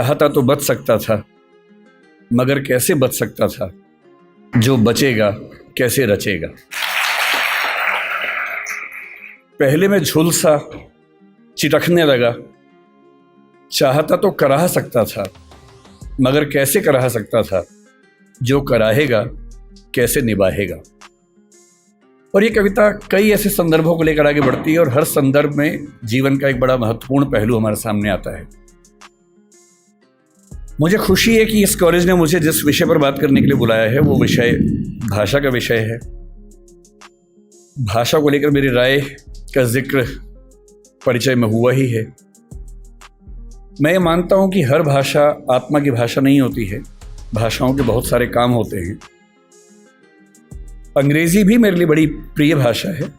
चाहता तो बच सकता था, मगर कैसे बच सकता था, जो बचेगा कैसे रचेगा। पहले मैं झुलसा चिटकने लगा, चाहता तो कराह सकता था, मगर कैसे कराह सकता था, जो कराहेगा कैसे निभाएगा। और ये कविता कई ऐसे संदर्भों को लेकर आगे बढ़ती है और हर संदर्भ में जीवन का एक बड़ा महत्वपूर्ण पहलू हमारे सामने आता है। मुझे खुशी है कि इस कॉलेज ने मुझे जिस विषय पर बात करने के लिए बुलाया है वो विषय भाषा का विषय है। भाषा को लेकर मेरी राय का जिक्र परिचय में हुआ ही है। मैं ये मानता हूं कि हर भाषा आत्मा की भाषा नहीं होती है, भाषाओं के बहुत सारे काम होते हैं। अंग्रेजी भी मेरे लिए बड़ी प्रिय भाषा है,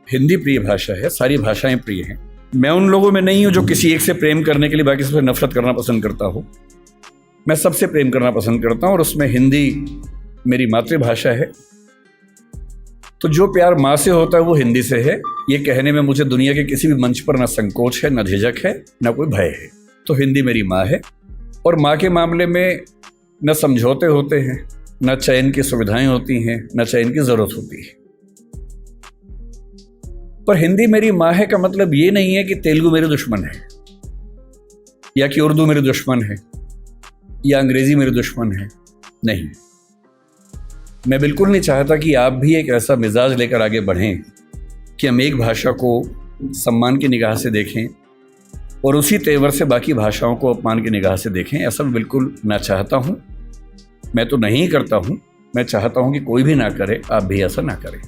हिंदी प्रिय भाषा है, सारी भाषाएं प्रिय हैं। मैं उन लोगों में नहीं हूं जो किसी एक से प्रेम करने के लिए बाकी सबसे नफरत करना पसंद करता हो। मैं सबसे प्रेम करना पसंद करता हूं और उसमें हिंदी मेरी मातृभाषा है। तो जो प्यार माँ से होता है वो हिंदी से है। ये कहने में मुझे दुनिया के किसी भी मंच पर ना संकोच है, ना झिझक है, ना कोई भय है। तो हिंदी मेरी माँ है और माँ के मामले में न समझौते होते हैं, न चयन की सुविधाएं होती हैं, न चयन की जरूरत होती है। पर हिंदी मेरी माँ है का मतलब ये नहीं है कि तेलुगु मेरे दुश्मन है, या कि उर्दू मेरे दुश्मन है, या अंग्रेजी मेरे दुश्मन है। नहीं, मैं बिल्कुल नहीं चाहता कि आप भी एक ऐसा मिजाज लेकर आगे बढ़ें कि हम एक भाषा को सम्मान की निगाह से देखें और उसी तेवर से बाकी भाषाओं को अपमान की निगाह से देखें। ऐसा मैं बिल्कुल ना चाहता हूं। मैं तो नहीं करता हूं, मैं चाहता हूं कि कोई भी ना करे, आप भी ऐसा ना करें।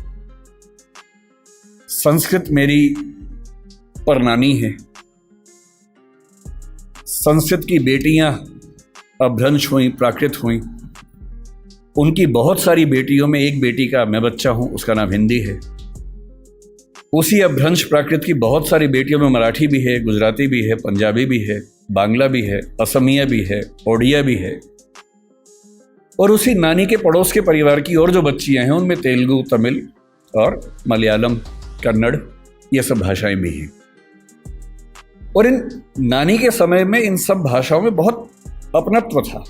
संस्कृत मेरी परनानी है। संस्कृत की बेटियां अपभ्रंश हुई, प्राकृत हुई। उनकी बहुत सारी बेटियों में एक बेटी का मैं बच्चा हूं, उसका नाम हिंदी है। उसी अपभ्रंश प्राकृत की बहुत सारी बेटियों में मराठी भी है, गुजराती भी है, पंजाबी भी है, बांग्ला भी है, असमिया भी है, ओडिया भी है। और उसी नानी के पड़ोस के परिवार की और जो बच्चियां हैं उनमें तेलुगु, तमिल और मलयालम, कन्नड़, ये सब भाषाएं भी हैं। और इन नानी के समय में इन सब भाषाओं में बहुत अपनत्व था,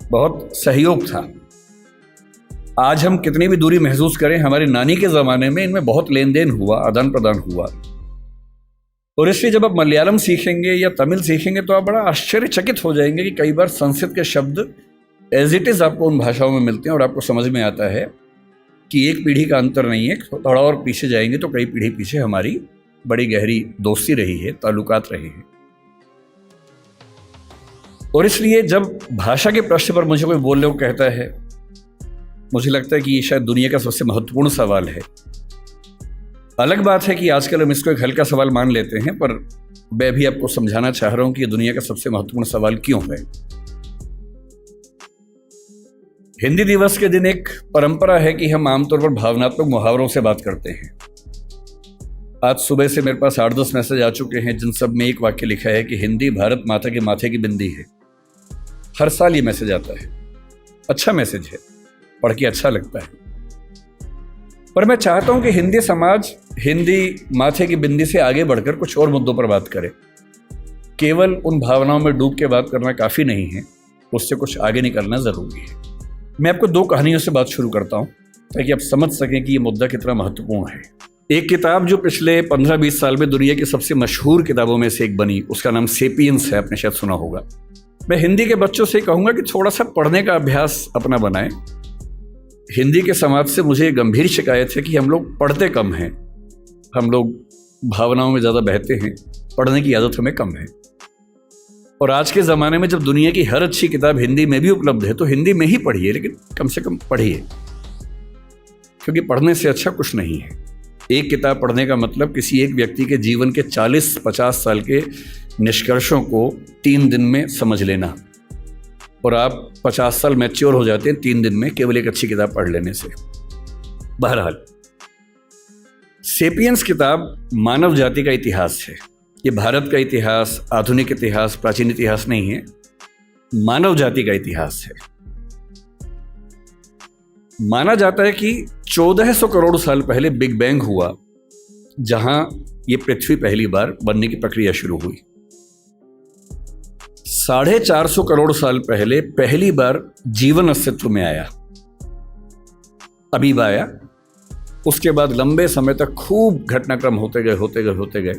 बहुत सहयोग था। आज हम कितनी भी दूरी महसूस करें, हमारी नानी के ज़माने में इनमें बहुत लेन देन हुआ, आदान प्रदान हुआ। और इसलिए जब आप मलयालम सीखेंगे या तमिल सीखेंगे तो आप बड़ा आश्चर्यचकित हो जाएंगे कि कई बार संस्कृत के शब्द एज इट इज़ आपको उन भाषाओं में मिलते हैं और आपको समझ में आता है कि एक पीढ़ी का अंतर नहीं है। थोड़ा और पीछे जाएंगे तो कई पीढ़ी पीछे हमारी बड़ी गहरी दोस्ती रही है, ताल्लुकात रहे हैं। और इसलिए जब भाषा के प्रश्न पर मुझे कोई बोलने को कहता है, मुझे लगता है कि ये शायद दुनिया का सबसे महत्वपूर्ण सवाल है। अलग बात है कि आजकल हम इसको एक हल्का सवाल मान लेते हैं, पर मैं भी आपको समझाना चाह रहा हूं कि ये दुनिया का सबसे महत्वपूर्ण सवाल क्यों है। हिंदी दिवस के दिन एक परंपरा है कि हम आमतौर पर भावनात्मक मुहावरों से बात करते हैं। आज सुबह से मेरे पास 8-10 मैसेज आ चुके हैं जिन सब में एक वाक्य लिखा है कि हिंदी भारत माता के माथे की बिंदी है। हर साल ये मैसेज आता है। अच्छा मैसेज है, पढ़ के अच्छा लगता है। पर मैं चाहता हूं कि हिंदी समाज हिंदी माथे की बिंदी से आगे बढ़कर कुछ और मुद्दों पर बात करे। केवल उन भावनाओं में डूब के बात करना काफ़ी नहीं है, उससे कुछ आगे निकलना ज़रूरी है। मैं आपको 2 कहानियों से बात शुरू करता हूं ताकि आप समझ सकें कि ये मुद्दा कितना महत्वपूर्ण है। एक किताब जो पिछले 15-20 साल में दुनिया की सबसे मशहूर किताबों में से एक बनी, उसका नाम सेपियंस है, आपने शायद सुना होगा। मैं हिंदी के बच्चों से कहूँगा कि थोड़ा सा पढ़ने का अभ्यास अपना बनाएं। हिंदी के समाज से मुझे गंभीर शिकायत है कि हम लोग पढ़ते कम हैं, हम लोग भावनाओं में ज़्यादा बहते हैं, पढ़ने की आदत हमें कम है। और आज के ज़माने में जब दुनिया की हर अच्छी किताब हिंदी में भी उपलब्ध है तो हिंदी में ही पढ़िए, लेकिन कम से कम पढ़िए, क्योंकि पढ़ने से अच्छा कुछ नहीं है। एक किताब पढ़ने का मतलब किसी एक व्यक्ति के जीवन के 40-50 साल के निष्कर्षों को 3 दिन में समझ लेना, और आप 50 साल मैच्योर हो जाते हैं 3 दिन में केवल एक अच्छी किताब पढ़ लेने से। बहरहाल, सेपियंस किताब मानव जाति का इतिहास है। ये भारत का इतिहास, आधुनिक इतिहास, प्राचीन इतिहास नहीं है, मानव जाति का इतिहास है। माना जाता है कि 1400 करोड़ साल पहले बिग बैंग हुआ, जहां ये पृथ्वी पहली बार बनने की प्रक्रिया शुरू हुई। 450 करोड़ साल पहले पहली बार जीवन अस्तित्व में आया, अमीबा आया। उसके बाद लंबे समय तक खूब घटनाक्रम होते गए।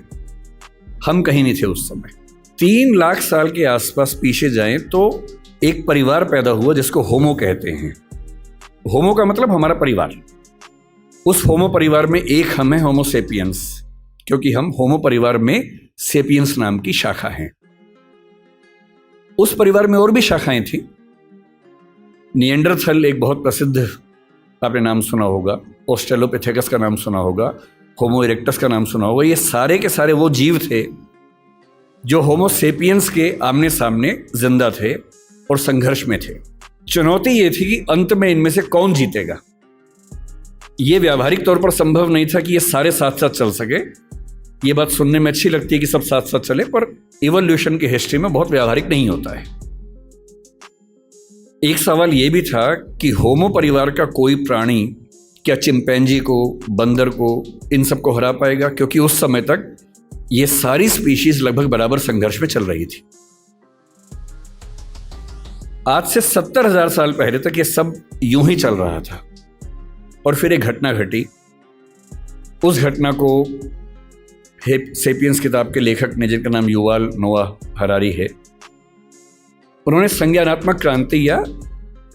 हम कहीं नहीं थे उस समय। 3 लाख साल के आसपास पीछे जाएं तो एक परिवार पैदा हुआ जिसको होमो कहते हैं। होमो का मतलब हमारा परिवार। उस होमो परिवार में एक हम हैं, होमो सेपियंस, क्योंकि हम होमो परिवार में सेपियंस नाम की शाखा हैं। उस परिवार में और भी शाखाएं थी। निएंडरथल एक बहुत प्रसिद्ध, आपने नाम सुना होगा, ऑस्ट्रेलोपिथेकस का नाम सुना होगा, होमो इरेक्टस का नाम सुना होगा। ये सारे के सारे वो जीव थे जो होमो सेपियंस के आमने सामने जिंदा थे और संघर्ष में थे। चुनौती ये थी कि अंत में इनमें से कौन जीतेगा। ये व्यावहारिक तौर पर संभव नहीं था कि ये सारे साथ साथ चल सके। ये बात सुनने में अच्छी लगती है कि सब साथ साथ चले, पर इवोल्यूशन की हिस्ट्री में बहुत व्यावहारिक नहीं होता है। एक सवाल ये भी था कि होमो परिवार का कोई प्राणी क्या चिंपैंजी को, बंदर को, इन सब को हरा पाएगा, क्योंकि उस समय तक ये सारी स्पीशीज लगभग बराबर संघर्ष में चल रही थी। आज से 70,000 साल पहले तक ये सब यूं ही चल रहा था और फिर एक घटना घटी। उस घटना को सेपियंस किताब के लेखक ने, जिनका नाम युवाल नोआ हरारी है, उन्होंने संज्ञानात्मक क्रांति या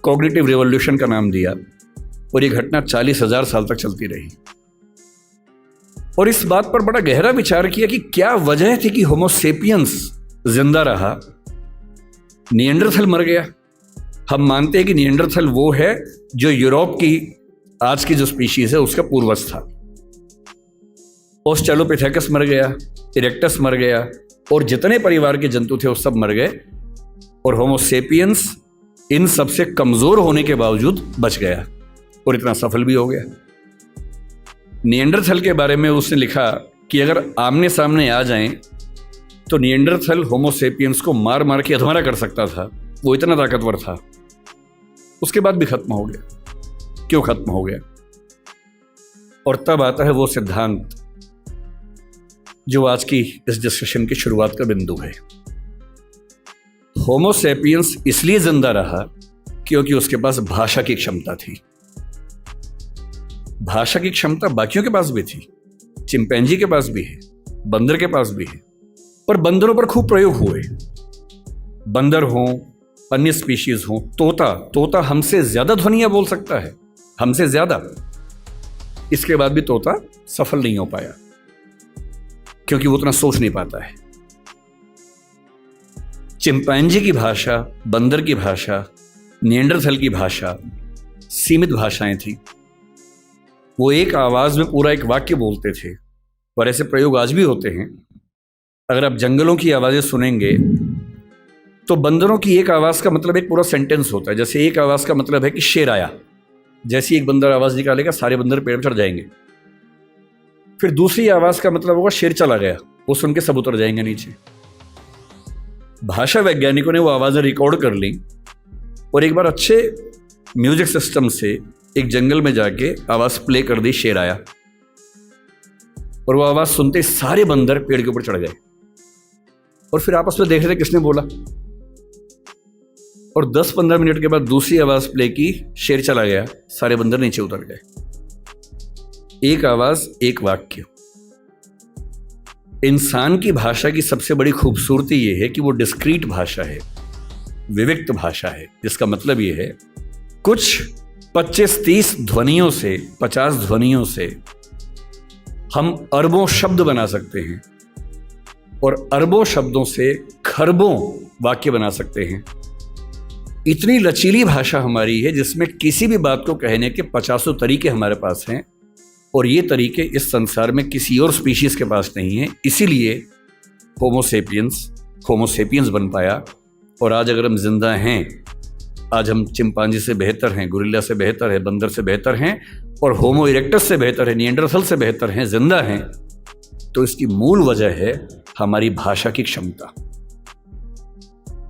कॉग्निटिव रिवॉल्यूशन का नाम दिया। और ये घटना 40,000 साल तक चलती रही। और इस बात पर बड़ा गहरा विचार किया कि क्या वजह थी कि होमो सेपियंस जिंदा रहा, निएंडरथल मर गया। हम मानते हैं कि निएंडरथल वो है जो यूरोप की आज की जो स्पीशीज है उसका पूर्वज था। ऑस्ट्रेलोपिथेकस मर गया, इरेक्टस मर गया, और जितने परिवार के जंतु थे वो सब मर गए। और होमो सेपियंस इन सबसे कमजोर होने के बावजूद बच गया और इतना सफल भी हो गया। निएंडरथल के बारे में उसने लिखा कि अगर आमने सामने आ जाएं तो निएंडरथल होमो सेपियंस को मार मार के अधमरा कर सकता था, वो इतना ताकतवर था। उसके बाद भी खत्म हो गया। क्यों खत्म हो गया? और तब आता है वो सिद्धांत जो आज की इस डिस्कशन की शुरुआत का बिंदु है। होमो सेपियंस इसलिए जिंदा रहा क्योंकि उसके पास भाषा की क्षमता थी। भाषा की क्षमता बाकियों के पास भी थी, चिंपैंजी के पास भी है, बंदर के पास भी है, पर बंदरों पर खूब प्रयोग हुए। बंदर हों, अन्य स्पीशीज हों, तोता हमसे ज्यादा ध्वनियां बोल सकता है, हमसे ज्यादा। इसके बाद भी तोता सफल नहीं हो पाया क्योंकि वो उतना सोच नहीं पाता है। चिंपैंजी की भाषा, बंदर की भाषा, निएंडरथल की भाषा सीमित भाषाएं थी। वो एक आवाज में पूरा एक वाक्य बोलते थे, और ऐसे प्रयोग आज भी होते हैं। अगर आप जंगलों की आवाजें सुनेंगे तो बंदरों की एक आवाज का मतलब एक पूरा सेंटेंस होता है। जैसे एक आवाज का मतलब है कि शेर आया, जैसे एक बंदर आवाज निकालेगा सारे बंदर पेड़ पर चढ़ जाएंगे। फिर दूसरी आवाज का मतलब होगा शेर चला गया, वो सुन के सब उतर जाएंगे नीचे। भाषा वैज्ञानिकों ने वो आवाजें रिकॉर्ड कर ली और एक बार अच्छे म्यूजिक सिस्टम से एक जंगल में जाके आवाज प्ले कर दी, शेर आया। और वो आवाज सुनते सारे बंदर पेड़ के ऊपर चढ़ गए और फिर आपस में देख रहे थे किसने बोला। और 10-15 मिनट के बाद दूसरी आवाज प्ले की, शेर चला गया, सारे बंदर नीचे उतर गए। एक आवाज, एक वाक्य। इंसान की भाषा की सबसे बड़ी खूबसूरती यह है कि वो डिस्क्रीट भाषा है, विविक्त भाषा है, जिसका मतलब यह है कुछ 25-30 ध्वनियों से, 50 ध्वनियों से हम अरबों शब्द बना सकते हैं और अरबों शब्दों से खरबों वाक्य बना सकते हैं। इतनी लचीली भाषा हमारी है जिसमें किसी भी बात को कहने के 50 तरीके हमारे पास हैं, और ये तरीके इस संसार में किसी और स्पीशीज के पास नहीं है। इसीलिए होमो सेपियंस बन पाया। और आज अगर हम जिंदा हैं, आज हम चिंपांजी से बेहतर हैं, गोरिल्ला से बेहतर है, बंदर से बेहतर हैं, और होमो इरेक्टस से बेहतर है, निएंडरथल से बेहतर हैं, जिंदा हैं, तो इसकी मूल वजह है हमारी भाषा की क्षमता।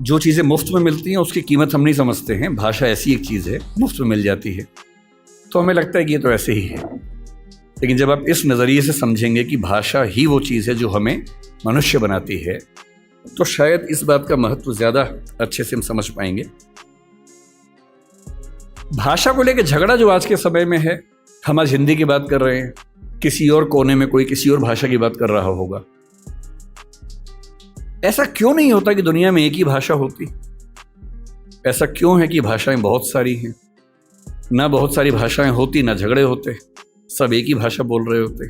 जो चीज़ें मुफ्त में मिलती हैं उसकी कीमत हम नहीं समझते हैं। भाषा ऐसी एक चीज़ है, मुफ्त में मिल जाती है तो हमें लगता है कि ये तो ऐसे ही है। लेकिन जब आप इस नज़रिए से समझेंगे कि भाषा ही वो चीज़ है जो हमें मनुष्य बनाती है तो शायद इस बात का महत्व ज़्यादा अच्छे से हम समझ पाएंगे। भाषा को लेकर झगड़ा जो आज के समय में है, हम आज हिंदी की बात कर रहे हैं, किसी और कोने में कोई किसी और भाषा की बात कर रहा होगा। ऐसा क्यों नहीं होता कि दुनिया में एक ही भाषा होती? ऐसा क्यों है कि भाषाएं बहुत सारी हैं? ना बहुत सारी भाषाएं होती ना झगड़े होते, सब एक ही भाषा बोल रहे होते।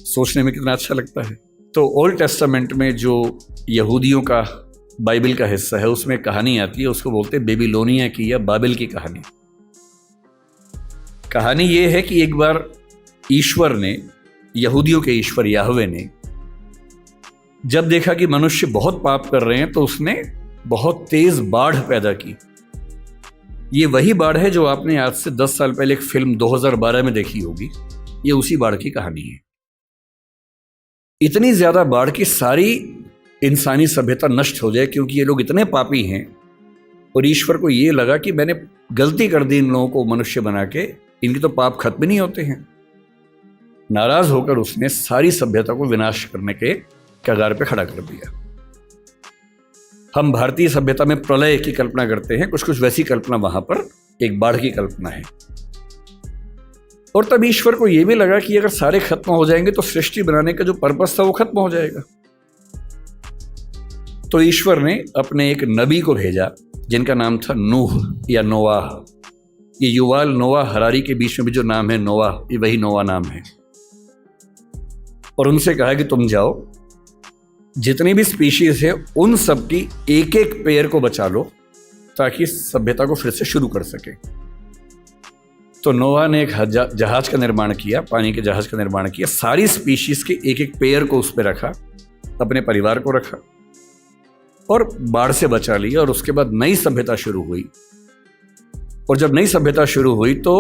सोचने में कितना अच्छा लगता है। तो ओल्ड टेस्टामेंट में जो यहूदियों का बाइबल का हिस्सा है, उसमें कहानी आती है, उसको बोलते हैं बेबीलोनिया की या बाबिल की कहानी। कहानी ये है कि एक बार ईश्वर ने, यहूदियों के ईश्वर याहवे ने, जब देखा कि मनुष्य बहुत पाप कर रहे हैं तो उसने बहुत तेज बाढ़ पैदा की। ये वही बाढ़ है जो आपने आज से 10 साल पहले एक फिल्म 2012 में देखी होगी। ये उसी बाढ़ की कहानी है। इतनी ज्यादा बाढ़ की सारी इंसानी सभ्यता नष्ट हो जाए, क्योंकि ये लोग इतने पापी हैं। और ईश्वर को ये लगा कि मैंने गलती कर दी इन लोगों को मनुष्य बना के, इनके तो पाप खत्म नहीं होते हैं। नाराज होकर उसने सारी सभ्यता को विनाश करने के कगार पे खड़ा कर दिया। हम भारतीय सभ्यता में प्रलय की कल्पना करते हैं, कुछ कुछ वैसी कल्पना वहां पर एक बाढ़ की कल्पना है। और तब ईश्वर को यह भी लगा कि अगर सारे खत्म हो जाएंगे तो सृष्टि बनाने का जो पर्पस था वो खत्म हो जाएगा। तो ईश्वर ने अपने एक नबी को भेजा जिनका नाम था नूह या नोआह। ये युवाल नोआह हरारी के बीच में भी जो नाम है नोआह, ये वही नोआह नाम है। और उनसे कहा कि तुम जाओ, जितनी भी स्पीशीज है उन सब की एक एक पेड़ को बचा लो ताकि सभ्यता को फिर से शुरू कर सके। तो नोआह ने एक जहाज का निर्माण किया, पानी के जहाज का निर्माण किया, सारी स्पीशीज के एक एक पेड़ को उस पर रखा, अपने परिवार को रखा और बाढ़ से बचा लिया। और उसके बाद नई सभ्यता शुरू हुई। और जब नई सभ्यता शुरू हुई तो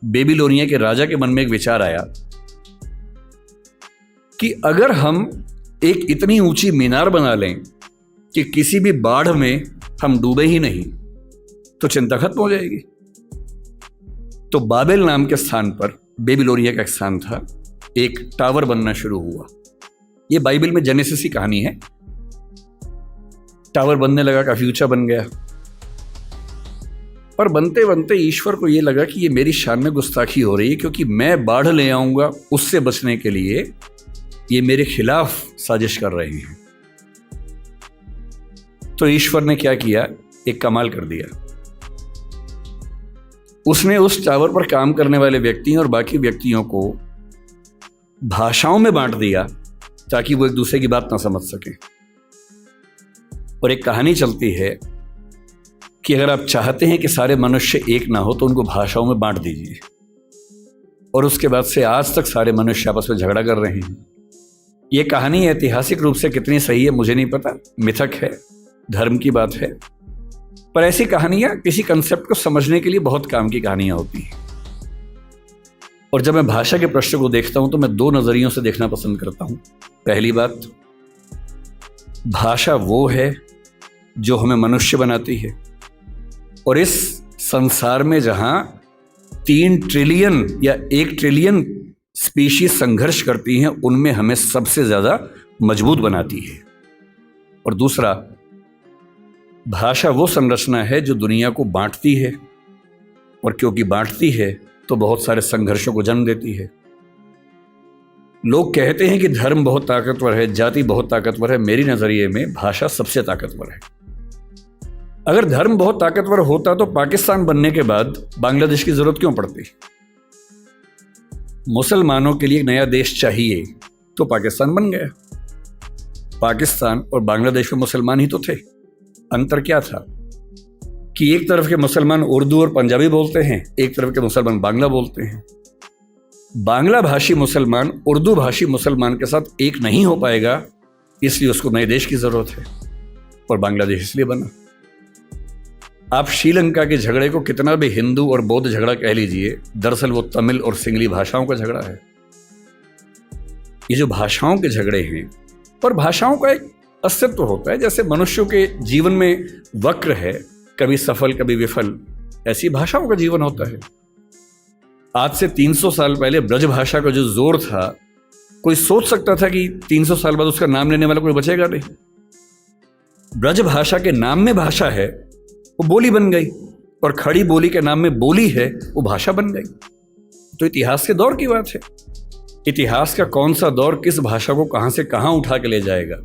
बेबीलोनिया के राजा के मन में एक विचार आया कि अगर हम एक इतनी ऊंची मीनार बना लें कि किसी भी बाढ़ में हम डूबे ही नहीं, तो चिंता खत्म हो जाएगी। तो बाबेल नाम के स्थान पर, बेबीलोनिया का एक स्थान था, एक टावर बनना शुरू हुआ। ये बाइबल में जेनेसिस की कहानी है। टावर बनने लगा, काफी ऊंचा बन गया। पर बनते बनते ईश्वर को यह लगा कि ये मेरी शान में गुस्ताखी हो रही है, क्योंकि मैं बाढ़ ले आऊंगा उससे बचने के लिए, ये मेरे खिलाफ साजिश कर रहे हैं। तो ईश्वर ने क्या किया, एक कमाल कर दिया। उसने उस टावर पर काम करने वाले व्यक्तियों और बाकी व्यक्तियों को भाषाओं में बांट दिया ताकि वो एक दूसरे की बात ना समझ सके। और एक कहानी चलती है कि अगर आप चाहते हैं कि सारे मनुष्य एक ना हो तो उनको भाषाओं में बांट दीजिए। और उसके बाद से आज तक सारे मनुष्य आपस में झगड़ा कर रहे हैं। ये कहानी ऐतिहासिक रूप से कितनी सही है मुझे नहीं पता, मिथक है, धर्म की बात है, पर ऐसी कहानियां किसी कंसेप्ट को समझने के लिए बहुत काम की कहानियां होती हैं। और जब मैं भाषा के प्रश्न को देखता हूं तो मैं दो नजरियों से देखना पसंद करता हूं। पहली बात, भाषा वो है जो हमें मनुष्य बनाती है। और इस संसार में जहां 3 ट्रिलियन या 1 ट्रिलियन स्पीशीज संघर्ष करती हैं, उनमें हमें सबसे ज्यादा मजबूत बनाती है। और दूसरा, भाषा वो संरचना है जो दुनिया को बांटती है। और क्योंकि बांटती है तो बहुत सारे संघर्षों को जन्म देती है। लोग कहते हैं कि धर्म बहुत ताकतवर है, जाति बहुत ताकतवर है। मेरी नजरिए में भाषा सबसे ताकतवर है। अगर धर्म बहुत ताकतवर होता तो पाकिस्तान बनने के बाद बांग्लादेश की जरूरत क्यों पड़ती? मुसलमानों के लिए एक नया देश चाहिए तो पाकिस्तान बन गया। पाकिस्तान और बांग्लादेश में मुसलमान ही तो थे। अंतर क्या था कि एक तरफ के मुसलमान उर्दू और पंजाबी बोलते हैं, एक तरफ के मुसलमान बांग्ला बोलते हैं। बांग्ला भाषी मुसलमान उर्दू भाषी मुसलमान के साथ एक नहीं हो पाएगा, इसलिए उसको नए देश की जरूरत है। और बांग्लादेश इसलिए बना। आप श्रीलंका के झगड़े को कितना भी हिंदू और बौद्ध झगड़ा कह लीजिए, दरअसल वो तमिल और सिंगली भाषाओं का झगड़ा है। ये जो भाषाओं के झगड़े हैं, पर भाषाओं का एक अस्तित्व होता है। जैसे मनुष्यों के जीवन में वक्र है, कभी सफल कभी विफल, ऐसी भाषाओं का जीवन होता है। आज से 300 साल पहले ब्रज भाषा का जो जोर था, कोई सोच सकता था कि 300 साल बाद उसका नाम लेने वाला कोई बचेगा नहीं? ब्रज भाषा के नाम में भाषा है, वो बोली बन गई, और खड़ी बोली के नाम में बोली है, वो भाषा बन गई। तो इतिहास के दौर की बात है। इतिहास का कौन सा दौर किस भाषा को कहां से कहां उठा के ले जाएगा।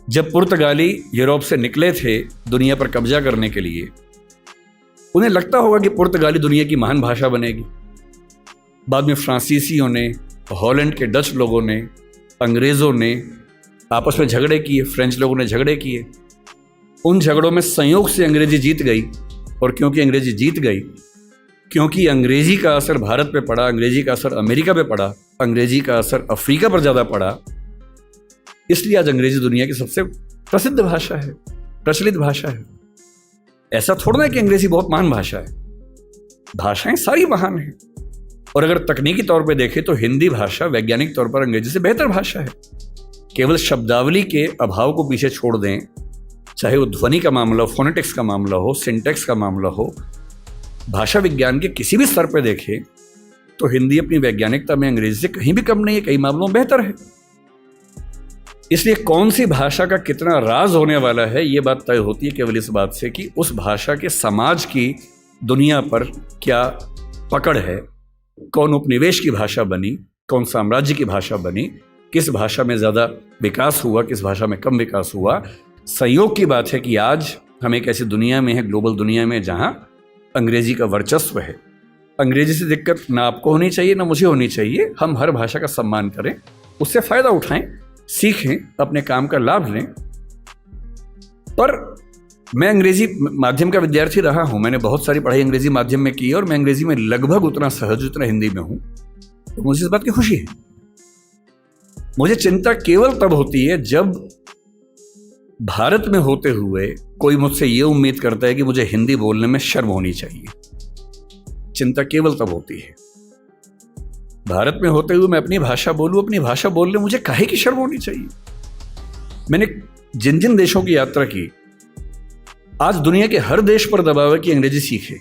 जब पुर्तगाली यूरोप से निकले थे दुनिया पर कब्जा करने के लिए, उन्हें लगता होगा कि पुर्तगाली दुनिया की महान भाषा बनेगी। बाद में फ्रांसीसियों ने, हॉलैंड के डच लोगों ने, अंग्रेज़ों ने आपस में झगड़े किए, फ्रेंच लोगों ने झगड़े किए। उन झगड़ों में संयोग से अंग्रेजी जीत गई, और क्योंकि अंग्रेजी जीत गई, क्योंकि अंग्रेजी का असर भारत पे पड़ा, अंग्रेजी का असर अमेरिका पे पड़ा, अंग्रेजी का असर अफ्रीका पर ज़्यादा पड़ा, इसलिए आज अंग्रेजी दुनिया की सबसे प्रसिद्ध भाषा है, प्रचलित भाषा है। ऐसा थोड़ा ना कि अंग्रेजी बहुत महान भाषा है, भाषाएं सारी महान हैं। और अगर तकनीकी तौर पे देखें तो हिंदी भाषा वैज्ञानिक तौर पर अंग्रेजी से बेहतर भाषा है। केवल शब्दावली के अभाव को पीछे छोड़ दें, चाहे वो ध्वनि का मामला हो, फोनेटिक्स का मामला हो, सिंटैक्स का मामला हो, भाषा विज्ञान के किसी भी स्तर पर देखें तो हिंदी अपनी वैज्ञानिकता में अंग्रेजी से कहीं भी कम नहीं है, कई मामलों में बेहतर है। इसलिए कौन सी भाषा का कितना राज होने वाला है, ये बात तय होती है केवल इस बात से कि उस भाषा के समाज की दुनिया पर क्या पकड़ है, कौन उपनिवेश की भाषा बनी, कौन साम्राज्य की भाषा बनी, किस भाषा में ज़्यादा विकास हुआ, किस भाषा में कम विकास हुआ। संयोग की बात है कि आज हम एक ऐसी दुनिया में हैं, ग्लोबल दुनिया में, जहाँ अंग्रेजी का वर्चस्व है। अंग्रेजी से दिक्कत ना आपको होनी चाहिए ना मुझे होनी चाहिए। हम हर भाषा का सम्मान करें, उससे फ़ायदा उठाएं, सीखें, अपने काम का लाभ लें। पर मैं अंग्रेजी माध्यम का विद्यार्थी रहा हूं, मैंने बहुत सारी पढ़ाई अंग्रेजी माध्यम में की और मैं अंग्रेजी में लगभग उतना सहज जितना हिंदी में हूं, तो मुझे इस बात की खुशी है। मुझे चिंता केवल तब होती है जब भारत में होते हुए कोई मुझसे ये उम्मीद करता है कि मुझे हिंदी बोलने में शर्म होनी चाहिए। चिंता केवल तब होती है। भारत में होते हुए मैं अपनी भाषा बोलूं, अपनी भाषा बोलने मुझे काहे की शर्म होनी चाहिए। मैंने जिन जिन देशों की यात्रा की, आज दुनिया के हर देश पर दबाव है कि अंग्रेजी सीखे,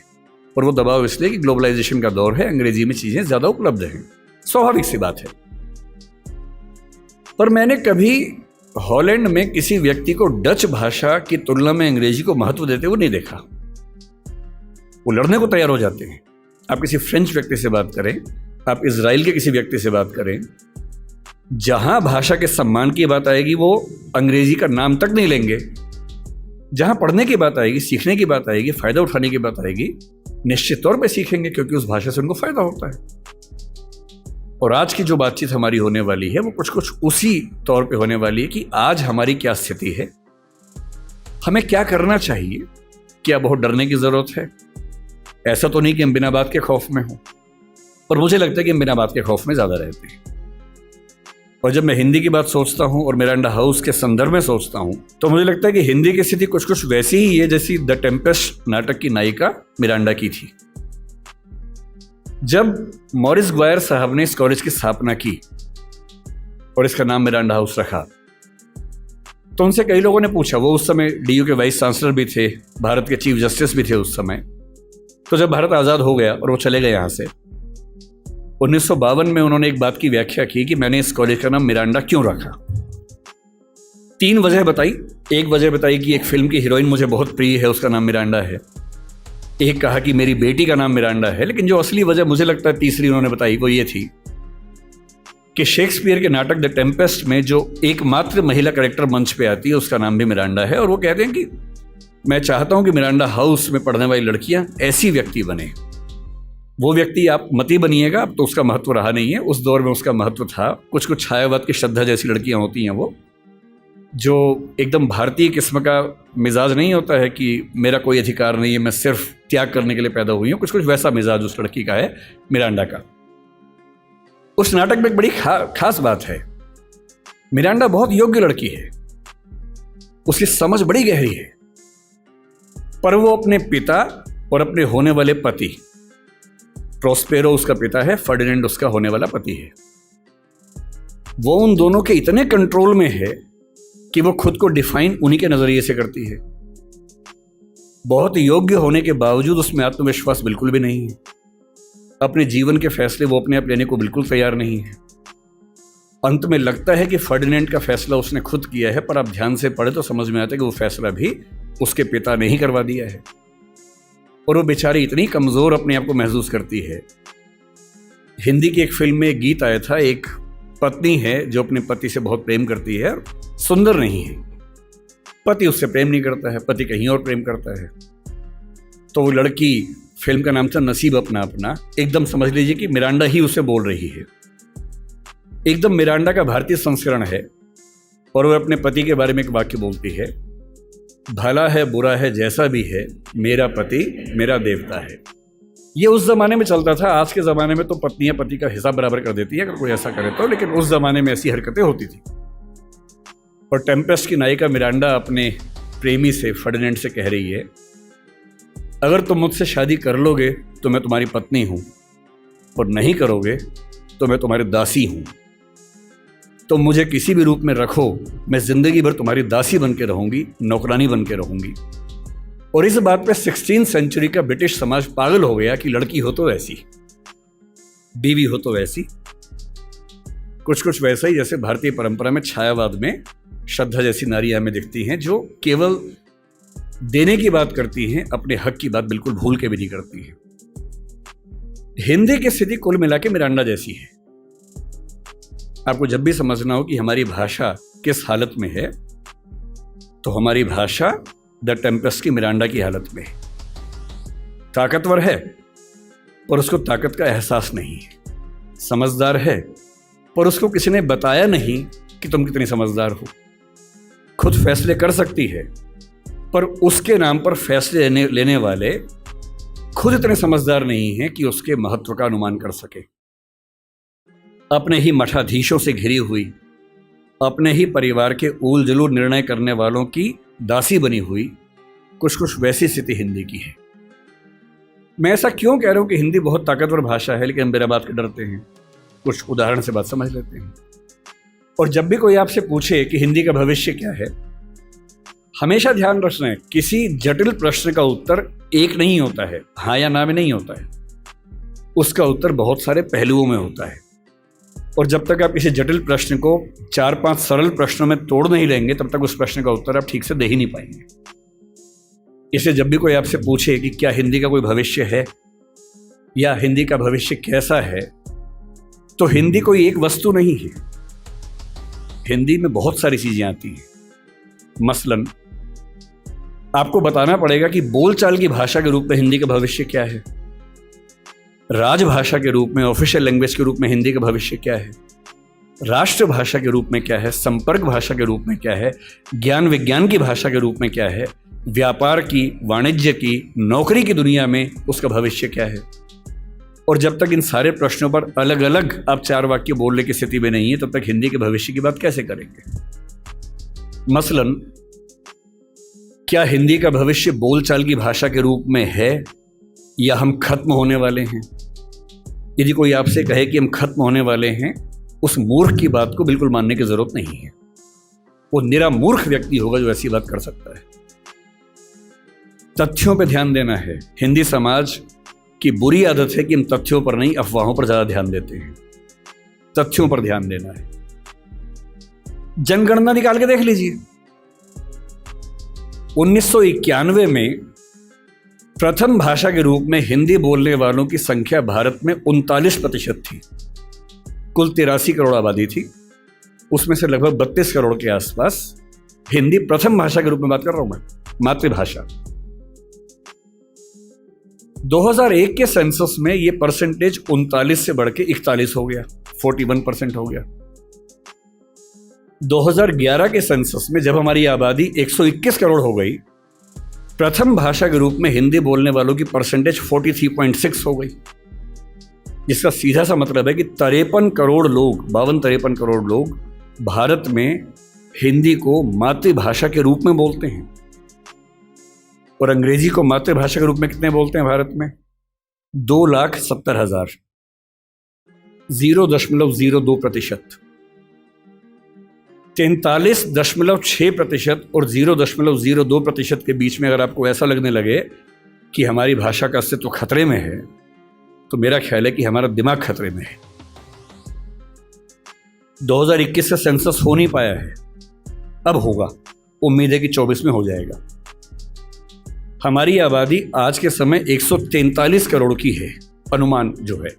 और वो दबाव इसलिए कि ग्लोबलाइजेशन का दौर है, अंग्रेजी में चीजें ज्यादा उपलब्ध हैं, स्वाभाविक सी बात है। पर मैंने कभी हॉलैंड में किसी व्यक्ति को डच भाषा की तुलना में अंग्रेजी को महत्व देते हुए नहीं देखा। वो लड़ने को तैयार हो जाते हैं। आप किसी फ्रेंच व्यक्ति से बात करें, आप इजराइल के किसी व्यक्ति से बात करें, जहां भाषा के सम्मान की बात आएगी वो अंग्रेजी का नाम तक नहीं लेंगे। जहां पढ़ने की बात आएगी, सीखने की बात आएगी, फायदा उठाने की बात आएगी, निश्चित तौर पे सीखेंगे, क्योंकि उस भाषा से उनको फायदा होता है। और आज की जो बातचीत हमारी होने वाली है वो कुछ कुछ उसी तौर पे होने वाली है कि आज हमारी क्या स्थिति है, हमें क्या करना चाहिए, क्या बहुत डरने की जरूरत है। ऐसा तो नहीं कि हम बिना बात के खौफ में हों, और मुझे लगता है कि हम बिना बात के खौफ में ज्यादा रहते हैं। और जब मैं हिंदी की बात सोचता हूं और मिरांडा हाउस के संदर्भ में सोचता हूं, तो मुझे लगता है कि हिंदी की स्थिति कुछ कुछ वैसी ही है जैसी द टेम्पेस्ट नाटक की नायिका मिरांडा की थी। जब मॉरिस ग्वायर साहब ने इस कॉलेज की स्थापना की और इसका नाम मिरांडा हाउस रखा, तो उनसे कई लोगों ने पूछा, वो उस समय डीयू के वाइस चांसलर भी थे, भारत के चीफ जस्टिस भी थे उस समय। तो जब भारत आज़ाद हो गया और वो चले गए यहाँ से, 1952 में उन्होंने एक बात की व्याख्या की कि मैंने इस कॉलेज का नाम मिरांडा क्यों रखा। 3 वजह बताई। एक वजह बताई कि एक फिल्म की हीरोइन मुझे बहुत प्रिय है, उसका नाम मिरांडा है। एक कहा कि मेरी बेटी का नाम मिरांडा है। लेकिन जो असली वजह मुझे लगता है तीसरी उन्होंने बताई, वो ये थी कि शेक्सपियर के नाटक द टेम्पेस्ट में जो एकमात्र महिला कैरेक्टर मंच पे आती है उसका नाम भी मिरांडा है। और वो कहते हैं कि मैं चाहता हूं कि मिरांडा हाउस में पढ़ने वाली लड़कियां ऐसी व्यक्ति बने। वो व्यक्ति आप मती बनिएगा, अब तो उसका महत्व रहा नहीं है, उस दौर में उसका महत्व था। कुछ कुछ छायावाद की श्रद्धा जैसी लड़कियां होती हैं, वो जो एकदम भारतीय किस्म का मिजाज नहीं होता है कि मेरा कोई अधिकार नहीं है, मैं सिर्फ त्याग करने के लिए पैदा हुई हूं। कुछ कुछ वैसा मिजाज उस लड़की का है, मिरांडा का। उस नाटक में एक बड़ी खास बात है, मिरांडा बहुत योग्य लड़की है, उसकी समझ बड़ी गहरी है, पर वो अपने पिता और अपने होने वाले पति, प्रोस्पेरो उसका पिता है, फर्डिनेंड उसका होने वाला पति है, वो उन दोनों के इतने कंट्रोल में है कि वो खुद को डिफाइन उन्हीं के नजरिए से करती है। बहुत योग्य होने के बावजूद उसमें आत्मविश्वास बिल्कुल भी नहीं है। अपने जीवन के फैसले वो अपने आप लेने को बिल्कुल तैयार नहीं है। अंत में लगता है कि फर्डिनेंड का फैसला उसने खुद किया है, पर आप ध्यान से पढ़े तो समझ में आता है कि वो फैसला भी उसके पिता ने ही करवा दिया है। और वो बेचारी इतनी कमज़ोर अपने आप को महसूस करती है। हिंदी की एक फिल्म में एक गीत आया था, एक पत्नी है जो अपने पति से बहुत प्रेम करती है, सुंदर नहीं है, पति उससे प्रेम नहीं करता है, पति कहीं और प्रेम करता है। तो वो लड़की, फिल्म का नाम था नसीब अपना अपना, एकदम समझ लीजिए कि मिरांडा ही उसे बोल रही है, एकदम मिरांडा का भारतीय संस्करण है। और वो अपने पति के बारे में एक वाक्य बोलती है, भला है बुरा है जैसा भी है, मेरा पति मेरा देवता है। ये उस जमाने में चलता था, आज के ज़माने में तो पत्नियां पति का हिसाब बराबर कर देती हैं अगर कोई ऐसा करे तो, लेकिन उस जमाने में ऐसी हरकतें होती थी। और टेम्पेस्ट की नायिका मिरांडा अपने प्रेमी से, फर्डिनेंड से कह रही है, अगर तुम मुझसे शादी कर लोगे तो मैं तुम्हारी पत्नी हूँ, और नहीं करोगे तो मैं तुम्हारी दासी हूँ। तुम मुझे किसी भी रूप में रखो, मैं जिंदगी भर तुम्हारी दासी बन के रहूँगी, नौकरानी बन के रहूँगी। और इस बात पे 16वीं सेंचुरी का ब्रिटिश समाज पागल हो गया कि लड़की हो तो वैसी, बीवी हो तो वैसी, कुछ कुछ वैसा ही जैसे भारतीय परंपरा में छायावाद में श्रद्धा जैसी नारियां हमें दिखती हैं, जो केवल देने की बात करती हैं, अपने हक की बात बिल्कुल भूल के भी नहीं करती हैं। हिंदी की स्थिति कुल मिला के मिरांडा जैसी है। आपको जब भी समझना हो कि हमारी भाषा किस हालत में है, तो हमारी भाषा द टेम्पेस्ट की मिरांडा की हालत में है। ताकतवर है पर उसको ताकत का एहसास नहीं है, समझदार है पर उसको किसी ने बताया नहीं कि तुम कितनी समझदार हो, खुद फैसले कर सकती है पर उसके नाम पर फैसले लेने वाले खुद इतने समझदार नहीं हैं कि उसके महत्व का अनुमान कर सके। अपने ही मठाधीशों से घिरी हुई, अपने ही परिवार के ऊल जुलूल निर्णय करने वालों की दासी बनी हुई, कुछ कुछ वैसी स्थिति हिंदी की है। मैं ऐसा क्यों कह रहा हूं कि हिंदी बहुत ताकतवर भाषा है, लेकिन हम मेरा बात के डरते हैं। कुछ उदाहरण से बात समझ लेते हैं। और जब भी कोई आपसे पूछे कि हिंदी का भविष्य क्या है, हमेशा ध्यान रखना है, किसी जटिल प्रश्न का उत्तर एक नहीं होता है, हाँ या ना में नहीं होता है। उसका उत्तर बहुत सारे पहलुओं में होता है। और जब तक आप किसी जटिल प्रश्न को 4-5 सरल प्रश्नों में तोड़ नहीं लेंगे, तब तक उस प्रश्न का उत्तर आप ठीक से दे ही नहीं पाएंगे। इसलिए जब भी कोई आपसे पूछे कि क्या हिंदी का कोई भविष्य है या हिंदी का भविष्य कैसा है, तो हिंदी कोई एक वस्तु नहीं है। हिंदी में बहुत सारी चीजें आती हैं। मसलन आपको बताना पड़ेगा कि बोलचाल की भाषा के रूप में हिंदी का भविष्य क्या है, राजभाषा के रूप में, ऑफिशियल लैंग्वेज के रूप में हिंदी का भविष्य क्या है, राष्ट्रभाषा के रूप में क्या है, संपर्क भाषा के रूप में क्या है, ज्ञान विज्ञान की भाषा के रूप में क्या है, व्यापार की, वाणिज्य की, नौकरी की दुनिया में उसका भविष्य क्या है। और जब तक इन सारे प्रश्नों पर अलग अलग आप 4 वाक्य बोलने की स्थिति में नहीं है, तब तक हिंदी के भविष्य की बात कैसे करेंगे। मसलन क्या हिंदी का भविष्य बोलचाल की भाषा के रूप में है या हम खत्म होने वाले हैं। यदि कोई आपसे कहे कि हम खत्म होने वाले हैं, उस मूर्ख की बात को बिल्कुल मानने की जरूरत नहीं है। वो निरा मूर्ख व्यक्ति होगा जो ऐसी बात कर सकता है। तथ्यों पर ध्यान देना है। हिंदी समाज की बुरी आदत है कि हम तथ्यों पर नहीं, अफवाहों पर ज्यादा ध्यान देते हैं। तथ्यों पर ध्यान देना है। जनगणना निकाल के देख लीजिए। 1991 में प्रथम भाषा के रूप में हिंदी बोलने वालों की संख्या भारत में 39% थी। कुल 83 करोड़ आबादी थी, उसमें से लगभग 32 करोड़ के आसपास हिंदी प्रथम भाषा के रूप में बात कर रहा हूं मैं, मातृभाषा। 2001 के सेंसस में यह परसेंटेज 39 से बढ़ के 41 हो गया, 41% हो गया। 2011 के सेंसस में जब हमारी आबादी 121 करोड़ हो गई, प्रथम भाषा के रूप में हिंदी बोलने वालों की परसेंटेज 43.6 हो गई, जिसका सीधा सा मतलब है कि 53 करोड़ लोग, 52-53 करोड़ लोग भारत में हिंदी को मातृभाषा के रूप में बोलते हैं। और अंग्रेजी को मातृभाषा के रूप में कितने बोलते हैं भारत में? 2,70,000, 0.02%। 43.6% और 0.02% के बीच में अगर आपको ऐसा लगने लगे कि हमारी भाषा का अस्तित्व खतरे में है, तो मेरा ख्याल है कि हमारा दिमाग खतरे में है। 2021 से सेंसस हो नहीं पाया है, अब होगा, उम्मीद है कि 24 में हो जाएगा। हमारी आबादी आज के समय 143 करोड़ की है, अनुमान जो है,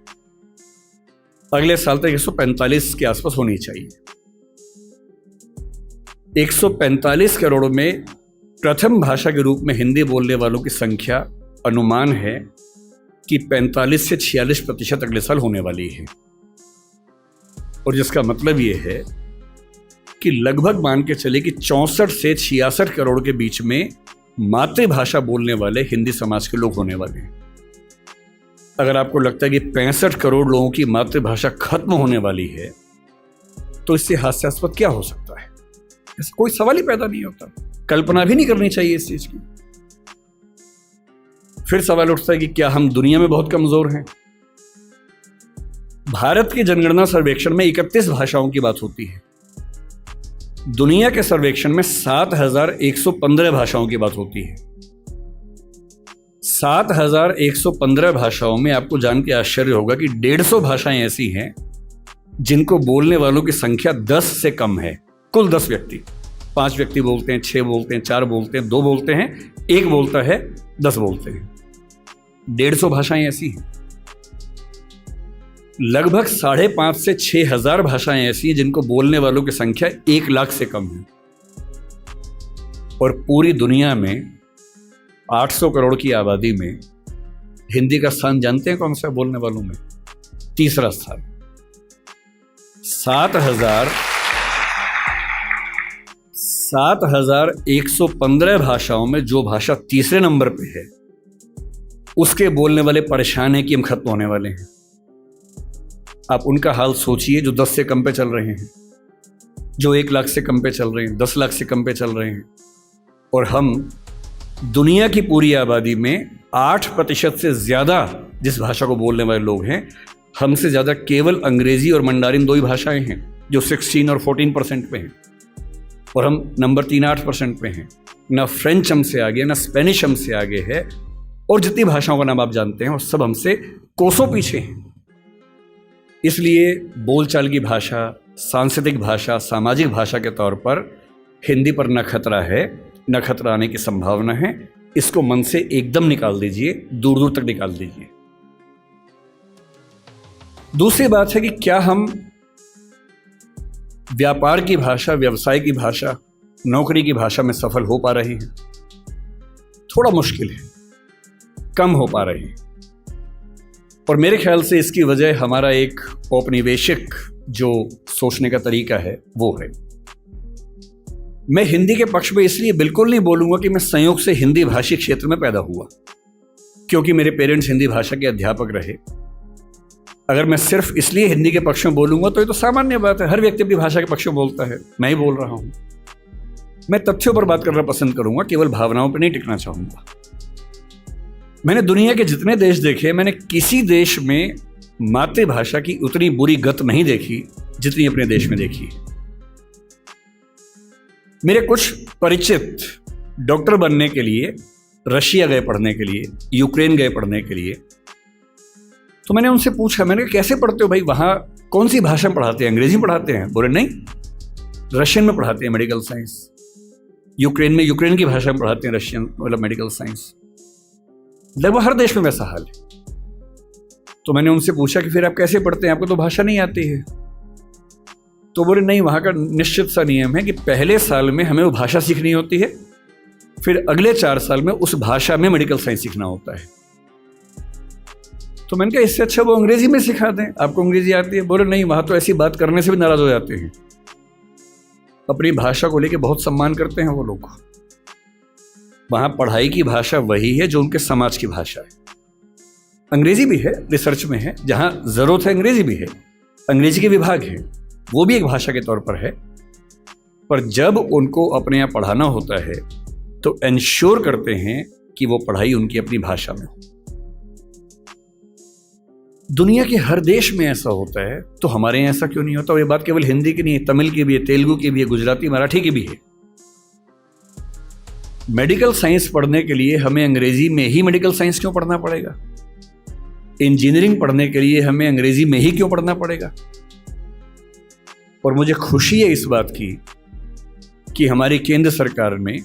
अगले साल तक 145 के आसपास होनी चाहिए। 145 करोड़ में प्रथम भाषा के रूप में हिंदी बोलने वालों की संख्या अनुमान है कि 45 से 46% अगले साल होने वाली है, और जिसका मतलब ये है कि लगभग मान के चले कि 64 से 66 करोड़ के बीच में मातृभाषा बोलने वाले हिंदी समाज के लोग होने वाले हैं। अगर आपको लगता है कि 65 करोड़ लोगों की मातृभाषा खत्म होने वाली है, तो इससे हास्यास्पद क्या हो सकता है? ऐसा कोई सवाल ही पैदा नहीं होता, कल्पना भी नहीं करनी चाहिए इस चीज की। फिर सवाल उठता है कि क्या हम दुनिया में बहुत कमजोर हैं? भारत की जनगणना सर्वेक्षण में 31 भाषाओं की बात होती है, दुनिया के सर्वेक्षण में 7,115 भाषाओं की बात होती है। 7,115 भाषाओं में आपको जान के आश्चर्य होगा कि 150 भाषाएं ऐसी हैं जिनको बोलने वालों की संख्या 10 से कम है। कुल 10 व्यक्ति, 5 व्यक्ति बोलते हैं, 6 बोलते हैं, 4 बोलते हैं, 2 बोलते हैं, 1 बोलता है, 10 बोलते हैं। 150 भाषाएं ऐसी हैं। लगभग 5,500 से 6,000 भाषाएं ऐसी हैं जिनको बोलने वालों की संख्या 1 लाख से कम है। और पूरी दुनिया में 800 करोड़ की आबादी में हिंदी का स्थान जानते हैं कौन सा बोलने वालों में? तीसरा स्थान। 7,115 भाषाओं में जो भाषा तीसरे नंबर पे है, उसके बोलने वाले परेशान हैं कि हम खत्म होने वाले हैं। आप उनका हाल सोचिए जो 10 से कम पे चल रहे हैं, जो 1 लाख से कम पे चल रहे हैं, 10 लाख से कम पे चल रहे हैं। और हम दुनिया की पूरी आबादी में 8% से ज़्यादा जिस भाषा को बोलने वाले लोग हैं, हमसे ज़्यादा केवल अंग्रेज़ी और मंडारिन 2 ही भाषाएं हैं जो 16 और 14% पे हैं, और हम नंबर 3 8% पे हैं। ना फ्रेंच हमसे आगे, ना स्पेनिश हमसे आगे है, और जितनी भाषाओं का नाम आप जानते हैं वो सब हमसे कोसों पीछे हैं। इसलिए बोलचाल की भाषा, सांस्कृतिक भाषा, सामाजिक भाषा के तौर पर हिंदी पर न खतरा है, न खतरा आने की संभावना है। इसको मन से एकदम निकाल दीजिए, दूर दूर तक निकाल दीजिए। दूसरी बात है कि क्या हम व्यापार की भाषा, व्यवसाय की भाषा, नौकरी की भाषा में सफल हो पा रहे हैं? थोड़ा मुश्किल है, कम हो पा रहे हैं। और मेरे ख्याल से इसकी वजह हमारा एक औपनिवेशिक जो सोचने का तरीका है वो है। मैं हिंदी के पक्ष में इसलिए बिल्कुल नहीं बोलूंगा कि मैं संयोग से हिंदी भाषी क्षेत्र में पैदा हुआ, क्योंकि मेरे पेरेंट्स हिंदी भाषा के अध्यापक रहे। अगर मैं सिर्फ इसलिए हिंदी के पक्ष में बोलूंगा तो ये तो सामान्य बात है, हर व्यक्ति अपनी भाषा के पक्ष में बोलता है, मैं ही बोल रहा हूं। मैं तथ्यों पर बात करना पसंद करूंगा, केवल भावनाओं पर नहीं टिकना चाहूंगा। मैंने दुनिया के जितने देश देखे, मैंने किसी देश में मातृभाषा की उतनी बुरी गत नहीं देखी जितनी अपने देश में देखी। मेरे कुछ परिचित डॉक्टर बनने के लिए रशिया गए पढ़ने के लिए, यूक्रेन गए पढ़ने के लिए। तो मैंने उनसे पूछा, मैंने कहा कैसे पढ़ते हो भाई, वहां कौन सी भाषा में पढ़ाते हैं? अंग्रेजी में पढ़ाते हैं? बोले नहीं, रशियन में पढ़ाते हैं मेडिकल साइंस। यूक्रेन में यूक्रेन की भाषा में पढ़ाते हैं रशियन मतलब मेडिकल साइंस। लगभग हर देश में वैसा हाल है। तो मैंने उनसे पूछा कि फिर आप कैसे पढ़ते हैं, आपको तो भाषा नहीं आती है? तो बोले नहीं, वहाँ का निश्चित सा नियम है कि पहले साल में हमें वो भाषा सीखनी होती है, फिर अगले 4 साल में उस भाषा में मेडिकल साइंस सीखना होता है। तो मैंने कहा इससे अच्छा वो अंग्रेजी में सिखा दें, आपको अंग्रेजी आती है? बोले नहीं, वहाँ तो ऐसी बात करने से भी नाराज हो जाते हैं। अपनी भाषा को लेकर बहुत सम्मान करते हैं वो लोग। वहाँ पढ़ाई की भाषा वही है जो उनके समाज की भाषा है। अंग्रेजी भी है, रिसर्च में है, जहाँ ज़रूरत है अंग्रेजी भी है, अंग्रेजी के विभाग हैं, वो भी एक भाषा के तौर पर है। पर जब उनको अपने यहाँ पढ़ाना होता है तो इंश्योर करते हैं कि वो पढ़ाई उनकी अपनी भाषा में हो। दुनिया के हर देश में ऐसा होता है, तो हमारे यहाँ ऐसा क्यों नहीं होता? और ये बात केवल हिंदी की नहीं है, तमिल की भी है, तेलुगु की भी है, गुजराती, मराठी की भी है। मेडिकल साइंस पढ़ने के लिए हमें अंग्रेजी में ही मेडिकल साइंस क्यों पढ़ना पड़ेगा? इंजीनियरिंग पढ़ने के लिए हमें अंग्रेजी में ही क्यों पढ़ना पड़ेगा? और मुझे खुशी है इस बात की कि हमारी केंद्र सरकार में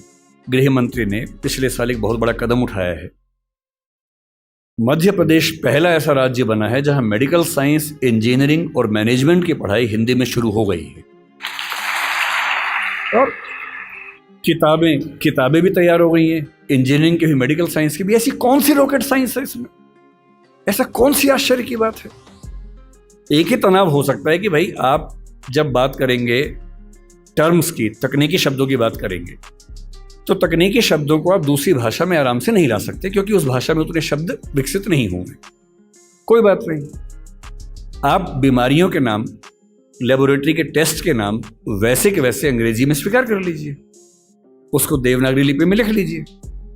गृह मंत्री ने पिछले साल एक बहुत बड़ा कदम उठाया है। मध्य प्रदेश पहला ऐसा राज्य बना है जहां मेडिकल साइंस, इंजीनियरिंग और मैनेजमेंट की पढ़ाई हिंदी में शुरू हो गई है और किताबें भी तैयार हो गई हैं, इंजीनियरिंग की भी, मेडिकल साइंस की भी। ऐसी कौन सी रॉकेट साइंस है इसमें? ऐसा कौन सी आश्चर्य की बात है? एक ही तनाव हो सकता है कि भाई आप जब बात करेंगे टर्म्स की, तकनीकी शब्दों की बात करेंगे, तो तकनीकी शब्दों को आप दूसरी भाषा में आराम से नहीं ला सकते क्योंकि उस भाषा में उतने शब्द विकसित नहीं होंगे। कोई बात नहीं, आप बीमारियों के नाम, लेबोरेटरी के टेस्ट के नाम वैसे के वैसे अंग्रेजी में स्वीकार कर लीजिए, उसको देवनागरी लिपि में लिख लीजिए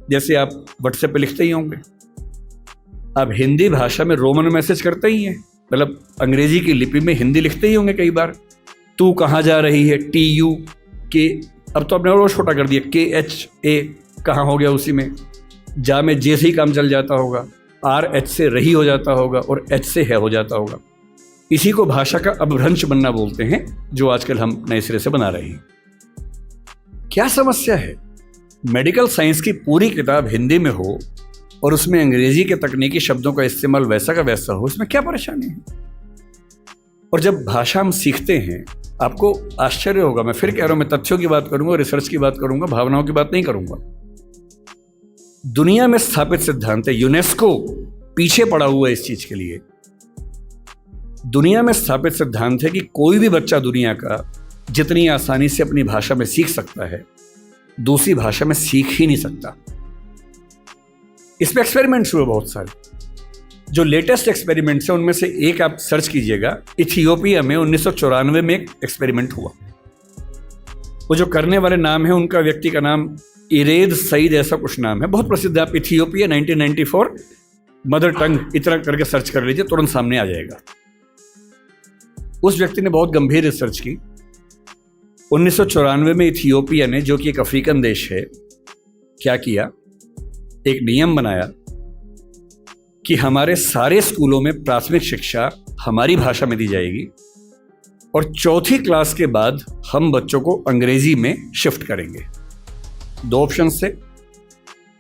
जैसे आप व्हाट्सएप पे लिखते ही होंगे। आप हिंदी भाषा में रोमन मैसेज करते ही हैं, मतलब अंग्रेजी की लिपि में हिंदी लिखते ही होंगे कई बार। तू कहाँ जा रही है, TU के, अब तो आपने और छोटा कर दिया, KHA कहाँ हो गया उसी में, जा में जे से ही काम चल जाता होगा, RH से रही हो जाता होगा और H से है हो जाता होगा। इसी को भाषा का अपभ्रंश बनना बोलते हैं, जो आजकल हम नए सिरे से बना रहे हैं। क्या समस्या है? मेडिकल साइंस की पूरी किताब हिंदी में हो और उसमें अंग्रेजी के तकनीकी शब्दों का इस्तेमाल वैसा का वैसा हो, इसमें क्या परेशानी है? और जब भाषा हम सीखते हैं, आपको आश्चर्य होगा, मैं फिर कह रहा हूं, मैं तथ्यों की बात करूंगा, रिसर्च की बात करूंगा, भावनाओं की बात नहीं करूंगा। दुनिया में स्थापित सिद्धांत है, यूनेस्को पीछे पड़ा हुआ है इस चीज के लिए। दुनिया में स्थापित सिद्धांत है कि कोई भी बच्चा दुनिया का जितनी आसानी से अपनी भाषा में सीख सकता है, दूसरी भाषा में सीख ही नहीं सकता। इस पे एक्सपेरिमेंट्स हुए बहुत सारे। जो लेटेस्ट एक्सपेरिमेंट्स हैं उनमें से एक आप सर्च कीजिएगा, इथियोपिया में 1994 में एक एक्सपेरिमेंट हुआ। वो जो करने वाले नाम है, उनका व्यक्ति का नाम इरेद सईद ऐसा कुछ नाम है, बहुत प्रसिद्ध है। आप इथियोपिया 1994 मदर टंग इतना करके सर्च कर लीजिए, तुरंत सामने आ जाएगा। उस व्यक्ति ने बहुत गंभीर रिसर्च की। 1994 में इथियोपिया ने, जो कि एक अफ्रीकन देश है, क्या किया, एक नियम बनाया कि हमारे सारे स्कूलों में प्राथमिक शिक्षा हमारी भाषा में दी जाएगी और चौथी क्लास के बाद हम बच्चों को अंग्रेजी में शिफ्ट करेंगे। दो ऑप्शन से,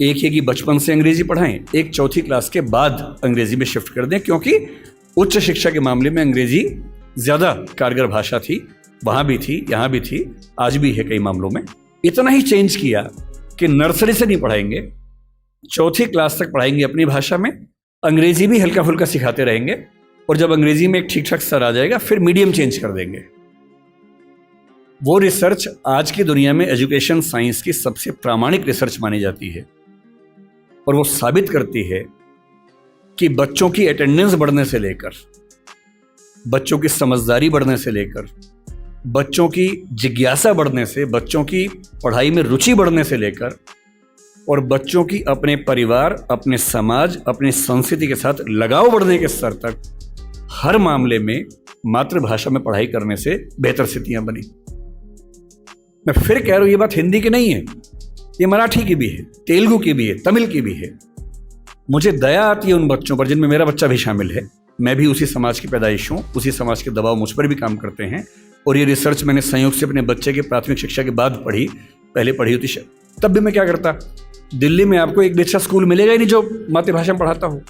एक है कि बचपन से अंग्रेजी पढ़ाएं, एक चौथी क्लास के बाद अंग्रेजी में शिफ्ट कर दें, क्योंकि उच्च शिक्षा के मामले में अंग्रेजी ज्यादा कारगर भाषा थी, वहां भी थी, यहां भी थी, आज भी है कई मामलों में। इतना ही चेंज किया कि नर्सरी से नहीं पढ़ाएंगे, चौथी क्लास तक पढ़ाएंगे अपनी भाषा में, अंग्रेजी भी हल्का फुल्का सिखाते रहेंगे, और जब अंग्रेजी में एक ठीक ठाक स्तर आ जाएगा फिर मीडियम चेंज कर देंगे। वो रिसर्च आज की दुनिया में एजुकेशन साइंस की सबसे प्रामाणिक रिसर्च मानी जाती है और वो साबित करती है कि बच्चों की अटेंडेंस बढ़ने से लेकर, बच्चों की समझदारी बढ़ने से लेकर, बच्चों की जिज्ञासा बढ़ने से, बच्चों की पढ़ाई में रुचि बढ़ने से लेकर, और बच्चों की अपने परिवार, अपने समाज, अपनी संस्कृति के साथ लगाव बढ़ने के स्तर तक हर मामले में मातृभाषा में पढ़ाई करने से बेहतर स्थितियां बनी। मैं फिर कह रहा हूं, ये बात हिंदी की नहीं है, ये मराठी की भी है, तेलुगु की भी है, तमिल की भी है। मुझे दया आती है उन बच्चों पर जिनमें मेरा बच्चा भी शामिल है। मैं भी उसी समाज की पैदाइश हूं, उसी समाज के दबाव मुझ पर भी काम करते हैं, और ये रिसर्च मैंने संयोग से अपने बच्चे के प्राथमिक शिक्षा के बाद पढ़ी, पहले पढ़ी होती शायद। तब भी मैं क्या करता, दिल्ली में आपको एक भी अच्छा स्कूल मिलेगा ही नहीं जो मातृभाषा में पढ़ाता हो।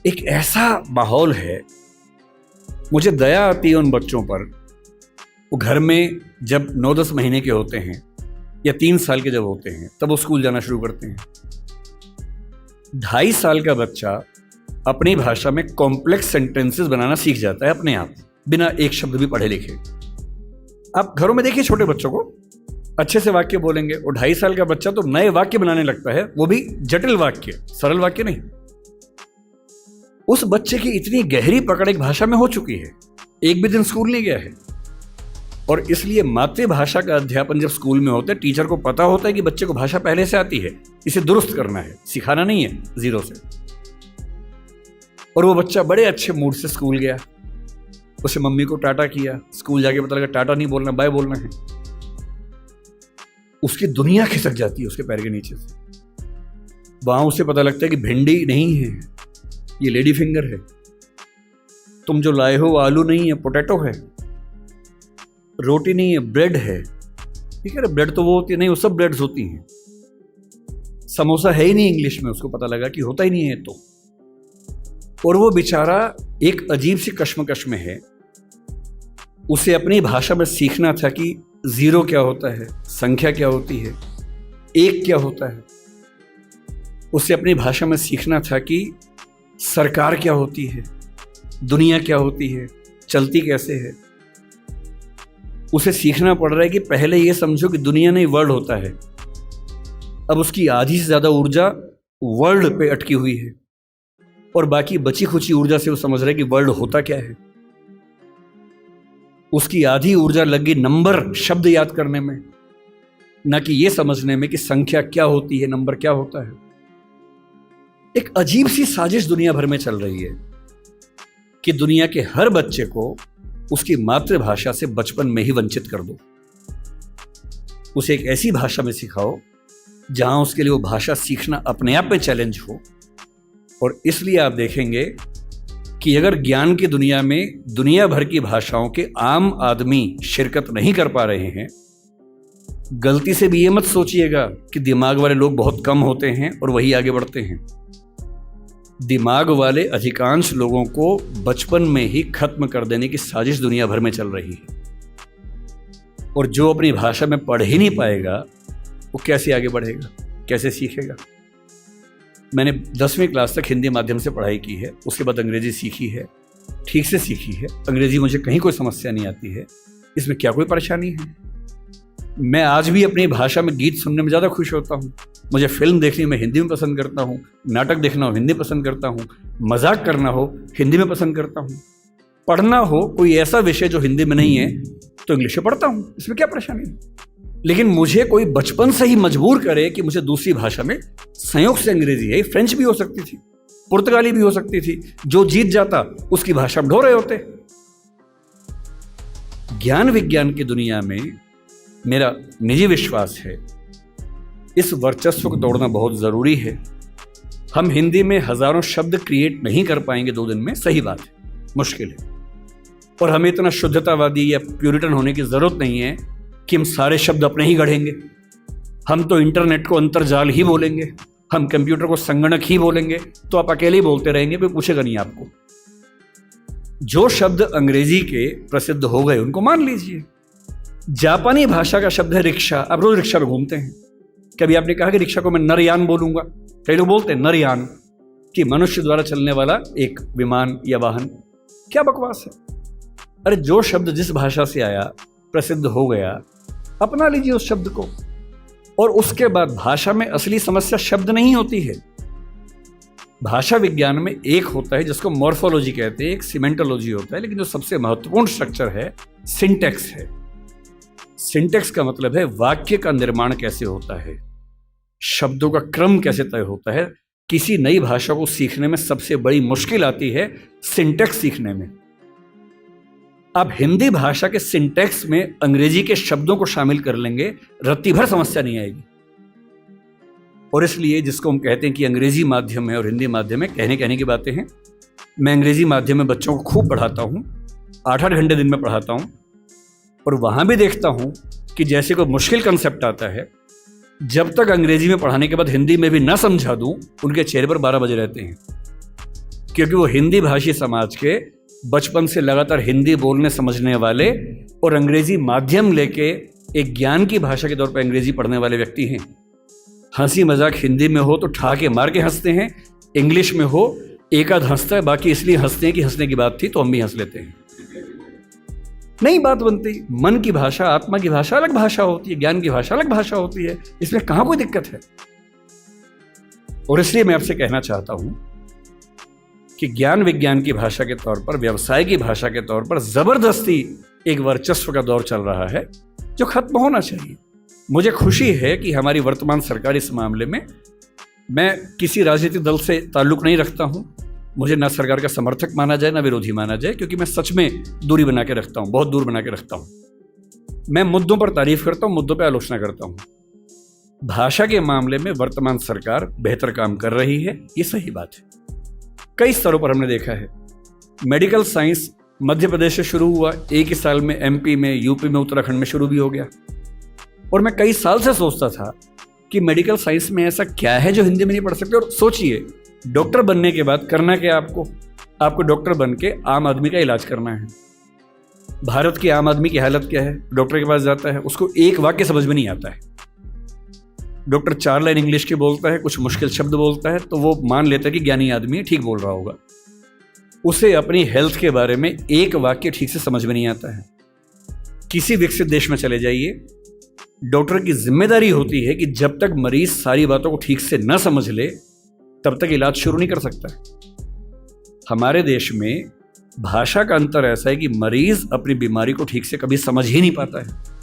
एक ऐसा माहौल है, मुझे दया आती है उन बच्चों पर। वो घर में जब 9-10 महीने के होते हैं या 3 साल के जब होते हैं, तब वो स्कूल जाना शुरू करते हैं। 2.5 साल का बच्चा अपनी भाषा में कॉम्प्लेक्स सेंटेंसेस बनाना सीख जाता है अपने आप, बिना एक शब्द भी पढ़े लिखे। आप घरों में देखिए छोटे बच्चों को, अच्छे से वाक्य बोलेंगे, और 2.5 साल का बच्चा तो नए वाक्य बनाने लगता है, वो भी जटिल वाक्य, सरल वाक्य नहीं। उस बच्चे की इतनी गहरी पकड़ एक भाषा में हो चुकी है, एक भी दिन स्कूल नहीं गया है। और इसलिए मातृभाषा का अध्यापन जब स्कूल में होता है, टीचर को पता होता है कि बच्चे को भाषा पहले से आती है, इसे दुरुस्त करना है, सिखाना नहीं है जीरो से। और वो बच्चा बड़े अच्छे मूड से स्कूल गया, उसे मम्मी को टाटा किया, स्कूल जाके पता लगा टाटा नहीं बोलना, बाय बोलना है। उसकी दुनिया खिसक जाती है उसके पैर के नीचे से। वहां उसे पता लगता है कि भिंडी नहीं है, ये लेडी फिंगर है। तुम जो लाए हो वो आलू नहीं है, पोटैटो है। रोटी नहीं है, ब्रेड है। ठीक है ना, ब्रेड तो वो होती है नहीं, वो सब ब्रेड्स होती हैं। समोसा है ही नहीं इंग्लिश में, उसको पता लगा कि होता ही नहीं है तो। और वो बेचारा एक अजीब सी कश्मकश में है। उसे अपनी भाषा में सीखना था कि जीरो क्या होता है, संख्या क्या होती है, एक क्या होता है। उसे अपनी भाषा में सीखना था कि सरकार क्या होती है, दुनिया क्या होती है, चलती कैसे है। उसे सीखना पड़ रहा है कि पहले ये समझो कि दुनिया नहीं वर्ल्ड होता है। अब उसकी आधी से ज़्यादा ऊर्जा वर्ल्ड पे अटकी हुई है और बाकी बची खुची ऊर्जा से वो समझ रहा है कि वर्ल्ड होता क्या है। उसकी आधी ऊर्जा लगी नंबर, शब्द याद करने में, ना कि ये समझने में कि संख्या क्या होती है, नंबर क्या होता है। एक अजीब सी साजिश दुनिया भर में चल रही है कि दुनिया के हर बच्चे को उसकी मातृभाषा से बचपन में ही वंचित कर दो। उसे एक ऐसी भाषा में सिखाओ जहां उसके लिए वो भाषा सीखना अपने आप में चैलेंज हो। और इसलिए आप देखेंगे कि अगर ज्ञान की दुनिया में दुनिया भर की भाषाओं के आम आदमी शिरकत नहीं कर पा रहे हैं, गलती से भी ये मत सोचिएगा कि दिमाग वाले लोग बहुत कम होते हैं और वही आगे बढ़ते हैं। दिमाग वाले अधिकांश लोगों को बचपन में ही खत्म कर देने की साजिश दुनिया भर में चल रही है। और जो अपनी भाषा में पढ़ ही नहीं पाएगा वो कैसे आगे बढ़ेगा, कैसे सीखेगा। मैंने 10वीं क्लास तक हिंदी माध्यम से पढ़ाई की है, उसके बाद अंग्रेजी सीखी है, ठीक से सीखी है। अंग्रेजी मुझे कहीं कोई समस्या नहीं आती है, इसमें क्या कोई परेशानी है। मैं आज भी अपनी भाषा में गीत सुनने में ज़्यादा खुश होता हूँ। मुझे फिल्म देखनी मैं हिंदी में पसंद करता हूँ, नाटक देखना हो हिंदी पसंद करता हूँ, मजाक करना हो हिंदी में पसंद करता हूँ, पढ़ना हो कोई ऐसा विषय जो हिंदी में नहीं है तो इंग्लिश में पढ़ता हूँ, इसमें क्या परेशानी है। लेकिन मुझे कोई बचपन से ही मजबूर करे कि मुझे दूसरी भाषा में, संयोग से अंग्रेजी है, फ्रेंच भी हो सकती थी, पुर्तगाली भी हो सकती थी, जो जीत जाता उसकी भाषा में ढो रहे होते। ज्ञान विज्ञान की दुनिया में मेरा निजी विश्वास है इस वर्चस्व को तोड़ना बहुत जरूरी है। हम हिंदी में हजारों शब्द क्रिएट नहीं कर पाएंगे 2 दिन में, सही बात है, मुश्किल है। और हमें इतना शुद्धतावादी या प्यूरिटन होने की जरूरत नहीं है कि हम सारे शब्द अपने ही गढ़ेंगे। हम तो इंटरनेट को अंतर्जाल ही बोलेंगे, हम कंप्यूटर को संगणक ही बोलेंगे, तो आप अकेले ही बोलते रहेंगे, कोई पूछेगा नहीं आपको। जो शब्द अंग्रेजी के प्रसिद्ध हो गए उनको मान लीजिए। जापानी भाषा का शब्द है रिक्शा। आप रोज रिक्शा में घूमते हैं, कभी आपने कहा कि रिक्शा को मैं नरयान बोलूंगा? कई लोग बोलते हैं नरयान, कि मनुष्य द्वारा चलने वाला एक विमान या वाहन। क्या बकवास है। अरे जो शब्द जिस भाषा से आया, प्रसिद्ध हो गया, अपना लीजिए उस शब्द को। और उसके बाद भाषा में असली समस्या शब्द नहीं होती है। भाषा विज्ञान में एक होता है जिसको मॉर्फोलॉजी कहते हैं, एक सिमेंटोलॉजी होता है, लेकिन जो सबसे महत्वपूर्ण स्ट्रक्चर है सिंटैक्स है। सिंटैक्स का मतलब है वाक्य का निर्माण कैसे होता है, शब्दों का क्रम कैसे तय होता है। किसी नई भाषा को सीखने में सबसे बड़ी मुश्किल आती है सिंटैक्स सीखने में। आप हिंदी भाषा के सिंटैक्स में अंग्रेजी के शब्दों को शामिल कर लेंगे, रत्ती भर समस्या नहीं आएगी। और इसलिए जिसको हम कहते हैं कि अंग्रेजी माध्यम है और हिंदी माध्यम है, कहने की बातें हैं। मैं अंग्रेजी माध्यम में बच्चों को खूब पढ़ाता हूँ, 8-8 घंटे दिन में पढ़ाता हूँ। और वहाँ भी देखता हूँ कि जैसे कोई मुश्किल कंसेप्ट आता है, जब तक अंग्रेजी में पढ़ाने के बाद हिंदी में भी ना समझा दूँ, उनके चेहरे पर 12 बजे रहते हैं। क्योंकि वो हिंदी भाषी समाज के बचपन से लगातार हिंदी बोलने समझने वाले और अंग्रेजी माध्यम लेके एक ज्ञान की भाषा के तौर पर अंग्रेजी पढ़ने वाले व्यक्ति हैं। हंसी मजाक हिंदी में हो तो ठहाके मार के हंसते हैं, इंग्लिश में हो एक आध हंसता है, बाकी इसलिए हंसते हैं कि हंसने की बात थी तो हम भी हंस लेते हैं। नई बात बनती। मन की भाषा, आत्मा की भाषा अलग भाषा होती है, ज्ञान की भाषा अलग भाषा होती है, इसमें कहां कोई दिक्कत है। और इसलिए मैं आपसे कहना चाहता हूं कि ज्ञान विज्ञान की भाषा के तौर पर, व्यवसाय की भाषा के तौर पर जबरदस्ती एक वर्चस्व का दौर चल रहा है जो खत्म होना चाहिए। मुझे खुशी है कि हमारी वर्तमान सरकार इस मामले में, मैं किसी राजनीतिक दल से ताल्लुक नहीं रखता हूं, मुझे ना सरकार का समर्थक माना जाए ना विरोधी माना जाए, क्योंकि मैं सच में दूरी बना के रखता हूं, बहुत दूर बना के रखता हूं। मैं मुद्दों पर तारीफ करता हूं, मुद्दों पर आलोचना करता हूं। भाषा के मामले में वर्तमान सरकार बेहतर काम कर रही है, ये सही बात है। कई स्तरों पर हमने देखा है। मेडिकल साइंस मध्य प्रदेश से शुरू हुआ, एक ही साल में एमपी में, यूपी में, उत्तराखंड में शुरू भी हो गया। और मैं कई साल से सोचता था कि मेडिकल साइंस में ऐसा क्या है जो हिंदी में नहीं पढ़ सकते। और सोचिए, डॉक्टर बनने के बाद करना क्या आपको डॉक्टर बन के आम आदमी का इलाज करना है। भारत की आम आदमी की हालत क्या है? डॉक्टर के पास जाता है, उसको एक वाक्य समझ में नहीं आता है। डॉक्टर 4 लाइन इंग्लिश की बोलता है, कुछ मुश्किल शब्द बोलता है, तो वो मान लेता है कि ज्ञानी आदमी ठीक बोल रहा होगा। उसे अपनी हेल्थ के बारे में एक वाक्य ठीक से समझ में नहीं आता है। किसी विकसित देश में चले जाइए, डॉक्टर की जिम्मेदारी होती है कि जब तक मरीज सारी बातों को ठीक से न समझ ले तब तक इलाज शुरू नहीं कर सकता है। हमारे देश में भाषा का अंतर ऐसा है कि मरीज अपनी बीमारी को ठीक से कभी समझ ही नहीं पाता है।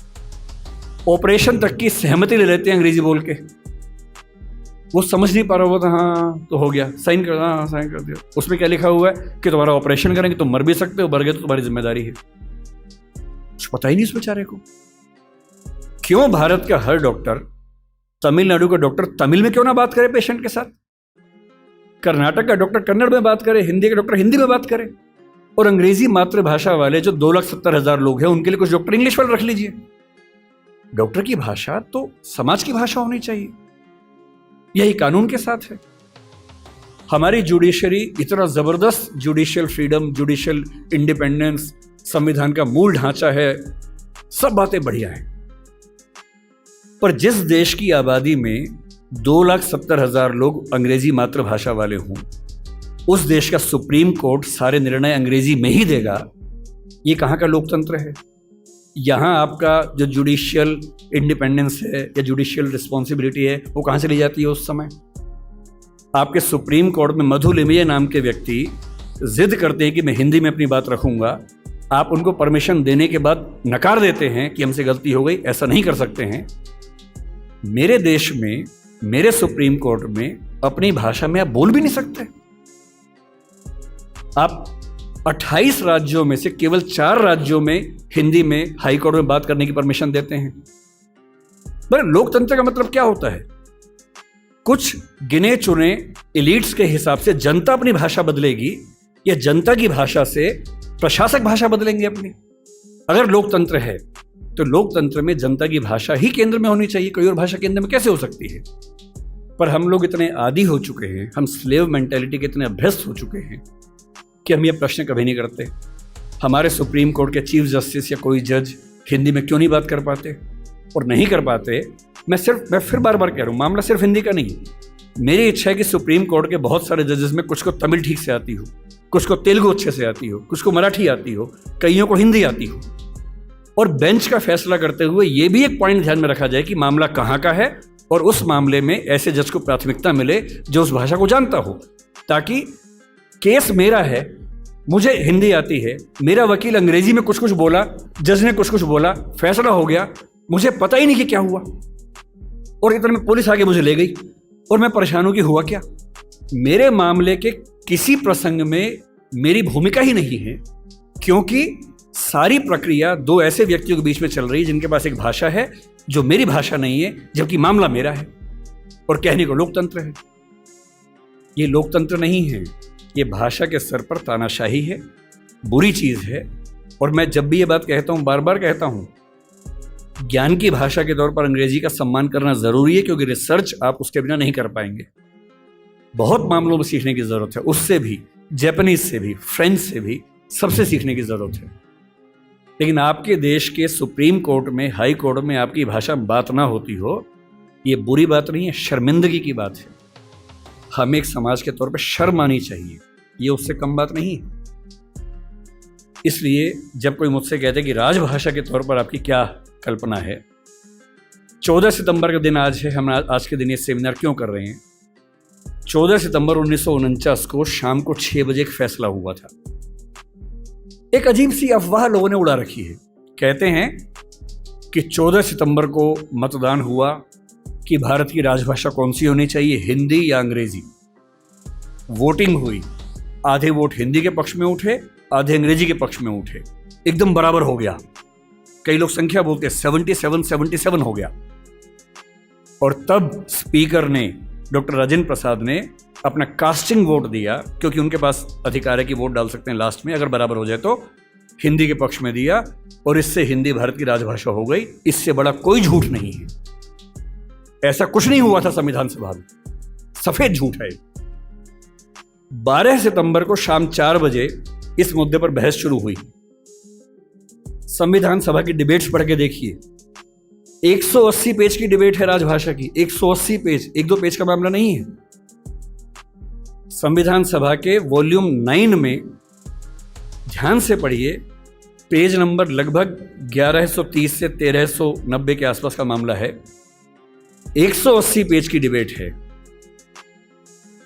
ऑपरेशन तक की सहमति ले लेते हैं अंग्रेजी बोल के। वो समझ नहीं पा रहा होता, हाँ तो हो गया, साइन कर, हाँ साइन कर दिया। उसमें क्या लिखा हुआ है कि तुम्हारा ऑपरेशन करेंगे, तुम मर भी सकते हो, मर गए तो तुम्हारी जिम्मेदारी है। कुछ पता ही नहीं उस बेचारे को। क्यों भारत का हर डॉक्टर, तमिलनाडु का डॉक्टर तमिल में क्यों ना बात करे पेशेंट के साथ, कर्नाटक का डॉक्टर कन्नड़ में बात करे, हिंदी का डॉक्टर हिंदी में बात करे, और अंग्रेजी मातृभाषा वाले जो 2,70,000 लोग हैं उनके लिए कुछ डॉक्टर इंग्लिश वाले रख लीजिए। डॉक्टर की भाषा तो समाज की भाषा होनी चाहिए। यही कानून के साथ है। हमारी जुडिशरी इतना जबरदस्त जुडिशियल फ्रीडम, जुडिशियल इंडिपेंडेंस, संविधान का मूल ढांचा है, सब बातें बढ़िया हैं। पर जिस देश की आबादी में 2,70,000 लोग अंग्रेजी मातृभाषा वाले हों, उस देश का सुप्रीम कोर्ट सारे निर्णय अंग्रेजी में ही देगा, ये कहाँ का लोकतंत्र है? यहाँ आपका जो जुडिशियल इंडिपेंडेंस है या जुडिशियल रिस्पॉन्सिबिलिटी है वो कहाँ से ली जाती है उस समय? आपके सुप्रीम कोर्ट में मधु लिमये नाम के व्यक्ति जिद करते हैं कि मैं हिंदी में अपनी बात रखूंगा, आप उनको परमिशन देने के बाद नकार देते हैं कि हमसे गलती हो गई, ऐसा नहीं कर सकते हैं। मेरे देश में, मेरे सुप्रीम कोर्ट में अपनी भाषा में आप बोल भी नहीं सकते। आप 28 राज्यों में से केवल 4 राज्यों में हिंदी में हाई कोर्ट में बात करने की परमिशन देते हैं। पर लोकतंत्र का मतलब क्या होता है? कुछ गिने चुने एलिट्स के हिसाब से जनता अपनी भाषा बदलेगी या जनता की भाषा से प्रशासक भाषा बदलेंगे अपनी? अगर लोकतंत्र है तो लोकतंत्र में जनता की भाषा ही केंद्र में होनी चाहिए, कोई और भाषा केंद्र में कैसे हो सकती है? पर हम लोग इतने आदी हो चुके हैं, हम स्लेव मेंटालिटी के इतने अभ्यस्त हो चुके हैं कि हम ये प्रश्न कभी नहीं करते। हमारे सुप्रीम कोर्ट के चीफ जस्टिस या कोई जज हिंदी में क्यों नहीं बात कर पाते? और नहीं कर पाते, मैं फिर बार बार कह रहा हूँ, मामला सिर्फ हिंदी का नहीं। मेरी इच्छा है कि सुप्रीम कोर्ट के बहुत सारे जजेस में कुछ को तमिल ठीक से आती हो, कुछ को तेलुगु अच्छे से आती हो, कुछ को मराठी आती हो, कईयों को हिंदी आती हो। और बेंच का फैसला करते हुए ये भी एक पॉइंट ध्यान में रखा जाए कि मामला कहाँ का है और उस मामले में ऐसे जज को प्राथमिकता मिले जो उस भाषा को जानता हो, ताकि केस मेरा है, मुझे हिंदी आती है, मेरा वकील अंग्रेजी में कुछ कुछ बोला, जज ने कुछ कुछ बोला, फैसला हो गया, मुझे पता ही नहीं कि क्या हुआ, और इतने में पुलिस आके मुझे ले गई और मैं परेशान हूं कि हुआ क्या। मेरे मामले के किसी प्रसंग में मेरी भूमिका ही नहीं है, क्योंकि सारी प्रक्रिया 2 ऐसे व्यक्तियों के बीच में चल रही है जिनके पास एक भाषा है जो मेरी भाषा नहीं है, जबकि मामला मेरा है, और कहने को लोकतंत्र है। ये लोकतंत्र नहीं है, ये भाषा के स्तर पर तानाशाही है, बुरी चीज है। और मैं जब भी ये बात कहता हूं, बार बार कहता हूं, ज्ञान की भाषा के तौर पर अंग्रेजी का सम्मान करना जरूरी है, क्योंकि रिसर्च आप उसके बिना नहीं कर पाएंगे। बहुत मामलों में सीखने की जरूरत है, उससे भी, जापानीज से भी, फ्रेंच से भी, सबसे सीखने की जरूरत है। लेकिन आपके देश के सुप्रीम कोर्ट में, हाई कोर्ट में आपकी भाषा में बात ना होती हो, ये बुरी बात नहीं है, शर्मिंदगी की बात है। हमें एक समाज के तौर पर शर्म आनी चाहिए, ये उससे कम बात नहीं है। इसलिए जब कोई मुझसे कहते कि राजभाषा के तौर पर आपकी क्या कल्पना है, 14 सितंबर का दिन आज है, हम आज के दिन ये सेमिनार क्यों कर रहे हैं? 14 सितंबर 1949 को शाम को 6 बजे एक फैसला हुआ था। एक अजीब सी अफवाह लोगों ने उड़ा रखी है। कहते हैं कि 14 सितंबर को मतदान हुआ कि भारत की राजभाषा कौन सी होनी चाहिए, हिंदी या अंग्रेजी। वोटिंग हुई, आधे वोट हिंदी के पक्ष में उठे, आधे अंग्रेजी के पक्ष में उठे, एकदम बराबर हो गया। कई लोग संख्या बोलते हैं 77 हो गया। और तब स्पीकर ने, डॉक्टर राजेंद्र प्रसाद ने अपना कास्टिंग वोट दिया, क्योंकि उनके पास अधिकार है कि वोट डाल सकते हैं लास्ट में, अगर बराबर हो जाए तो हिंदी के पक्ष में दिया और इससे हिंदी भारत की राजभाषा हो गई। इससे बड़ा कोई झूठ नहीं है। ऐसा कुछ नहीं हुआ था संविधान सभा में, सफेद झूठ है। 12 सितंबर को शाम 4 बजे इस मुद्दे पर बहस शुरू हुई। संविधान सभा की डिबेट्स पढ़ के देखिए, 180 पेज की डिबेट है राजभाषा की। 180 पेज, 1-2 पेज का मामला नहीं है। संविधान सभा के वॉल्यूम 9 में ध्यान से पढ़िए, पेज नंबर लगभग 1130 से 1390 के आसपास का मामला है। 180 पेज की डिबेट है,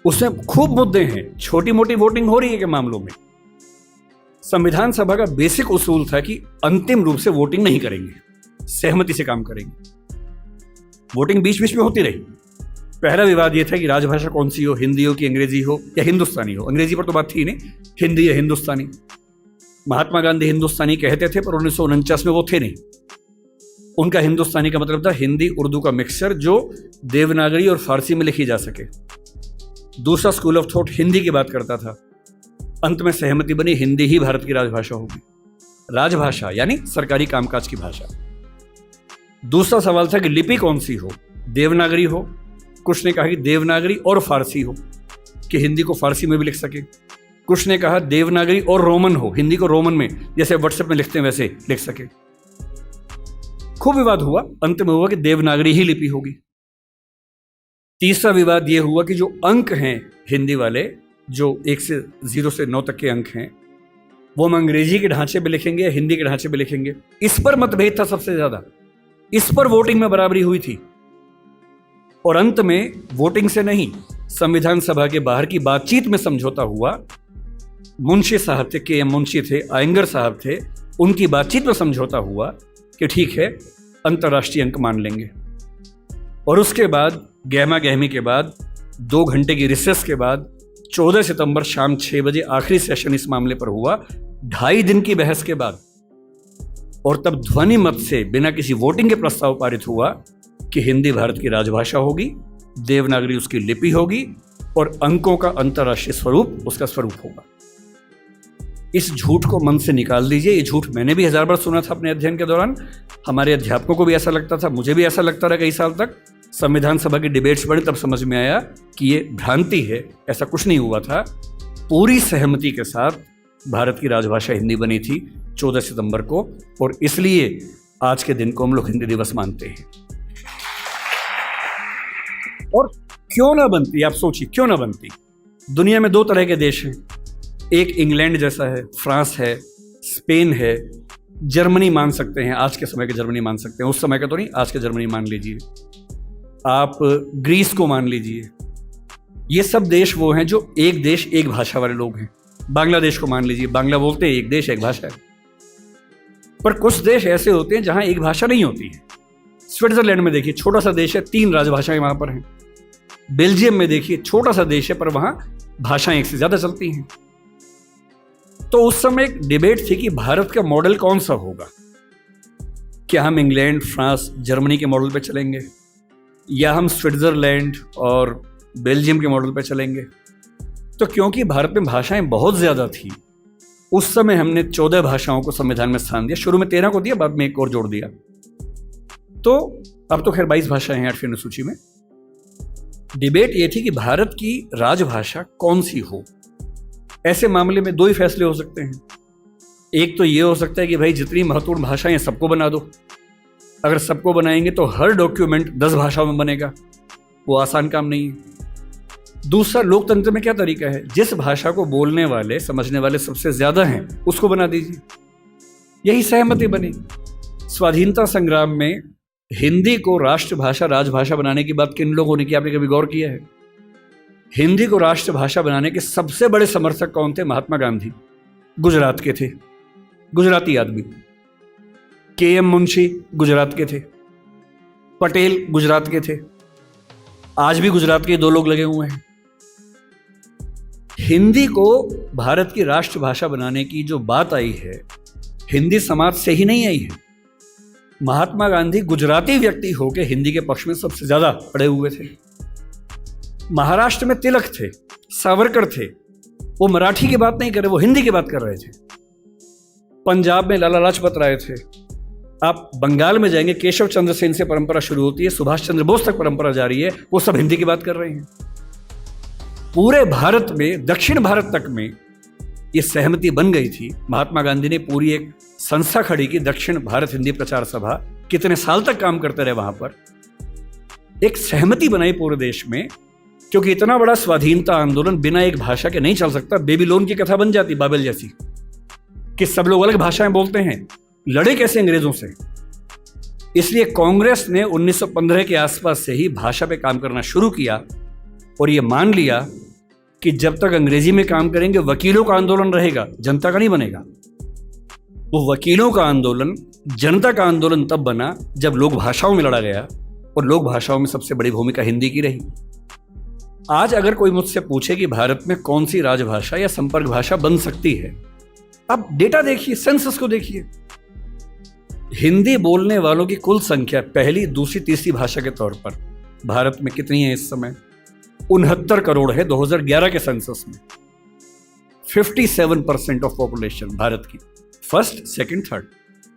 उसमें खूब मुद्दे हैं। छोटी मोटी वोटिंग हो रही है के मामलों में। संविधान सभा का बेसिक उसूल था कि अंतिम रूप से वोटिंग नहीं करेंगे, सहमति से काम करेंगे। वोटिंग बीच बीच में होती रही। पहला विवाद यह था कि राजभाषा कौन सी हो, हिंदी हो कि अंग्रेजी हो या हिंदुस्तानी हो। अंग्रेजी पर तो बात थी नहीं, हिंदी या हिंदुस्तानी। महात्मा गांधी हिंदुस्तानी कहते थे, पर 1949 में वो थे नहीं। उनका हिंदुस्तानी का मतलब था हिंदी उर्दू का मिक्सचर जो देवनागरी और फारसी में लिखी जा सके। दूसरा स्कूल ऑफ थॉट हिंदी की बात करता था। अंत में सहमति बनी, हिंदी ही भारत की राजभाषा होगी। राजभाषा यानी सरकारी कामकाज की भाषा। दूसरा सवाल था कि लिपि कौन सी हो, देवनागरी हो, कुछ ने कहा कि देवनागरी और फारसी हो कि हिंदी को फारसी में भी लिख सके। कुछ ने कहा देवनागरी और रोमन हो, हिंदी को रोमन में जैसे व्हाट्सएप में लिखते हैं वैसे लिख सके। खूब विवाद हुआ, अंत में हुआ कि देवनागरी ही लिपि होगी। तीसरा विवाद यह हुआ कि जो अंक हैं हिंदी वाले, जो 1 से 0 से 9 तक के अंक हैं, वो हम अंग्रेजी के ढांचे में लिखेंगे या हिंदी के ढांचे में लिखेंगे। इस पर मतभेद था सबसे ज्यादा। इस पर वोटिंग में बराबरी हुई थी। और अंत में वोटिंग से नहीं, संविधान सभा के बाहर की बातचीत में समझौता हुआ। मुंशी साहब थे, के एम मुंशी थे, आयंगर साहब थे, उनकी बातचीत में समझौता हुआ कि ठीक है, अंतर्राष्ट्रीय अंक मान लेंगे। और उसके बाद गहमा गहमी के बाद 2 घंटे की रिसेस के बाद 14 सितंबर शाम 6 बजे आखिरी सेशन इस मामले पर हुआ, 2.5 दिन की बहस के बाद। और तब ध्वनि मत से बिना किसी वोटिंग के प्रस्ताव पारित हुआ कि हिंदी भारत की राजभाषा होगी, देवनागरी उसकी लिपि होगी और अंकों का अंतर्राष्ट्रीय स्वरूप उसका स्वरूप होगा। इस झूठ को मन से निकाल दीजिए। ये झूठ मैंने भी 1000 बार सुना था अपने अध्ययन के दौरान। हमारे अध्यापकों को भी ऐसा लगता था, मुझे भी ऐसा लगता रहा कई साल तक। संविधान सभा की डिबेट्स बढ़ी तब समझ में आया कि ये भ्रांति है, ऐसा कुछ नहीं हुआ था। पूरी सहमति के साथ भारत की राजभाषा हिंदी बनी थी 14 सितंबर को, और इसलिए आज के दिन को हम लोग हिंदी दिवस मानते हैं। और क्यों ना बनती, आप सोचिए क्यों ना बनती। दुनिया में 2 तरह के देश हैं, एक इंग्लैंड जैसा है, फ्रांस है, स्पेन है, जर्मनी मान सकते हैं, आज के समय के जर्मनी मान सकते हैं, उस समय का तो नहीं, आज के जर्मनी मान लीजिए, आप ग्रीस को मान लीजिए। ये सब देश वो हैं जो एक देश एक भाषा वाले लोग हैं। बांग्लादेश को मान लीजिए, बांग्ला बोलते हैं, एक देश एक भाषा है। पर कुछ देश ऐसे होते हैं जहां एक भाषा नहीं होती है। स्विट्जरलैंड में देखिए, छोटा सा देश है, 3 राजभाषाएं वहां पर हैं। बेल्जियम में देखिए, छोटा सा देश है, पर वहां भाषाएं 1 से ज्यादा चलती हैं। तो उस समय एक डिबेट थी कि भारत का मॉडल कौन सा होगा। क्या हम इंग्लैंड, फ्रांस, जर्मनी के मॉडल पे चलेंगे या हम स्विट्जरलैंड और बेल्जियम के मॉडल पे चलेंगे। तो क्योंकि भारत में भाषाएं बहुत ज़्यादा थी, उस समय हमने 14 भाषाओं को संविधान में स्थान दिया। शुरू में 13 को दिया, बाद में एक और जोड़ दिया। तो अब तो खैर 22 भाषाएं हैं 8वीं अनुसूची में। डिबेट ये थी कि भारत की राजभाषा कौन सी हो। ऐसे मामले में 2 ही फैसले हो सकते हैं। एक तो ये हो सकता है कि भाई जितनी महत्वपूर्ण भाषाएं सबको बना दो। अगर सबको बनाएंगे तो हर डॉक्यूमेंट 10 भाषाओं में बनेगा, वो आसान काम नहीं है। दूसरा, लोकतंत्र में क्या तरीका है, जिस भाषा को बोलने वाले, समझने वाले सबसे ज्यादा हैं उसको बना दीजिए। यही सहमति बनी। स्वाधीनता संग्राम में हिंदी को राष्ट्रभाषा, राजभाषा बनाने की बात किन लोगों ने की, आपने कभी गौर किया है? हिंदी को राष्ट्रभाषा बनाने के सबसे बड़े समर्थक कौन थे? महात्मा गांधी, गुजरात के थे, गुजराती आदमी। के एम मुंशी गुजरात के थे, पटेल गुजरात के थे, आज भी गुजरात के 2 लोग लगे हुए हैं। हिंदी को भारत की राष्ट्रभाषा बनाने की जो बात आई है, हिंदी समाज से ही नहीं आई है। महात्मा गांधी गुजराती व्यक्ति होकर हिंदी के पक्ष में सबसे ज्यादा पड़े हुए थे। महाराष्ट्र में तिलक थे, सावरकर थे, वो मराठी की बात नहीं कर रहे, वो हिंदी की बात कर रहे थे। पंजाब में लाला लाजपत राय थे। आप बंगाल में जाएंगे, केशव चंद्र सेन से परंपरा शुरू होती है, सुभाष चंद्र बोस तक परंपरा जारी है, वो सब हिंदी की बात कर रहे हैं। पूरे भारत में, दक्षिण भारत तक में ये सहमति बन गई थी। महात्मा गांधी ने पूरी एक संस्था खड़ी की, दक्षिण भारत हिंदी प्रचार सभा। कितने साल तक काम करते रहे वहां पर, एक सहमति बनाई पूरे देश में, क्योंकि इतना बड़ा स्वाधीनता आंदोलन बिना एक भाषा के नहीं चल सकता। बेबीलोन की कथा बन जाती बाबेल जैसी, कि सब लोग अलग भाषाएं बोलते हैं, लड़े कैसे अंग्रेजों से। इसलिए कांग्रेस ने 1915 के आसपास से ही भाषा पे काम करना शुरू किया और ये मान लिया कि जब तक अंग्रेजी में काम करेंगे वकीलों का आंदोलन रहेगा, जनता का नहीं बनेगा। वो वकीलों का आंदोलन जनता का आंदोलन तब बना जब लोक भाषाओं में लड़ा गया, और लोक भाषाओं में सबसे बड़ी भूमिका हिंदी की रही। आज अगर कोई मुझसे पूछे कि भारत में कौन सी राजभाषा या संपर्क भाषा बन सकती है, आप डेटा देखिए, सेंसस को देखिए। हिंदी बोलने वालों की कुल संख्या पहली, दूसरी, तीसरी भाषा के तौर पर भारत में कितनी है इस समय? 69 करोड़ है 2011 के सेंसस में। 57% ऑफ पॉपुलेशन भारत की, first, second, third.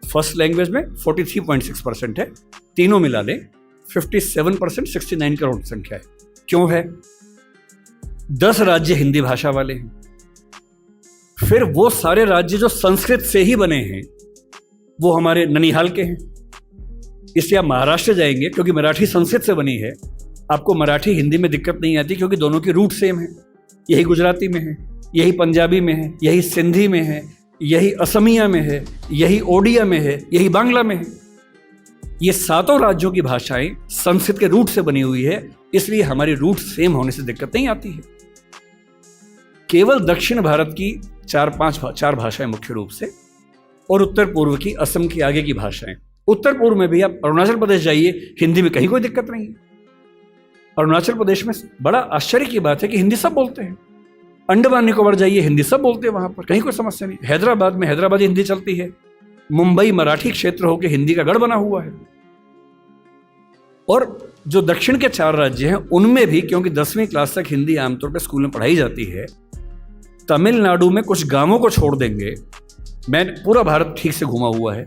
First language में 43.6% है, तीनों मिला ले 57%, 69 करोड़ संख्या है। क्यों है? 10 राज्य हिंदी भाषा वाले हैं। फिर वो सारे राज्य जो संस्कृत से ही बने हैं, वो हमारे ननिहाल के हैं। इसलिए आप महाराष्ट्र जाएंगे, क्योंकि मराठी संस्कृत से बनी है, आपको मराठी हिंदी में दिक्कत नहीं आती, क्योंकि दोनों की रूट सेम है। यही गुजराती में है, यही पंजाबी में है, यही सिंधी में है, यही असमिया में है, यही ओडिया में है, यही बांग्ला में है। ये सातों राज्यों की भाषाएं संस्कृत के रूट से बनी हुई है, इसलिए हमारी रूट सेम होने से दिक्कत नहीं आती है। केवल दक्षिण भारत की चार भाषाएं मुख्य रूप से, और उत्तर पूर्व की, असम की आगे की भाषाएं। उत्तर पूर्व में भी आप अरुणाचल प्रदेश जाइए, हिंदी में कहीं कोई दिक्कत नहीं है। अरुणाचल प्रदेश में बड़ा आश्चर्य की बात है कि हिंदी सब बोलते हैं। अंडमान निकोबार जाइए, हिंदी सब बोलते हैं, वहां पर कहीं कोई समस्या नहीं। हैदराबाद में हैदराबादी हिंदी चलती है। मुंबई मराठी क्षेत्र होकर हिंदी का गढ़ बना हुआ है। और जो दक्षिण के 4 राज्य हैं उनमें भी, क्योंकि 10वीं क्लास तक हिंदी आमतौर पर स्कूल में पढ़ाई जाती है, तमिलनाडु में कुछ गांवों को छोड़ देंगे, मैंने पूरा भारत ठीक से घूमा हुआ है,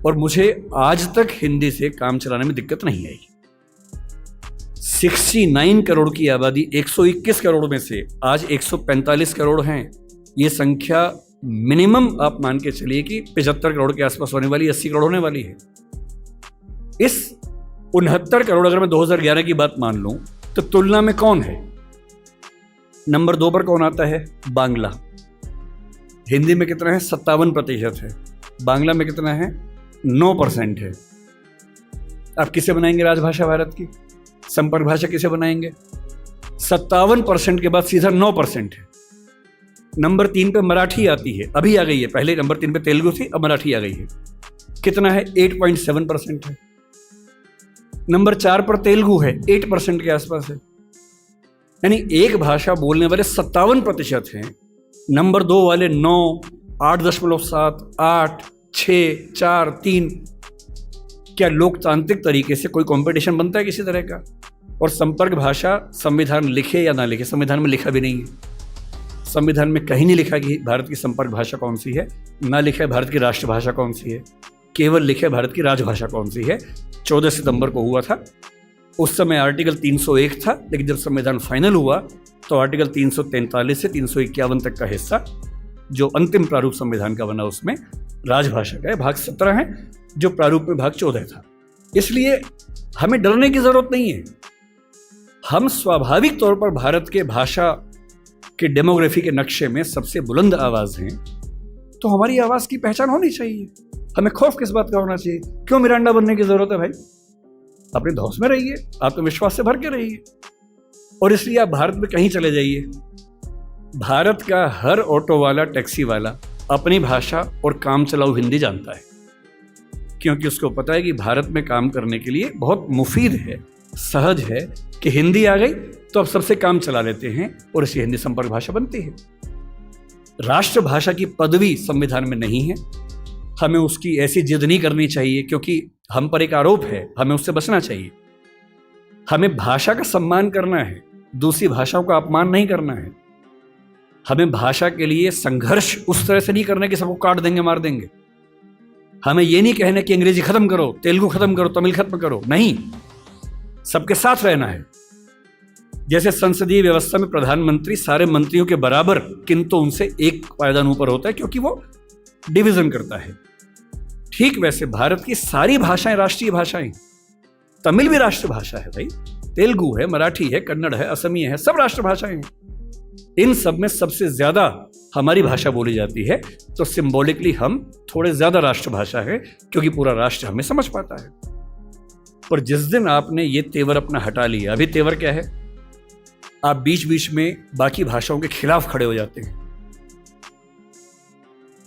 और मुझे आज तक हिंदी से काम चलाने में दिक्कत नहीं आई। 69 करोड़ की आबादी 121 करोड़ में से आज 145 करोड़ हैं। ये संख्या मिनिमम आप मान के चलिए कि 75 करोड़ के आसपास होने वाली, 80 करोड़ होने वाली है। इस 69 करोड़ अगर मैं 2011 की बात मान लूं, तो तुलना में कौन है? नंबर 2 पर कौन आता है? बांग्ला। हिंदी में कितना है? 57% है। बांग्ला में कितना है? 9% है। आप किसे बनाएंगे राजभाषा भारत की? संपर्क भाषा किसे बनाएंगे? 57% के बाद सीधा 9% है। नंबर 3 पे मराठी आती है, अभी आ गई है। पहले नंबर 3 पे तेलुगु थी, अब मराठी आ गई है। कितना है? 8.7% है। नंबर 4 पर तेलुगु है, 8% के आसपास है। यानी एक भाषा बोलने वाले 57% हैं। नंबर 2 वाले 9, 8.7, 8, 6, 4, 3। क्या लोकतांत्रिक तरीके से कोई कंपटीशन बनता है किसी तरह का? और संपर्क भाषा संविधान लिखे या ना लिखे, संविधान में लिखा भी नहीं है। संविधान में कहीं नहीं लिखा कि भारत की संपर्क भाषा कौन सी है, ना लिखा है भारत की राष्ट्रभाषा कौन सी है, केवल लिखे भारत की राजभाषा कौन सी है। 14 सितंबर को हुआ था। उस समय आर्टिकल 301 था, लेकिन जब संविधान फाइनल हुआ तो आर्टिकल 343 से 351 तक का हिस्सा, जो अंतिम प्रारूप संविधान का बना, उसमें राजभाषा का भाग 17 है, जो प्रारूप में भाग 14 था। इसलिए हमें डरने की जरूरत नहीं है। हम स्वाभाविक तौर पर भारत के भाषा के डेमोग्राफी के नक्शे में सबसे बुलंद आवाज हैं, तो हमारी आवाज की पहचान होनी चाहिए। हमें खौफ किस बात का होना चाहिए? क्यों मिरांडा बनने की जरूरत है भाई? अपने धौस में रहिए, आत्मविश्वास से भर के रहिए। और इसलिए आप भारत में कहीं चले जाइए, भारत का हर ऑटो वाला, टैक्सी वाला अपनी भाषा और काम चलाऊ हिंदी जानता है, क्योंकि उसको पता है कि भारत में काम करने के लिए बहुत मुफीद है, सहज है कि हिंदी आ गई तो अब सबसे काम चला लेते हैं, और इसलिए हिंदी संपर्क भाषा बनती है। राष्ट्रभाषा की पदवी संविधान में नहीं है। हमें उसकी ऐसी जिद नहीं करनी चाहिए, क्योंकि हम पर एक आरोप है, हमें उससे बचना चाहिए। हमें भाषा का सम्मान करना है, दूसरी भाषाओं का अपमान नहीं करना है। हमें भाषा के लिए संघर्ष उस तरह से नहीं करना कि सबको काट देंगे, मार देंगे। हमें ये नहीं कहना कि अंग्रेजी खत्म करो, तेलुगु खत्म करो, तमिल खत्म करो, नहीं, सबके साथ रहना है। जैसे संसदीय व्यवस्था में प्रधानमंत्री सारे मंत्रियों के बराबर किंतु उनसे एक पायदान ऊपर होता है क्योंकि वो डिवीजन करता है। ठीक वैसे भारत की सारी भाषाएं राष्ट्रीय भाषाएं, तमिल भी राष्ट्रभाषा है भाई, तेलुगु है, मराठी है, कन्नड़ है, असमिया है, सब राष्ट्रभाषाएं हैं। इन सब में सबसे ज्यादा हमारी भाषा बोली जाती है, तो सिंबॉलिकली हम थोड़े ज्यादा राष्ट्रभाषा है क्योंकि पूरा राष्ट्र हमें समझ पाता है। और जिस दिन आपने ये तेवर अपना हटा लिया, अभी तेवर क्या है, आप बीच बीच में बाकी भाषाओं के खिलाफ खड़े हो जाते हैं,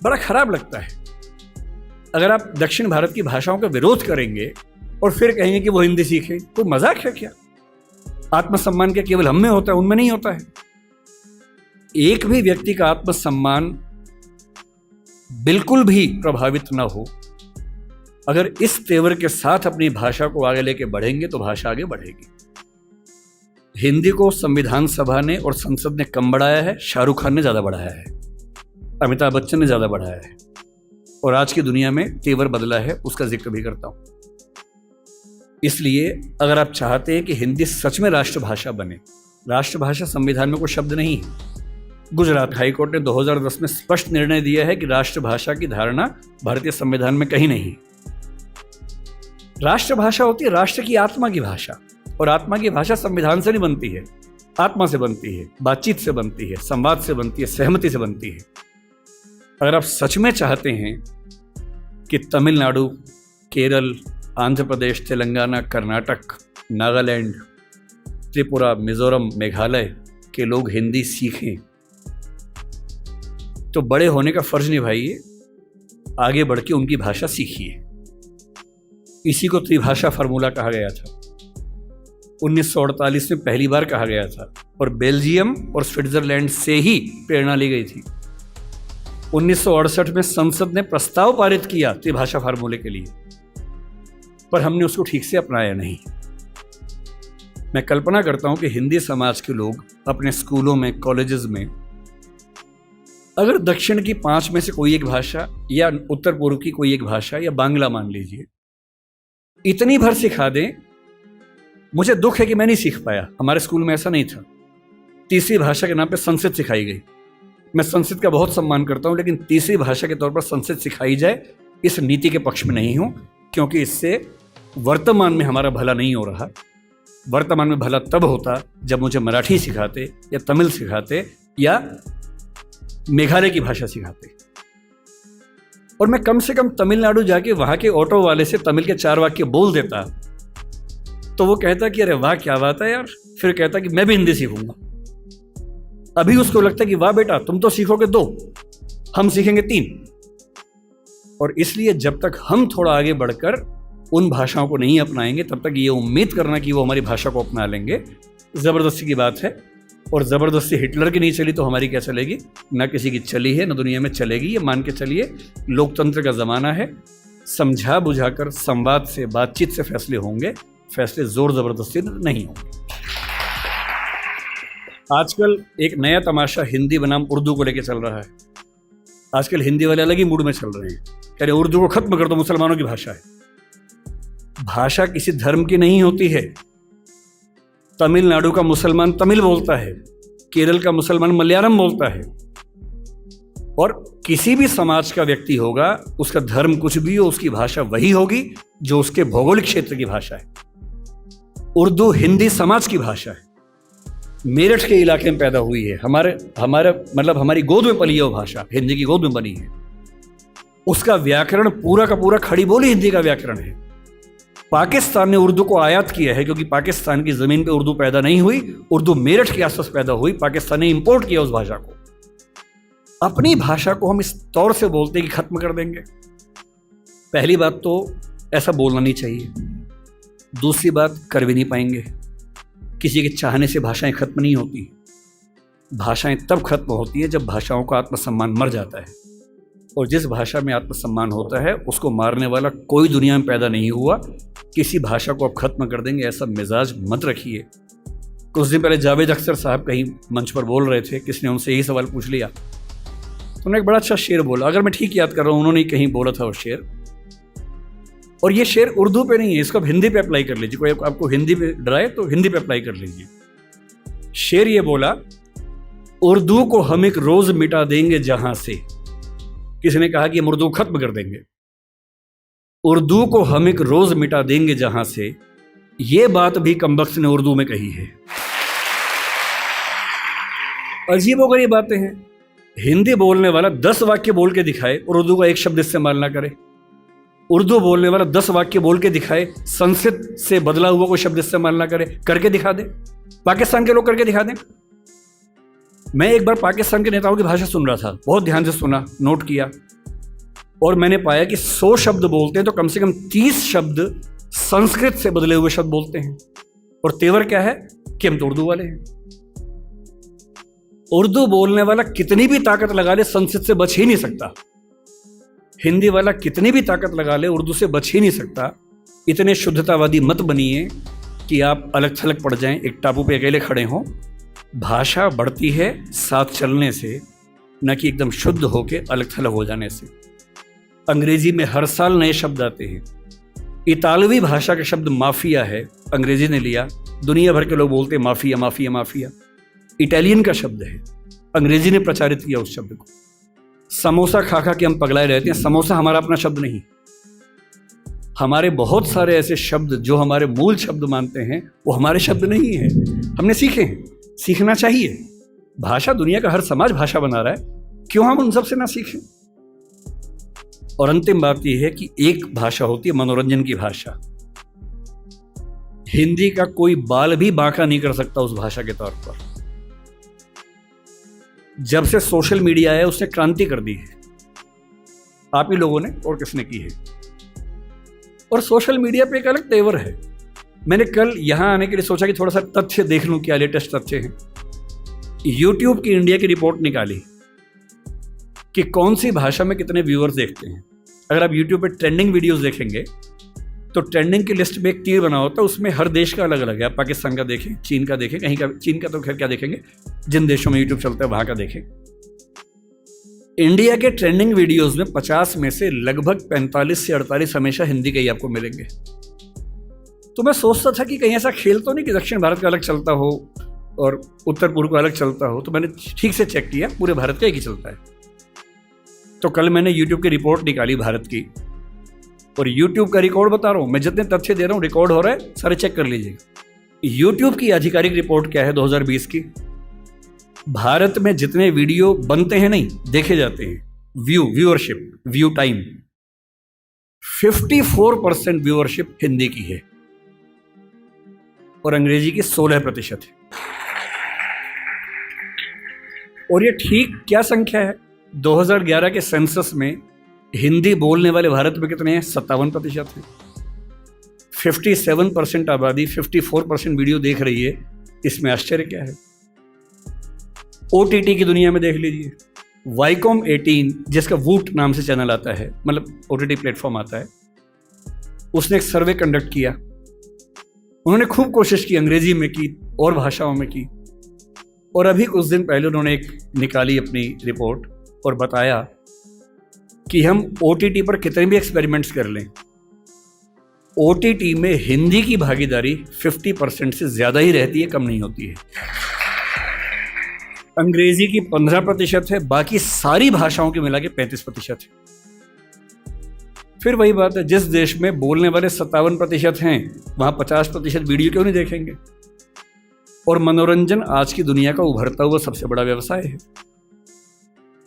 बड़ा खराब लगता है। अगर आप दक्षिण भारत की भाषाओं का विरोध करेंगे और फिर कहेंगे कि वो हिंदी सीखें, तो मजाक है क्या? आत्मसम्मान क्या केवल हम में होता है, उनमें नहीं होता है? एक भी व्यक्ति का आत्मसम्मान बिल्कुल भी प्रभावित ना हो, अगर इस तेवर के साथ अपनी भाषा को आगे लेके बढ़ेंगे तो भाषा आगे बढ़ेगी। हिंदी को संविधान सभा ने और संसद ने कम बढ़ाया है, शाहरुख खान ने ज्यादा बढ़ाया है, अमिताभ बच्चन ने ज्यादा बढ़ाया है, और आज की दुनिया में तेवर बदला है, उसका जिक्र भी करता हूं। इसलिए अगर आप चाहते हैं कि हिंदी सच में राष्ट्रभाषा बने, राष्ट्रभाषा संविधान में कोई शब्द नहीं है। गुजरात हाईकोर्ट ने 2010 में स्पष्ट निर्णय दिया है कि राष्ट्रभाषा की धारणा भारतीय संविधान में कहीं नहीं। राष्ट्रभाषा होती है राष्ट्र की आत्मा की भाषा, और आत्मा की भाषा संविधान से नहीं बनती है, आत्मा से बनती है, बातचीत से बनती है, संवाद से बनती है, सहमति से बनती है। अगर आप सच में चाहते हैं कि तमिलनाडु, केरल, आंध्र प्रदेश, तेलंगाना, कर्नाटक, नागालैंड, त्रिपुरा, मिजोरम, मेघालय के लोग हिंदी सीखें, तो बड़े होने का फर्ज निभाइए, आगे बढ़ के उनकी भाषा सीखिए। इसी को त्रिभाषा फार्मूला कहा गया था, 1948 में पहली बार कहा गया था, और बेल्जियम और स्विट्जरलैंड से ही प्रेरणा ली गई थी। 1968 में संसद ने प्रस्ताव पारित किया त्रिभाषा फार्मूले के लिए, पर हमने उसको ठीक से अपनाया नहीं। मैं कल्पना करता हूं कि हिंदी समाज के लोग अपने स्कूलों में, कॉलेजेस में अगर दक्षिण की 5 में से कोई एक भाषा, या उत्तर पूर्व की कोई एक भाषा, या बांग्ला मान लीजिए, इतनी भर सिखा दें। मुझे दुख है कि मैं नहीं सीख पाया, हमारे स्कूल में ऐसा नहीं था। तीसरी भाषा के नाम पे संस्कृत सिखाई गई। मैं संस्कृत का बहुत सम्मान करता हूं, लेकिन तीसरी भाषा के तौर पर संस्कृत सिखाई जाए, इस नीति के पक्ष में नहीं हूं, क्योंकि इससे वर्तमान में हमारा भला नहीं हो रहा। वर्तमान में भला तब होता जब मुझे मराठी सिखाते, या तमिल सिखाते, या मेघालय की भाषा सिखाते, और मैं कम से कम तमिलनाडु जाके वहां के ऑटो वाले से तमिल के 4 वाक्य बोल देता, तो वो कहता कि अरे वाह क्या बात है यार, फिर कहता कि मैं भी हिंदी सीखूंगा। अभी उसको लगता कि वाह बेटा तुम तो सीखोगे 2, हम सीखेंगे 3। और इसलिए जब तक हम थोड़ा आगे बढ़कर उन भाषाओं को नहीं अपनाएंगे, तब तक ये उम्मीद करना कि वो हमारी भाषा को अपना लेंगे, जबरदस्ती की बात है। और जबरदस्ती हिटलर की नहीं चली तो हमारी क्या चलेगी? ना किसी की चली है, ना दुनिया में चलेगी। ये मान के चलिए, लोकतंत्र का जमाना है, समझा बुझाकर, संवाद से, बातचीत से फैसले होंगे, फैसले जोर जबरदस्ती नहीं होंगे। आजकल एक नया तमाशा हिंदी बनाम उर्दू को लेकर चल रहा है। आजकल हिंदी वाले अलग ही मूड में चल रहे हैं, कह रहे उर्दू को खत्म कर दो, मुसलमानों की भाषा है। भाषा किसी धर्म की नहीं होती है। तमिलनाडु का मुसलमान तमिल बोलता है, केरल का मुसलमान मलयालम बोलता है, और किसी भी समाज का व्यक्ति होगा, उसका धर्म कुछ भी हो, उसकी भाषा वही होगी जो उसके भौगोलिक क्षेत्र की भाषा है। उर्दू हिंदी समाज की भाषा है, मेरठ के इलाके में पैदा हुई है, हमारी गोद में पली है वो भाषा, हिंदी की गोद में बनी है। उसका व्याकरण पूरा का पूरा खड़ी बोली हिंदी का व्याकरण है। पाकिस्तान ने उर्दू को आयात किया है, क्योंकि पाकिस्तान की जमीन पे उर्दू पैदा नहीं हुई, उर्दू मेरठ के आसपास पैदा हुई, पाकिस्तान ने इंपोर्ट किया उस भाषा को। अपनी भाषा को हम इस तौर से बोलते हैं कि खत्म कर देंगे। पहली बात तो ऐसा बोलना नहीं चाहिए, दूसरी बात कर भी नहीं पाएंगे। किसी के चाहने से भाषाएं खत्म नहीं होती। भाषाएं तब खत्म होती है जब भाषाओं का आत्मसम्मान मर जाता है, और जिस भाषा में आत्मसम्मान होता है उसको मारने वाला कोई दुनिया में पैदा नहीं हुआ। किसी भाषा को आप खत्म कर देंगे ऐसा मिजाज मत रखिए। कुछ दिन पहले जावेद अख्तर साहब कहीं मंच पर बोल रहे थे, किसने उनसे यही सवाल पूछ लिया, तो उन्होंने एक बड़ा अच्छा शेर बोला, अगर मैं ठीक याद कर रहा हूँ उन्होंने कहीं बोला था वो शेर, और ये शेर उर्दू पे नहीं है, इसको आप हिंदी पे अप्लाई कर लीजिए, कोई आपको हिंदी पे डराए तो हिंदी पे अप्लाई कर लीजिए। शेर ये बोला, उर्दू को हम एक रोज मिटा देंगे जहां से, किसी ने कहा कि हम उर्दू खत्म कर देंगे, उर्दू को हम एक रोज मिटा देंगे जहां से, ये बात भी कमबख्त ने उर्दू में कही है। अजीबोगरीब बातें हैं, हिंदी बोलने वाला 10 वाक्य बोल के दिखाए और उर्दू का एक शब्द इस्तेमाल ना करे, उर्दू बोलने वाला 10 वाक्य बोल के दिखाए, संस्कृत से बदला हुआ कोई शब्द इस्तेमाल ना करे, करके दिखा दे। पाकिस्तान के लोग करके दिखा दें। मैं एक बार पाकिस्तान के नेताओं की भाषा सुन रहा था, बहुत ध्यान से सुना, नोट किया, और मैंने पाया कि 100 शब्द बोलते हैं तो कम से कम 30 शब्द संस्कृत से बदले हुए शब्द बोलते हैं, और तेवर क्या है कि हम तो उर्दू वाले हैं। उर्दू बोलने वाला कितनी भी ताकत लगा ले संस्कृत से बच ही नहीं सकता, हिंदी वाला कितनी भी ताकत लगा ले उर्दू से बच ही नहीं सकता। इतने शुद्धतावादी मत बनिए कि आप अलग थलग पड़ जाएं, एक टापू पे अकेले खड़े हों। भाषा बढ़ती है साथ चलने से, न कि एकदम शुद्ध होके अलग थलग हो जाने से। अंग्रेजी में हर साल नए शब्द आते हैं। इतालवी भाषा का शब्द माफिया है, अंग्रेजी ने लिया, दुनिया भर के लोग बोलते हैं माफिया माफिया माफिया। इटालियन का शब्द है, अंग्रेजी ने प्रचारित किया उस शब्द को। समोसा खा खा के हम पगलाए रहते हैं, समोसा हमारा अपना शब्द नहीं। हमारे बहुत सारे ऐसे शब्द जो हमारे मूल शब्द मानते हैं वो हमारे शब्द नहीं है, हमने सीखे हैं, सीखना चाहिए। भाषा दुनिया का हर समाज भाषा बना रहा है, क्यों हम उन सब से ना सीखें। और अंतिम बात यह है कि एक भाषा होती है मनोरंजन की भाषा। हिंदी का कोई बाल भी बांका नहीं कर सकता उस भाषा के तौर पर। जब से सोशल मीडिया आया उसने क्रांति कर दी है, आप ही लोगों ने, और किसने की है। और सोशल मीडिया पे एक अलग तेवर है। मैंने कल यहां आने के लिए सोचा कि थोड़ा सा तथ्य देख लूं, क्या लेटेस्ट तथ्य हैं। यूट्यूब की इंडिया की रिपोर्ट निकाली कि कौन सी भाषा में कितने व्यूअर्स देखते हैं। अगर आप यूट्यूब पे ट्रेंडिंग वीडियोस देखेंगे तो ट्रेंडिंग की लिस्ट में एक तीर बना होता है, उसमें हर देश का अलग अलग है। आप पाकिस्तान का देखें, चीन का देखें, कहीं का, चीन का तो खैर क्या देखेंगे, जिन देशों में यूट्यूब चलता है वहां का देखें। इंडिया के ट्रेंडिंग वीडियोस में 50 में से लगभग 45 से 48 हमेशा हिंदी के ही आपको मिलेंगे। तो मैं सोचता था कि कहीं ऐसा खेल तो नहीं कि दक्षिण भारत का अलग चलता हो और उत्तर पूर्व का अलग चलता हो। तो मैंने ठीक से चेक किया, पूरे भारत का एक ही चलता है। तो कल मैंने यूट्यूब की रिपोर्ट निकाली भारत की, और यूट्यूब का रिकॉर्ड बता रहा हूं मैं, जितने तथ्य दे रहा हूं रिकॉर्ड हो रहा है, सारे चेक कर लीजिएगा। यूट्यूब की आधिकारिक रिपोर्ट क्या है 2020 की, भारत में जितने वीडियो बनते हैं, नहीं देखे जाते हैं, viewership, view time, 54% viewership Hindi की है और अंग्रेजी की 16% है। और ये ठीक क्या संख्या है, 2011 के सेंसस में हिंदी बोलने वाले भारत में कितने हैं, 57% हैं। 57% आबादी 54% वीडियो देख रही है, इसमें आश्चर्य क्या है। OTT की दुनिया में देख लीजिए, वाईकॉम 18 जिसका वूट नाम से चैनल आता है, मतलब OTT प्लेटफॉर्म आता है, उसने एक सर्वे कंडक्ट किया। उन्होंने खूब कोशिश की, अंग्रेजी में की और भाषाओं में की, और अभी कुछ दिन पहले उन्होंने एक निकाली अपनी रिपोर्ट और बताया कि हम OTT पर कितने भी एक्सपेरिमेंट्स कर लें, OTT में हिंदी की भागीदारी 50% से ज़्यादा ही रहती है, कम नहीं होती है। अंग्रेजी की 15% है, बाकी सारी भाषाओं के मिला के 35% है। फिर वही बात है, जिस देश में बोलने वाले 57% हैं वहाँ 50% वीडियो क्यों नहीं देखेंगे। और मनोरंजन आज की दुनिया का उभरता हुआ सबसे बड़ा व्यवसाय है।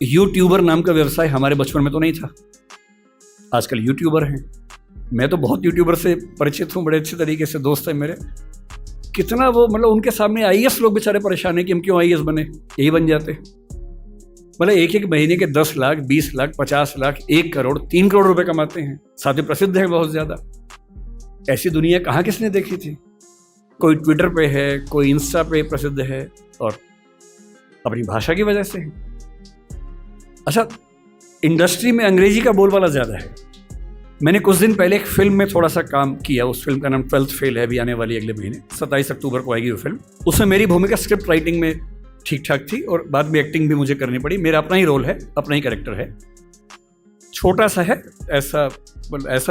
यूट्यूबर नाम का व्यवसाय हमारे बचपन में तो नहीं था, आजकल यूट्यूबर हैं। मैं तो बहुत यूट्यूबर से परिचित हूँ, बड़े अच्छे तरीके से दोस्त हैं मेरे। कितना वो, मतलब उनके सामने IAS लोग बेचारे परेशान हैं कि हम क्यों IAS बने, यही बन जाते। मतलब एक महीने के 10 लाख, 20 लाख, 50 लाख, 1 करोड़, 3 करोड़ रुपए कमाते हैं, साथ ही प्रसिद्ध है बहुत ज़्यादा। ऐसी दुनिया कहाँ किसने देखी थी। कोई ट्विटर पे है, कोई इंस्टा पे प्रसिद्ध है, और अपनी भाषा की वजह से है। अच्छा, इंडस्ट्री में अंग्रेजी का बोलबाला ज़्यादा है, मैंने कुछ दिन पहले एक फिल्म में थोड़ा सा काम किया, उस फिल्म का नाम 12th फेल है, अभी आने वाली अगले महीने 27 अक्टूबर को आएगी वो फिल्म। उसमें मेरी भूमिका स्क्रिप्ट राइटिंग में ठीक ठाक थी और बाद में एक्टिंग भी मुझे करनी पड़ी। मेरा अपना ही रोल है, अपना ही कैरेक्टर है, छोटा सा है, ऐसा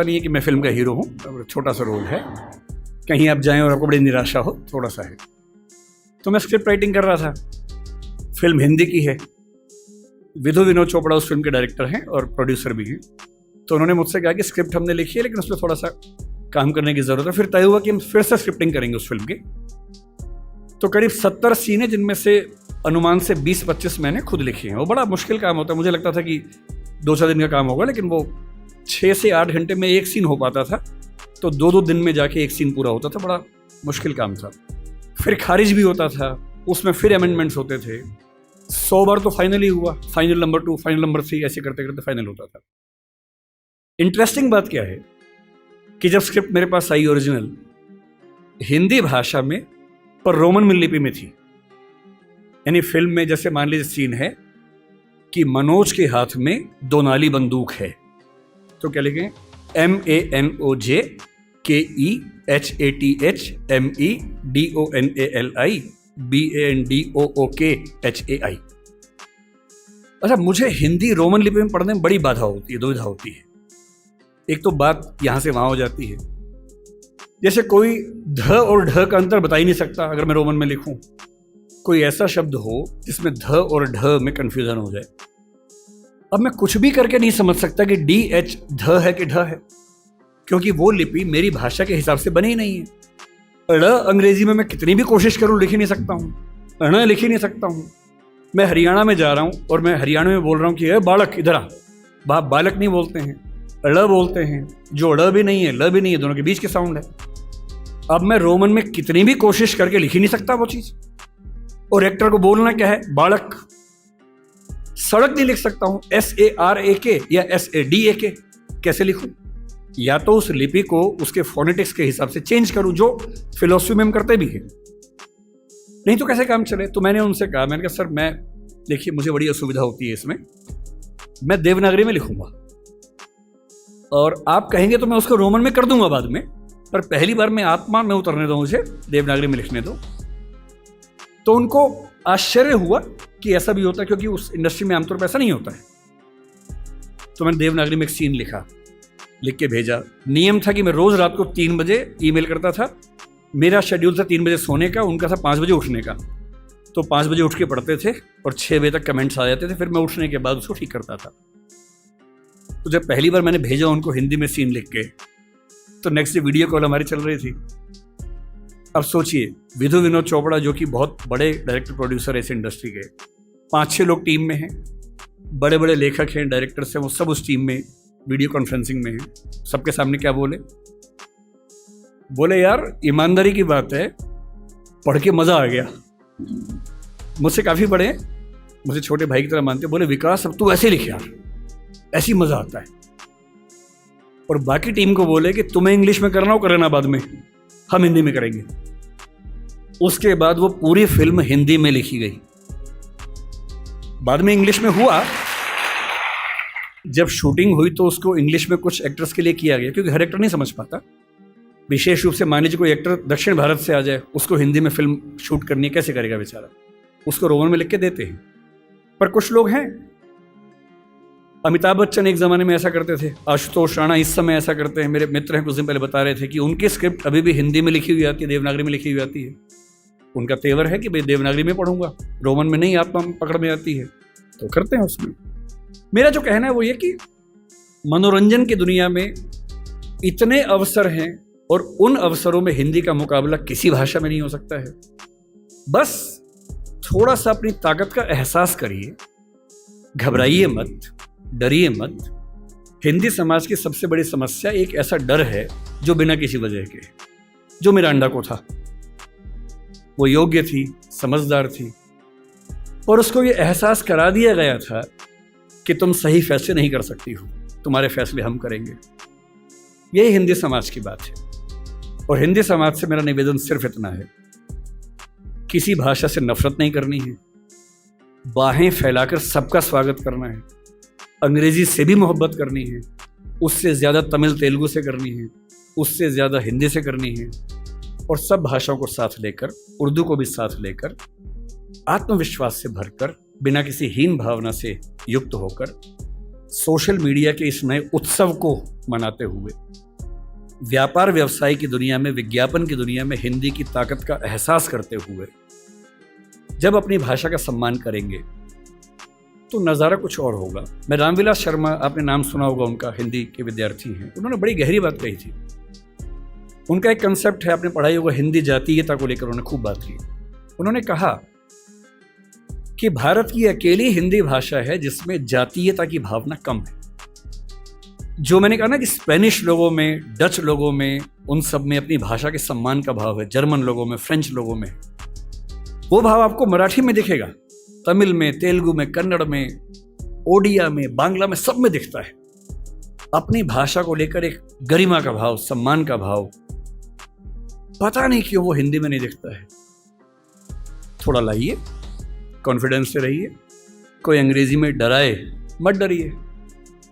नहीं है कि मैं फिल्म का हीरो हूँ, छोटा सा रोल है, कहीं आप जाएं और आपको बड़ी निराशा हो, थोड़ा सा है। तो मैं स्क्रिप्ट राइटिंग कर रहा था, फिल्म हिंदी की है, विधु विनोद चोपड़ा उस फिल्म के डायरेक्टर हैं और प्रोड्यूसर भी हैं। तो उन्होंने मुझसे कहा कि स्क्रिप्ट हमने लिखी है लेकिन उसमें थोड़ा सा काम करने की ज़रूरत है। फिर तय हुआ कि हम फिर से स्क्रिप्टिंग करेंगे उस फिल्म की। तो करीब 70 सीन है, जिनमें से अनुमान से 20-25 मैंने खुद लिखी हैं। वो बड़ा मुश्किल काम होता है, मुझे लगता था कि 2-4 दिन का काम होगा, लेकिन वो 6 से 8 घंटे में एक सीन हो पाता था, तो 2-2 दिन में जाके एक सीन पूरा होता था। बड़ा मुश्किल काम था। फिर खारिज भी होता था, उसमें फिर अमेंडमेंट्स होते थे। 100 बार तो फाइनल ही हुआ, फाइनल नंबर 2, फाइनल नंबर 3, ऐसे करते करते फाइनल होता था। इंटरेस्टिंग बात क्या है कि जब स्क्रिप्ट मेरे पास आई ओरिजिनल, हिंदी भाषा में पर रोमन लिपि में थी। यानी फिल्म में जैसे मान लीजिए सीन है कि मनोज के हाथ में 2 नाली बंदूक है, तो क्या लिखें? MANOJKEHATHMEDONALI BANDOOKHAI। अच्छा, मुझे हिंदी रोमन लिपि में पढ़ने में बड़ी बाधा होती है, दुविधा होती है। एक तो बात यहां से वहां हो जाती है, जैसे कोई ध और ढ का अंतर बता ही नहीं सकता अगर मैं रोमन में लिखूं। कोई ऐसा शब्द हो जिसमें ध और ढ में कंफ्यूजन हो जाए। अब मैं कुछ भी करके नहीं समझ सकता कि DH ध है कि ढ है, क्योंकि वो लिपि मेरी भाषा के हिसाब से बनी ही नहीं है। ड़ अंग्रेजी में मैं कितनी भी कोशिश करूं लिख ही नहीं सकता हूं, ण लिख ही नहीं सकता हूं। मैं हरियाणा में जा रहा हूं और मैं हरियाणा में बोल रहा हूं कि ए बालक इधर आ, बालक नहीं बोलते हैं, ड़ बोलते हैं, जो ड़ भी नहीं है ल भी नहीं है, दोनों के बीच के साउंड है। अब मैं रोमन में कितनी भी कोशिश करके लिख ही नहीं सकता वो चीज। और एक्टर को बोलना क्या है? बालक। सड़क नहीं लिख सकता हूं, SARAK या SADAK कैसे लिखूं? या तो उस लिपि को उसके फोनेटिक्स के हिसाब से चेंज करूं, जो फिलोसफी में हम करते भी हैं, नहीं तो कैसे काम चले। तो मैंने उनसे कहा, मैंने कहा सर मैं, देखिए मुझे बड़ी असुविधा होती है इसमें, मैं देवनागरी में लिखूंगा और आप कहेंगे तो मैं उसको रोमन में कर दूंगा बाद में, पर पहली बार मैं आत्मा में उतरने दो, मुझे देवनागरी में लिखने दो। तो उनको आश्चर्य हुआ कि ऐसा भी होता है, क्योंकि उस इंडस्ट्री में आमतौर पर ऐसा नहीं होता है। तो मैंने देवनागरी में एक सीन लिखा, लिख के भेजा। नियम था कि मैं रोज रात को 3 बजे ईमेल करता था। मेरा शेड्यूल था 3 बजे सोने का, उनका था 5 बजे उठने का। तो 5 बजे उठ के पढ़ते थे और 6 बजे तक कमेंट्स आ जाते थे, फिर मैं उठने के बाद उसको ठीक करता था। तो जब पहली बार मैंने भेजा उनको हिंदी में सीन लिख के, तो नेक्स्ट डे वीडियो कॉल हमारी चल रही थी। अब सोचिए, विधु विनोद चोपड़ा जो कि बहुत बड़े डायरेक्टर प्रोड्यूसर है इस इंडस्ट्री के, 5-6 लोग टीम में हैं, बड़े बड़े लेखक हैं, डायरेक्टर्स हैं, वो सब उस टीम में वीडियो कॉन्फ्रेंसिंग में हैं। सबके सामने क्या बोले यार ईमानदारी की बात है, पढ़ के मज़ा आ गया। मुझसे काफ़ी बड़े हैं, मुझे छोटे भाई की तरह मानते, बोले विकास अब तू ऐसे लिख यार, ऐसी मज़ा आता है। और बाकी टीम को बोले कि तुम्हें इंग्लिश में करना हो करना, बाद में हम हिंदी में करेंगे। उसके बाद वो पूरी फिल्म हिंदी में लिखी गई। बाद में इंग्लिश में हुआ, जब शूटिंग हुई तो उसको इंग्लिश में कुछ एक्टर्स के लिए किया गया, क्योंकि हर एक्टर नहीं समझ पाता। विशेष रूप से मान लीजिए कोई एक्टर दक्षिण भारत से आ जाए, उसको हिंदी में फिल्म शूट करनी है, कैसे करेगा बेचारा? उसको रोमन में लिख के देते हैं। पर कुछ लोग हैं, अमिताभ बच्चन एक ज़माने में ऐसा करते थे, आशुतोष राणा इस समय ऐसा करते हैं। मेरे मित्र हैं, कुछ दिन पहले बता रहे थे कि उनकी स्क्रिप्ट अभी भी हिंदी में लिखी हुई आती है, देवनागरी में लिखी हुई आती है। उनका तेवर है कि भाई देवनागरी में पढ़ूंगा, रोमन में नहीं आत्मा पकड़ में आती है, तो करते हैं उसमें। मेरा जो कहना है वो ये कि मनोरंजन की दुनिया में इतने अवसर हैं और उन अवसरों में हिंदी का मुकाबला किसी भाषा में नहीं हो सकता है। बस थोड़ा सा अपनी ताकत का एहसास करिए, घबराइए मत, डरिए मत। हिंदी समाज की सबसे बड़ी समस्या एक ऐसा डर है जो बिना किसी वजह के, जो मिरांडा को था। वो योग्य थी, समझदार थी, और उसको ये एहसास करा दिया गया था कि तुम सही फैसले नहीं कर सकती हो, तुम्हारे फैसले हम करेंगे। यही हिंदी समाज की बात है। और हिंदी समाज से मेरा निवेदन सिर्फ इतना है, किसी भाषा से नफरत नहीं करनी है, बाहें फैलाकर सबका स्वागत करना है, अंग्रेजी से भी मोहब्बत करनी है, उससे ज़्यादा तमिल तेलुगु से करनी है, उससे ज़्यादा हिंदी से करनी है, और सब भाषाओं को साथ लेकर, उर्दू को भी साथ लेकर, आत्मविश्वास से भरकर, बिना किसी हीन भावना से युक्त होकर, सोशल मीडिया के इस नए उत्सव को मनाते हुए, व्यापार व्यवसाय की दुनिया में, विज्ञापन की दुनिया में हिंदी की ताकत का एहसास करते हुए जब अपनी भाषा का सम्मान करेंगे तो नज़ारा कुछ और होगा। मैं रामविलास शर्मा, आपने नाम सुना होगा उनका, हिंदी के विद्यार्थी हैं, उन्होंने बड़ी गहरी बात कही थी। उनका एक कंसेप्ट है, आपने पढ़ाई होगा, हिंदी जातीयता को लेकर उन्होंने खूब बात की। उन्होंने कहा कि भारत की अकेली हिंदी भाषा है जिसमें जातीयता की भावना कम है। जो मैंने कहा ना कि स्पेनिश लोगों में, डच लोगों में, उन सब में अपनी भाषा के सम्मान का भाव है, जर्मन लोगों में, फ्रेंच लोगों में, वो भाव आपको मराठी में दिखेगा, तमिल में, तेलुगु में, कन्नड़ में, ओडिया में, बांग्ला में, सब में दिखता है। अपनी भाषा को लेकर एक गरिमा का भाव, सम्मान का भाव, पता नहीं क्यों वो हिंदी में नहीं दिखता है। थोड़ा लाइए, कॉन्फिडेंस से रहिए। कोई अंग्रेजी में डराए, मत डरिए।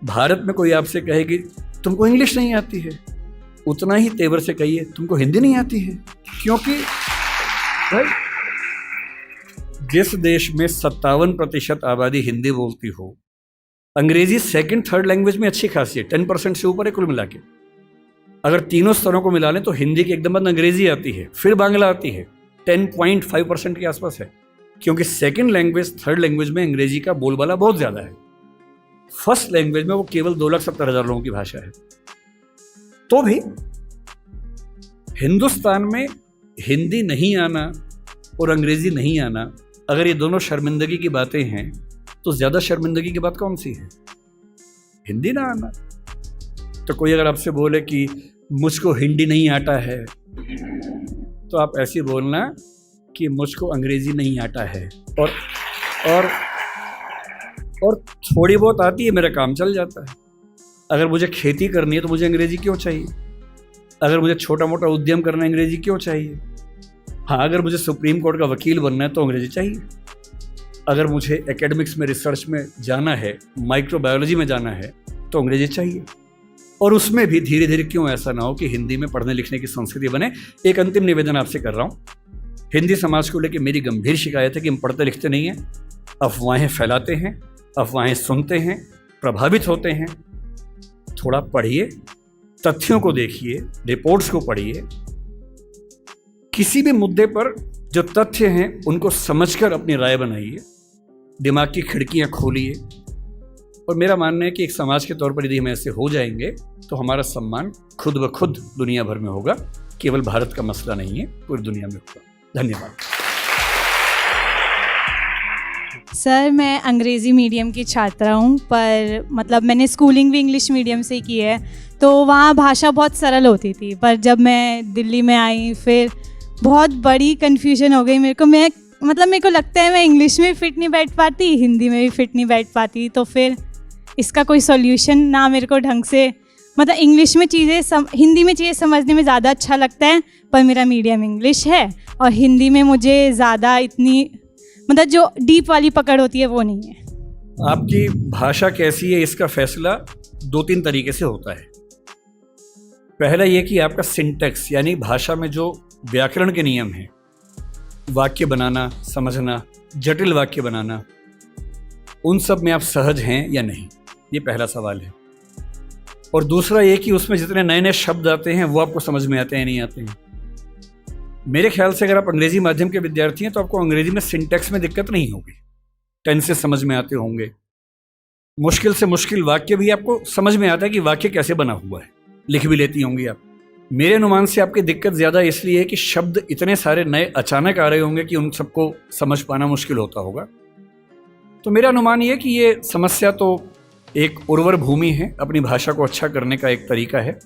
भारत में कोई आपसे कहे कि तुमको इंग्लिश नहीं आती है, उतना ही तेवर से कहिए तुमको हिंदी नहीं आती है। क्योंकि जिस देश में 57% आबादी हिंदी बोलती हो, अंग्रेजी सेकंड थर्ड लैंग्वेज में अच्छी खासी है, 10% से ऊपर है कुल मिला के। अगर तीनों स्तरों को मिला लें तो हिंदी की एकदम बाद अंग्रेजी आती है, फिर बांग्ला आती है, 10.5% के आसपास है। क्योंकि सेकंड लैंग्वेज, थर्ड लैंग्वेज में अंग्रेजी का बोलबाला बहुत ज़्यादा है। फर्स्ट लैंग्वेज में वो केवल 2,70,000 लोगों की भाषा है। तो भी हिंदुस्तान में हिंदी नहीं आना और अंग्रेजी नहीं आना, अगर ये दोनों शर्मिंदगी की बातें हैं तो ज़्यादा शर्मिंदगी की बात कौन सी है? हिंदी ना आना। तो कोई अगर आपसे बोले कि मुझको हिंदी नहीं आता है, तो आप ऐसे बोलना कि मुझको अंग्रेजी नहीं आता है, और थोड़ी बहुत आती है, मेरा काम चल जाता है। अगर मुझे खेती करनी है तो मुझे अंग्रेजी क्यों चाहिए? अगर मुझे छोटा मोटा उद्यम करना है, अंग्रेजी क्यों चाहिए? हाँ, अगर मुझे सुप्रीम कोर्ट का वकील बनना है तो अंग्रेजी चाहिए। अगर मुझे एकेडमिक्स में, रिसर्च में जाना है, माइक्रोबायोलॉजी में जाना है, तो अंग्रेजी चाहिए। और उसमें भी धीरे धीरे क्यों ऐसा ना हो कि हिंदी में पढ़ने लिखने की संस्कृति बने। एक अंतिम निवेदन आपसे कर रहा हूँ। हिंदी समाज को लेकर मेरी गंभीर शिकायत है कि हम पढ़ते लिखते नहीं हैं, अफवाहें फैलाते हैं, अफवाहें सुनते हैं, प्रभावित होते हैं। थोड़ा पढ़िए, तथ्यों को देखिए, रिपोर्ट्स को पढ़िए, किसी भी मुद्दे पर जो तथ्य हैं उनको समझकर अपनी राय बनाइए, दिमाग की खिड़कियां खोलिए। और मेरा मानना है कि एक समाज के तौर पर यदि हम ऐसे हो जाएंगे तो हमारा सम्मान खुद ब खुद दुनिया भर में होगा। केवल भारत का मसला नहीं है, पूरी दुनिया में होगा। धन्यवाद। सर, मैं अंग्रेज़ी मीडियम की छात्रा हूँ, पर मतलब मैंने स्कूलिंग भी इंग्लिश मीडियम से की है, तो वहाँ भाषा बहुत सरल होती थी। पर जब मैं दिल्ली में आई, फिर बहुत बड़ी कन्फ्यूजन हो गई मेरे को। मेरे को लगता है मैं इंग्लिश में फिट नहीं बैठ पाती, हिंदी में भी फिट नहीं बैठ पाती। तो फिर इसका कोई सॉल्यूशन ना मेरे को ढंग से, मतलब इंग्लिश में चीज़ें हिंदी में चीज़ें समझने में ज़्यादा अच्छा लगता है, पर मेरा मीडियम इंग्लिश है और हिंदी में मुझे ज़्यादा इतनी मतलब जो डीप वाली पकड़ होती है वो नहीं है। आपकी भाषा कैसी है इसका फैसला 2-3 तरीके से होता है। पहला ये कि आपका सिंटैक्स, यानी भाषा में जो व्याकरण के नियम हैं, वाक्य बनाना, समझना, जटिल वाक्य बनाना, उन सब में आप सहज हैं या नहीं, ये पहला सवाल है। और दूसरा ये कि उसमें जितने नए नए शब्द आते हैं वो आपको समझ में आते हैं नहीं आते हैं। मेरे ख्याल से अगर आप अंग्रेजी माध्यम के विद्यार्थी हैं तो आपको अंग्रेजी में सिंटैक्स में दिक्कत नहीं होगी, टेंसेस समझ में आते होंगे, मुश्किल से मुश्किल वाक्य भी आपको समझ में आता है कि वाक्य कैसे बना हुआ है, लिख भी लेती होंगी आप। मेरे अनुमान से आपकी दिक्कत ज़्यादा इसलिए है कि शब्द इतने सारे नए अचानक आ रहे होंगे कि उन सबको समझ पाना मुश्किल होता होगा। तो मेरा अनुमान ये कि ये समस्या तो एक उर्वर भूमि है, अपनी भाषा को अच्छा करने का एक तरीका है।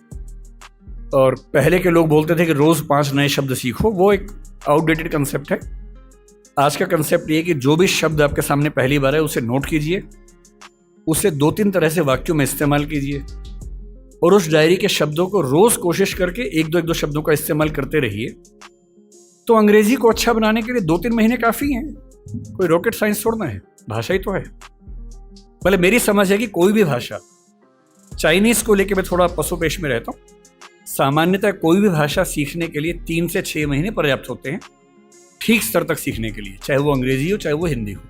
और पहले के लोग बोलते थे कि रोज़ 5 नए शब्द सीखो, वो एक आउटडेटेड कंसेप्ट है। आज का कंसेप्ट ये कि जो भी शब्द आपके सामने पहली बार है उसे नोट कीजिए, उसे 2-3 तरह से वाक्यों में इस्तेमाल कीजिए और उस डायरी के शब्दों को रोज़ कोशिश करके 1-2 शब्दों का इस्तेमाल करते रहिए। तो अंग्रेजी को अच्छा बनाने के लिए 2-3 महीने काफ़ी हैं। कोई रॉकेट साइंस छोड़ना है, भाषा ही तो है। भले मेरी समझ है कि कोई भी भाषा चाइनीज़ को लेकर मैं थोड़ा पसोपेश में रहता हूँ। सामान्यतः कोई भी भाषा सीखने के लिए 3 से 6 महीने पर्याप्त होते हैं ठीक स्तर तक सीखने के लिए, चाहे वो अंग्रेजी हो चाहे वो हिंदी हो।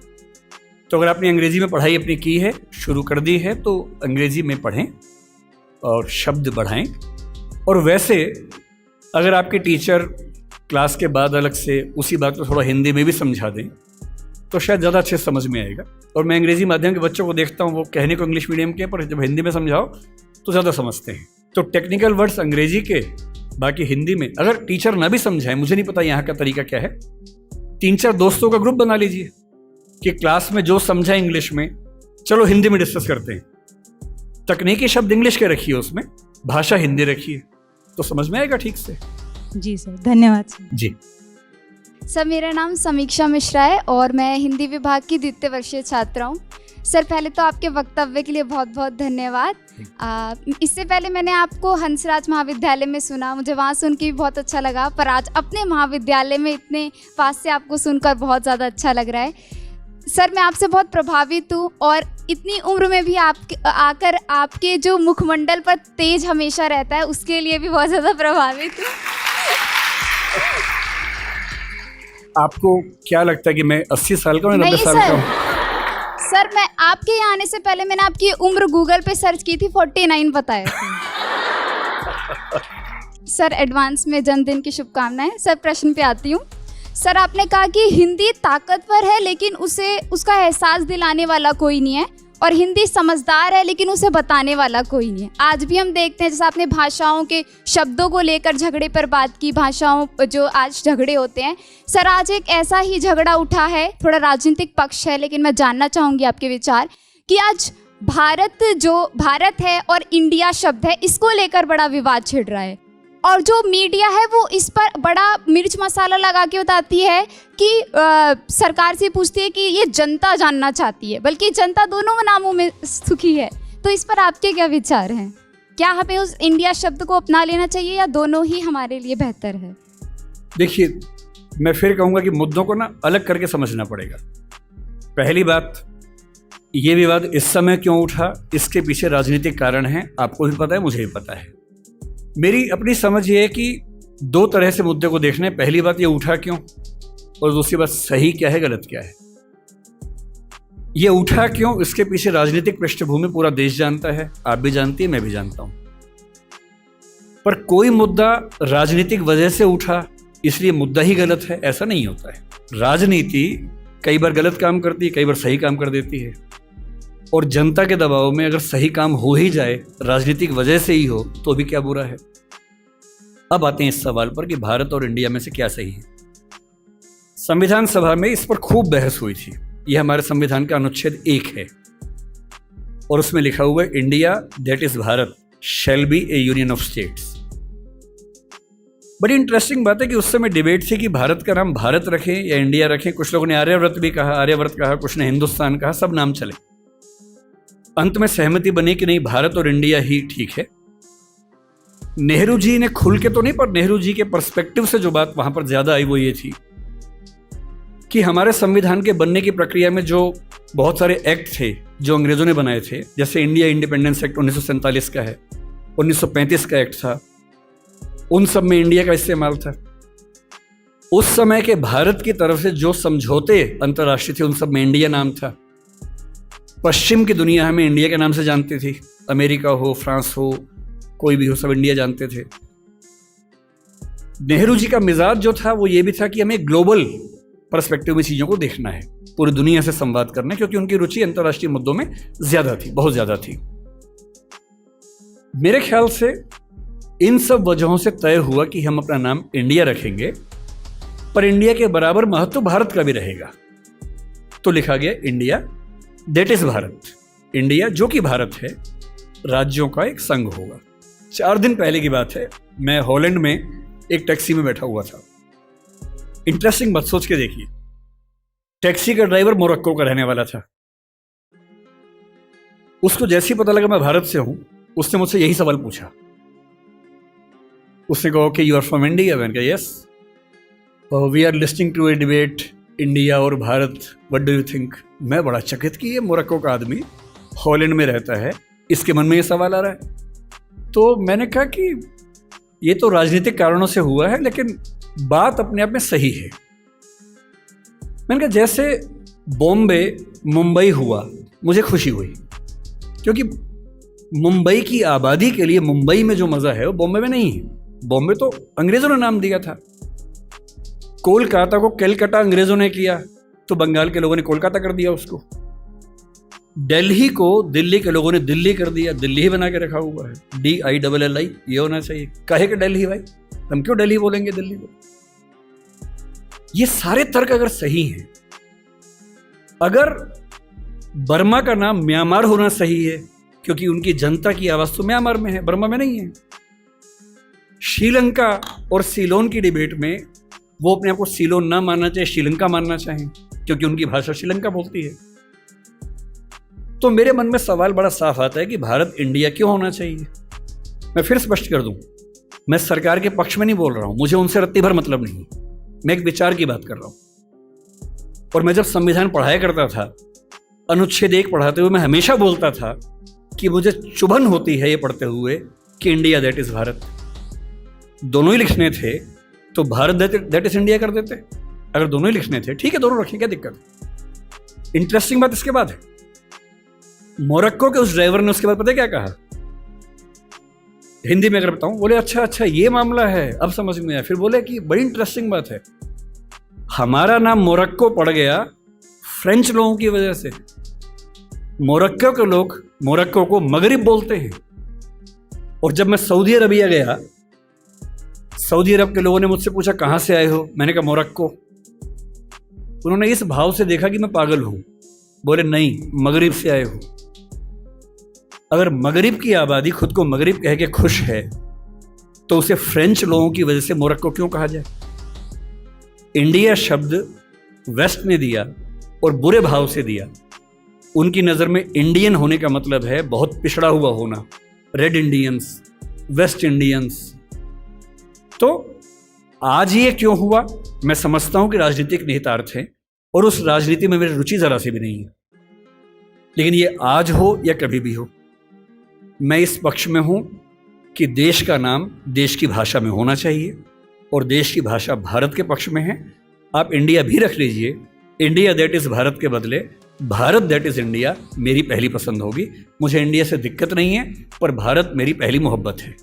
तो अगर आपने अंग्रेजी में पढ़ाई अपनी की है, शुरू कर दी है, तो अंग्रेजी में पढ़ें और शब्द बढ़ाएं। और वैसे अगर आपके टीचर क्लास के बाद अलग से उसी बात को थोड़ा हिंदी में भी समझा दें तो शायद ज़्यादा अच्छे समझ में आएगा। और मैं अंग्रेजी माध्यम के बच्चों को देखता हूँ, वो कहने को इंग्लिश मीडियम के, पर जब हिंदी में समझाओ तो ज़्यादा समझते हैं। तो टेक्निकल वर्ड्स अंग्रेजी के, बाकी हिंदी में। अगर टीचर ना भी समझाए, मुझे नहीं पता यहाँ का तरीका क्या है, 3-4 दोस्तों का ग्रुप बना लीजिए कि क्लास में जो समझा इंग्लिश में, चलो हिंदी में डिस्कस करते हैं। तकनीकी शब्द इंग्लिश के रखिए, उसमें भाषा हिंदी रखिए, तो समझ में आएगा ठीक से। जी सर, धन्यवाद सर। जी सर, मेरा नाम समीक्षा मिश्रा है और मैं हिंदी विभाग की द्वितीय वर्षीय छात्रा हूँ। सर, पहले तो आपके वक्तव्य के लिए बहुत बहुत धन्यवाद। इससे पहले मैंने आपको हंसराज महाविद्यालय में सुना, मुझे वहाँ सुन के भी बहुत अच्छा लगा, पर आज अपने महाविद्यालय में इतने पास से आपको सुनकर बहुत ज़्यादा अच्छा लग रहा है। सर, मैं आपसे बहुत प्रभावित हूँ और इतनी उम्र में भी आकर आपके जो मुखमंडल पर तेज हमेशा रहता है, उसके लिए भी बहुत ज़्यादा प्रभावित हूँ। आपको क्या लगता है कि मैं 80 साल का हूँ, 90 साल का हूँ? सर, मैं आपके यहाँ आने से पहले मैंने आपकी उम्र गूगल पे सर्च की थी, 49 बताया था। सर, एडवांस में जन्मदिन की शुभकामनाएं। सर, प्रश्न पे आती हूँ। सर, आपने कहा कि हिंदी ताकतवर है लेकिन उसका एहसास दिलाने वाला कोई नहीं है, और हिंदी समझदार है लेकिन उसे बताने वाला कोई नहीं है। आज भी हम देखते हैं, जैसे आपने भाषाओं के शब्दों को लेकर झगड़े पर बात की, भाषाओं जो आज झगड़े होते हैं। सर, आज एक ऐसा ही झगड़ा उठा है, थोड़ा राजनीतिक पक्ष है, लेकिन मैं जानना चाहूँगी आपके विचार कि आज भारत है और इंडिया शब्द है, इसको लेकर बड़ा विवाद छिड़ रहा है, और जो मीडिया है वो इस पर बड़ा मिर्च मसाला लगा के बताती है कि सरकार से पूछती है कि ये जनता जानना चाहती है, बल्कि जनता दोनों नामों में सुखी है। तो इस पर आपके क्या विचार हैं? क्या हमें उस इंडिया शब्द को अपना लेना चाहिए या दोनों ही हमारे लिए बेहतर है? देखिए, मैं फिर कहूँगा कि मुद्दों को ना अलग करके समझना पड़ेगा। पहली बात, ये विवाद इस समय क्यों उठा, इसके पीछे राजनीतिक कारण है, आपको भी पता है, मुझे भी पता है। मेरी अपनी समझ ये है कि 2 तरह से मुद्दे को देखना है। पहली बात, ये उठा क्यों, और दूसरी बात, सही क्या है, गलत क्या है। ये उठा क्यों, इसके पीछे राजनीतिक पृष्ठभूमि पूरा देश जानता है, आप भी जानती है, मैं भी जानता हूं। पर कोई मुद्दा राजनीतिक वजह से उठा इसलिए मुद्दा ही गलत है, ऐसा नहीं होता है। राजनीति कई बार गलत काम करती है, कई बार सही काम कर देती है, और जनता के दबाव में अगर सही काम हो ही जाए, राजनीतिक वजह से ही हो, तो भी क्या बुरा है। अब आते हैं इस सवाल पर कि भारत और इंडिया में से क्या सही है। संविधान सभा में इस पर खूब बहस हुई थी। यह हमारे संविधान का अनुच्छेद 1 है और उसमें लिखा हुआ है, India that is Bharat shall be A union of states. बड़ी इंटरेस्टिंग बात है कि उस समय डिबेट थी कि भारत का नाम भारत रखें या इंडिया रखें। कुछ लोगों ने आर्यव्रत भी कहा, आर्यव्रत कहा, कुछ ने हिंदुस्तान कहा, सब नाम चले। अंत में सहमति बनी कि नहीं, भारत और इंडिया ही ठीक है। नेहरू जी ने खुल के तो नहीं, पर नेहरू जी के पर्सपेक्टिव से जो बात वहां पर ज्यादा आई वो ये थी कि हमारे संविधान के बनने की प्रक्रिया में जो बहुत सारे एक्ट थे जो अंग्रेजों ने बनाए थे, जैसे इंडिया इंडिपेंडेंस एक्ट 1947 का है, 1935 का एक्ट था, उन सब में इंडिया का इस्तेमाल था। उस समय के भारत की तरफ से जो समझौते अंतर्राष्ट्रीय थे, उन सब में इंडिया नाम था। पश्चिम की दुनिया हमें इंडिया के नाम से जानती थी, अमेरिका हो, फ्रांस हो, कोई भी हो, सब इंडिया जानते थे। नेहरू जी का मिजाज जो था वो ये भी था कि हमें ग्लोबल पर्सपेक्टिव में चीज़ों को देखना है, पूरी दुनिया से संवाद करना है, क्योंकि उनकी रुचि अंतर्राष्ट्रीय मुद्दों में ज्यादा थी, बहुत ज्यादा थी। मेरे ख्याल से इन सब वजहों से तय हुआ कि हम अपना नाम इंडिया रखेंगे, पर इंडिया के बराबर महत्व भारत का भी रहेगा। तो लिखा गया India that is Bharat. India जो कि भारत है, राज्यों का एक संघ होगा। 4 दिन पहले की बात है, मैं हॉलैंड में एक टैक्सी में बैठा हुआ था। इंटरेस्टिंग बात सोच के देखिए, टैक्सी का ड्राइवर मोरक्को का रहने वाला था। उसको जैसे ही पता लगा मैं भारत से हूं, उसने मुझसे यही सवाल पूछा। उसने कहा कि यू आर फ्रॉम इंडिया? मैंने कहा yes. We are listening to a debate India और Bharat, what do you think? मैं बड़ा चकित कि ये मोरक्को का आदमी हॉलैंड में रहता है, इसके मन में ये सवाल आ रहा है। तो मैंने कहा कि ये तो राजनीतिक कारणों से हुआ है, लेकिन बात अपने आप में सही है। मैंने कहा जैसे बॉम्बे मुंबई हुआ, मुझे खुशी हुई, क्योंकि मुंबई की आबादी के लिए मुंबई में जो मज़ा है वो बॉम्बे में नहीं है। बॉम्बे तो अंग्रेज़ों ने नाम दिया था। कोलकाता को कैलकाटा अंग्रेज़ों ने किया, तो बंगाल के लोगों ने कोलकाता कर दिया उसको। दिल्ली को दिल्ली के लोगों ने दिल्ली कर दिया, दिल्ली ही बना के रखा हुआ है, DILLI, ये होना चाहिए। काहे के दिल्ली भाई, हम क्यों दिल्ली बोलेंगे दिल्ली को? ये सारे तर्क अगर सही हैं, अगर बर्मा का नाम म्यांमार होना सही है क्योंकि उनकी जनता की आवाज तो म्यांमार में है, बर्मा में नहीं है। श्रीलंका और सीलोन की डिबेट में वो अपने आप को सीलोन ना मानना चाहे, श्रीलंका मानना चाहें, क्योंकि उनकी भाषा श्रीलंका बोलती है। तो मेरे मन में सवाल बड़ा साफ आता है कि भारत इंडिया क्यों होना चाहिए। मैं फिर स्पष्ट कर दूं, मैं सरकार के पक्ष में नहीं बोल रहा हूं, मुझे उनसे रत्ती भर मतलब नहीं, मैं एक विचार की बात कर रहा हूं। और मैं जब संविधान पढ़ाया करता था, अनुच्छेद 1 पढ़ाते हुए मैं हमेशा बोलता था कि मुझे चुभन होती है ये पढ़ते हुए कि इंडिया दैट इज भारत। दोनों ही लिखने थे तो भारत दैट इज इंडिया कर देते। अगर दोनों ही लिखने थे, ठीक है, दोनों रखें, क्या दिक्कत है। इंटरेस्टिंग बात इसके बाद है, मोरक्को के उस ड्राइवर ने उसके बाद पता है क्या कहा, हिंदी में अगर बताऊं, बोले अच्छा ये मामला है, अब समझ में आया। फिर बोले कि बड़ी इंटरेस्टिंग बात है, हमारा नाम मोरक्को पड़ गया फ्रेंच लोगों की वजह से। मोरक्को के लोग मोरक्को को मगरिब बोलते हैं। और जब मैं सऊदी अरबिया गया, सऊदी अरब के लोगों ने मुझसे पूछा कहां से आए हो, मैंने कहा मोरक्को। उन्होंने इस भाव से देखा कि मैं पागल हूं, बोले नहीं, मगरिब से आए हो। अगर मगरिब की आबादी खुद को मगरिब कह के खुश है तो उसे फ्रेंच लोगों की वजह से मोरक्को क्यों कहा जाए। इंडिया शब्द वेस्ट ने दिया और बुरे भाव से दिया। उनकी नज़र में इंडियन होने का मतलब है बहुत पिछड़ा हुआ होना, रेड इंडियंस, वेस्ट इंडियंस। तो आज ये क्यों हुआ, मैं समझता हूं कि राजनीतिक निहितार्थ है और उस राजनीति में मेरी रुचि जरा सी भी नहीं है। लेकिन ये आज हो या कभी भी हो, मैं इस पक्ष में हूं कि देश का नाम देश की भाषा में होना चाहिए और देश की भाषा भारत के पक्ष में है। आप इंडिया भी रख लीजिए, इंडिया दैट इज भारत के बदले भारत दैट इज इंडिया मेरी पहली पसंद होगी। मुझे इंडिया से दिक्कत नहीं है, पर भारत मेरी पहली मोहब्बत है।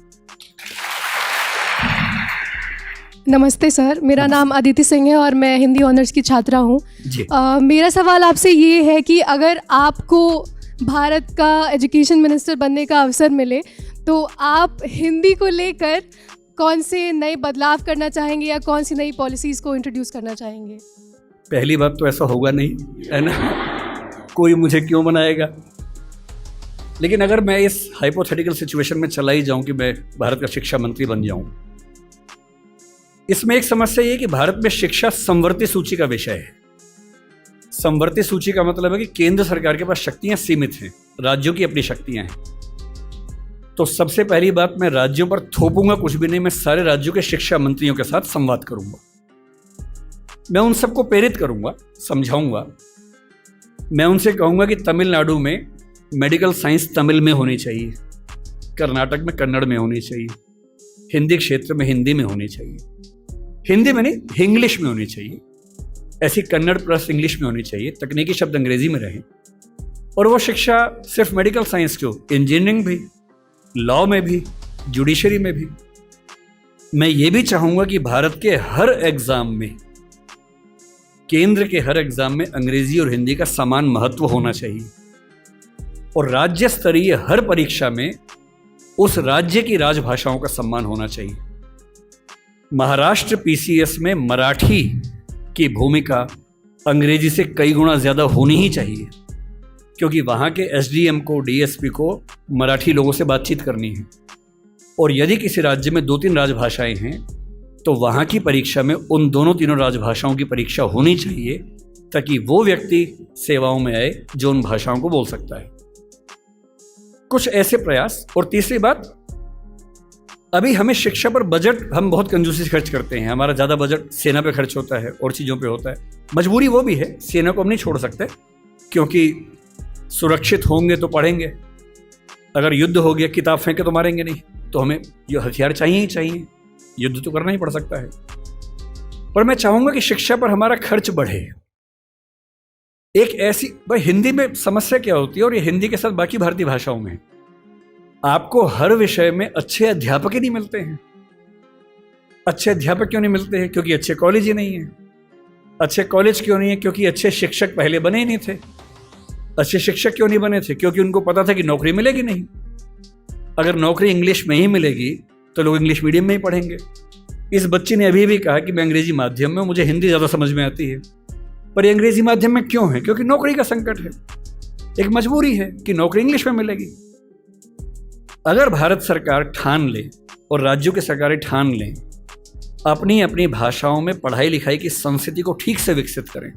नमस्ते सर, मेरा नाम अदिति सिंह है और मैं हिंदी ऑनर्स की छात्रा हूँ। जी। मेरा सवाल आपसे ये है कि अगर आपको भारत का एजुकेशन मिनिस्टर बनने का अवसर मिले तो आप हिंदी को लेकर कौन से नए बदलाव करना चाहेंगे या कौन सी नई पॉलिसीज़ को इंट्रोड्यूस करना चाहेंगे? पहली बात तो ऐसा होगा नहीं, है ना, कोई मुझे क्यों बनाएगा। लेकिन अगर मैं इस हाइपोथेटिकल सिचुएशन में चला ही जाऊं कि मैं भारत का शिक्षा मंत्री बन जाऊं, इसमें एक समस्या ये कि भारत में शिक्षा समवर्ती सूची का विषय है। समवर्ती सूची का मतलब है कि केंद्र सरकार के पास शक्तियां सीमित हैं, राज्यों की अपनी शक्तियां हैं। तो सबसे पहली बात, मैं राज्यों पर थोपूंगा कुछ भी नहीं, मैं सारे राज्यों के शिक्षा मंत्रियों के साथ संवाद करूंगा। मैं उन सबको प्रेरित करूंगा, समझाऊंगा। मैं उनसे कहूंगा कि तमिलनाडु में मेडिकल साइंस तमिल में होनी चाहिए, कर्नाटक में कन्नड़ में होनी चाहिए, हिंदी क्षेत्र में हिंदी में होनी चाहिए, हिंदी में नहीं इंग्लिश में होनी चाहिए, ऐसी कन्नड़ प्लस इंग्लिश में होनी चाहिए, तकनीकी शब्द अंग्रेजी में रहें। और वो शिक्षा सिर्फ मेडिकल साइंस क्यों, इंजीनियरिंग भी, लॉ में भी, जुडिशरी में भी। मैं ये भी चाहूंगा कि भारत के हर एग्जाम में, केंद्र के हर एग्जाम में अंग्रेजी और हिंदी का समान महत्व होना चाहिए और राज्य स्तरीय हर परीक्षा में उस राज्य की राजभाषाओं का सम्मान होना चाहिए। महाराष्ट्र PCS में मराठी की भूमिका अंग्रेजी से कई गुना ज़्यादा होनी ही चाहिए, क्योंकि वहाँ के SDM को, DSP को मराठी लोगों से बातचीत करनी है। और यदि किसी राज्य में 2-3 राजभाषाएं हैं तो वहाँ की परीक्षा में उन दोनों तीनों राजभाषाओं की परीक्षा होनी चाहिए, ताकि वो व्यक्ति सेवाओं में आए जो उन भाषाओं को बोल सकता है। कुछ ऐसे प्रयास। और तीसरी बात, अभी हमें शिक्षा पर बजट हम बहुत कंजूसी से खर्च करते हैं। हमारा ज़्यादा बजट सेना पे खर्च होता है और चीज़ों पे होता है। मजबूरी वो भी है, सेना को हम नहीं छोड़ सकते, क्योंकि सुरक्षित होंगे तो पढ़ेंगे, अगर युद्ध हो गया, किताब फेंके तो मारेंगे नहीं, तो हमें ये हथियार चाहिए ही चाहिए, युद्ध तो करना ही पड़ सकता है। पर मैं चाहूंगा कि शिक्षा पर हमारा खर्च बढ़े। एक ऐसी, भाई हिंदी में समस्या क्या होती है, और ये हिंदी के साथ बाकी भारतीय भाषाओं में, आपको हर विषय में अच्छे अध्यापक ही नहीं मिलते हैं। अच्छे अध्यापक क्यों नहीं मिलते हैं? क्योंकि अच्छे कॉलेज ही नहीं है। अच्छे कॉलेज क्यों नहीं है? क्योंकि अच्छे शिक्षक पहले बने ही नहीं थे। अच्छे शिक्षक क्यों नहीं बने थे? क्योंकि उनको पता था कि नौकरी मिलेगी नहीं। अगर नौकरी इंग्लिश में ही मिलेगी तो लोग इंग्लिश मीडियम में ही पढ़ेंगे। इस बच्ची ने अभी भी कहा कि मैं अंग्रेजी माध्यम में, मुझे हिंदी ज़्यादा समझ में आती है। पर ये अंग्रेजी माध्यम में क्यों है? क्योंकि नौकरी का संकट है, एक मजबूरी है कि नौकरी इंग्लिश में मिलेगी। अगर भारत सरकार ठान ले और राज्यों की सरकारें ठान लें, अपनी अपनी भाषाओं में पढ़ाई लिखाई की संस्कृति को ठीक से विकसित करें।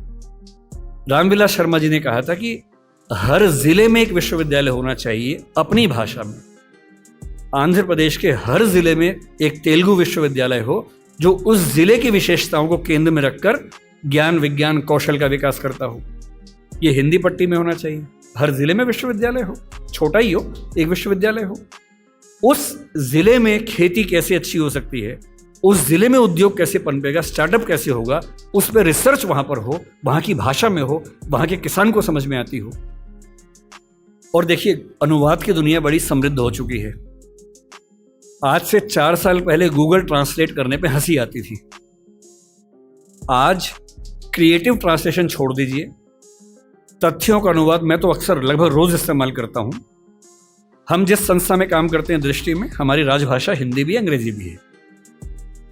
रामविलास शर्मा जी ने कहा था कि हर जिले में एक विश्वविद्यालय होना चाहिए अपनी भाषा में। आंध्र प्रदेश के हर जिले में एक तेलुगु विश्वविद्यालय हो जो उस जिले की विशेषताओं को केंद्र में रखकर ज्ञान विज्ञान कौशल का विकास करता हो। ये हिंदी पट्टी में होना चाहिए। हर जिले में विश्वविद्यालय हो, छोटा ही हो, एक विश्वविद्यालय हो। उस जिले में खेती कैसे अच्छी हो सकती है, उस जिले में उद्योग कैसे पनपेगा, स्टार्टअप कैसे होगा, उस पर रिसर्च वहां पर हो, वहां की भाषा में हो, वहां के किसान को समझ में आती हो। और देखिए, अनुवाद की दुनिया बड़ी समृद्ध हो चुकी है। आज से 4 साल पहले गूगल ट्रांसलेट करने पे हंसी आती थी। आज क्रिएटिव ट्रांसलेशन छोड़ दीजिए, तथ्यों का अनुवाद मैं तो अक्सर लगभग रोज इस्तेमाल करता हूं। हम जिस संस्था में काम करते हैं दृष्टि में, हमारी राजभाषा हिंदी भी है, अंग्रेजी भी है।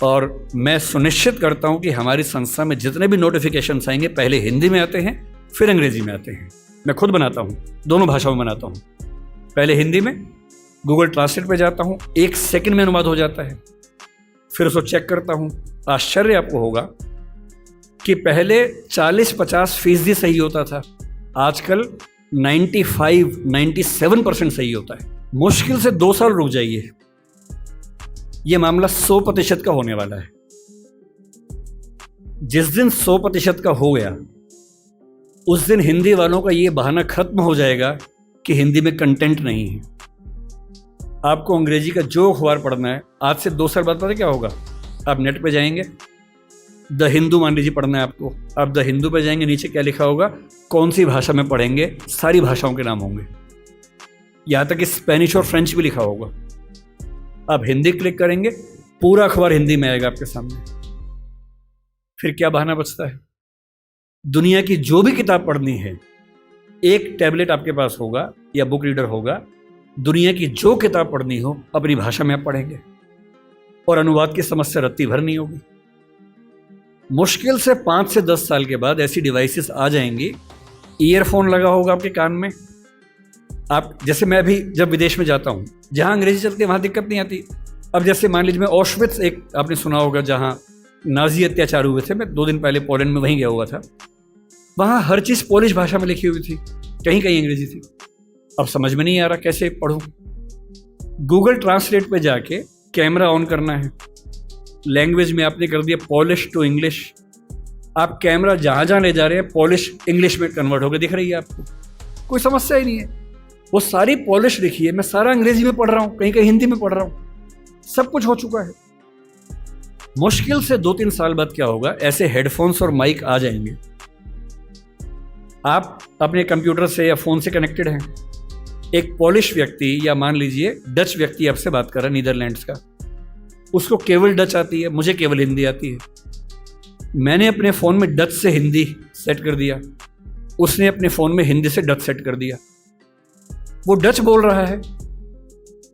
और मैं सुनिश्चित करता हूं कि हमारी संस्था में जितने भी नोटिफिकेशंस आएंगे पहले हिंदी में आते हैं, फिर अंग्रेजी में आते हैं। मैं खुद बनाता हूं, दोनों भाषाओं में बनाता हूं। पहले हिंदी में, गूगल ट्रांसलेट पे जाता हूं, 1 सेकंड में अनुवाद हो जाता है। फिर उसको चेक करता हूं। आश्चर्य आपको होगा कि पहले 40-50% सही होता था, आजकल 95-97% सही होता है। मुश्किल से 2 साल रुक जाइए, यह मामला 100% का होने वाला है। जिस दिन 100% का हो गया, उस दिन हिंदी वालों का ये बहाना खत्म हो जाएगा कि हिंदी में कंटेंट नहीं है। आपको अंग्रेजी का जो अखबार पढ़ना है, आज से 2 साल बाद पता क्या होगा? आप नेट पे जाएंगे, द हिंदू मान लीजिए पढ़ना है आपको, आप द हिंदू पे जाएंगे, नीचे क्या लिखा होगा, कौन सी भाषा में पढ़ेंगे, सारी भाषाओं के नाम होंगे, यहाँ तक कि स्पेनिश और फ्रेंच भी लिखा होगा। आप हिंदी क्लिक करेंगे, पूरा अखबार हिंदी में आएगा आपके सामने। फिर क्या बहाना बचता है? दुनिया की जो भी किताब पढ़नी है, एक टैबलेट आपके पास होगा या बुक रीडर होगा, दुनिया की जो किताब पढ़नी हो अपनी भाषा में आप पढ़ेंगे और अनुवाद की समस्या रत्ती भर नहीं होगी। मुश्किल से 5 से 10 साल के बाद ऐसी डिवाइसेस आ जाएंगी, ईयरफोन लगा होगा आपके कान में। आप जैसे, मैं भी जब विदेश में जाता हूँ, जहाँ अंग्रेजी चलती है वहाँ दिक्कत नहीं आती। अब जैसे मान लीजिए मैं ऑशविट्स, एक आपने सुना होगा जहाँ नाजी अत्याचार हुए थे, मैं 2 दिन पहले पोलैंड में वहीं गया हुआ था। वहाँ हर चीज़ पोलिश भाषा में लिखी हुई थी, कहीं कहीं अंग्रेजी थी। अब समझ में नहीं आ रहा कैसे पढ़ूं। गूगल ट्रांसलेट पे जाके कैमरा ऑन करना है, लैंग्वेज में आपने कर दिया पॉलिश टू इंग्लिश। आप कैमरा जहाँ जहाँ ले जा रहे हैं, पॉलिश इंग्लिश में कन्वर्ट होकर दिख रही है आपको, कोई समस्या ही नहीं है। वो सारी पॉलिश लिखी है, मैं सारा अंग्रेजी में पढ़ रहा हूँ, कहीं कहीं हिंदी में पढ़ रहा हूँ, सब कुछ हो चुका है। मुश्किल से 2-3 साल बाद क्या होगा, ऐसे हेडफोन्स और माइक आ जाएंगे। आप अपने कंप्यूटर से या फ़ोन से कनेक्टेड हैं, एक पॉलिश व्यक्ति या मान लीजिए डच व्यक्ति आपसे बात कर रहा है, नीदरलैंड्स का, उसको केवल डच आती है, मुझे केवल हिंदी आती है। मैंने अपने फ़ोन में डच से हिंदी सेट कर दिया, उसने अपने फ़ोन में हिंदी से डच सेट कर दिया। वो डच बोल रहा है,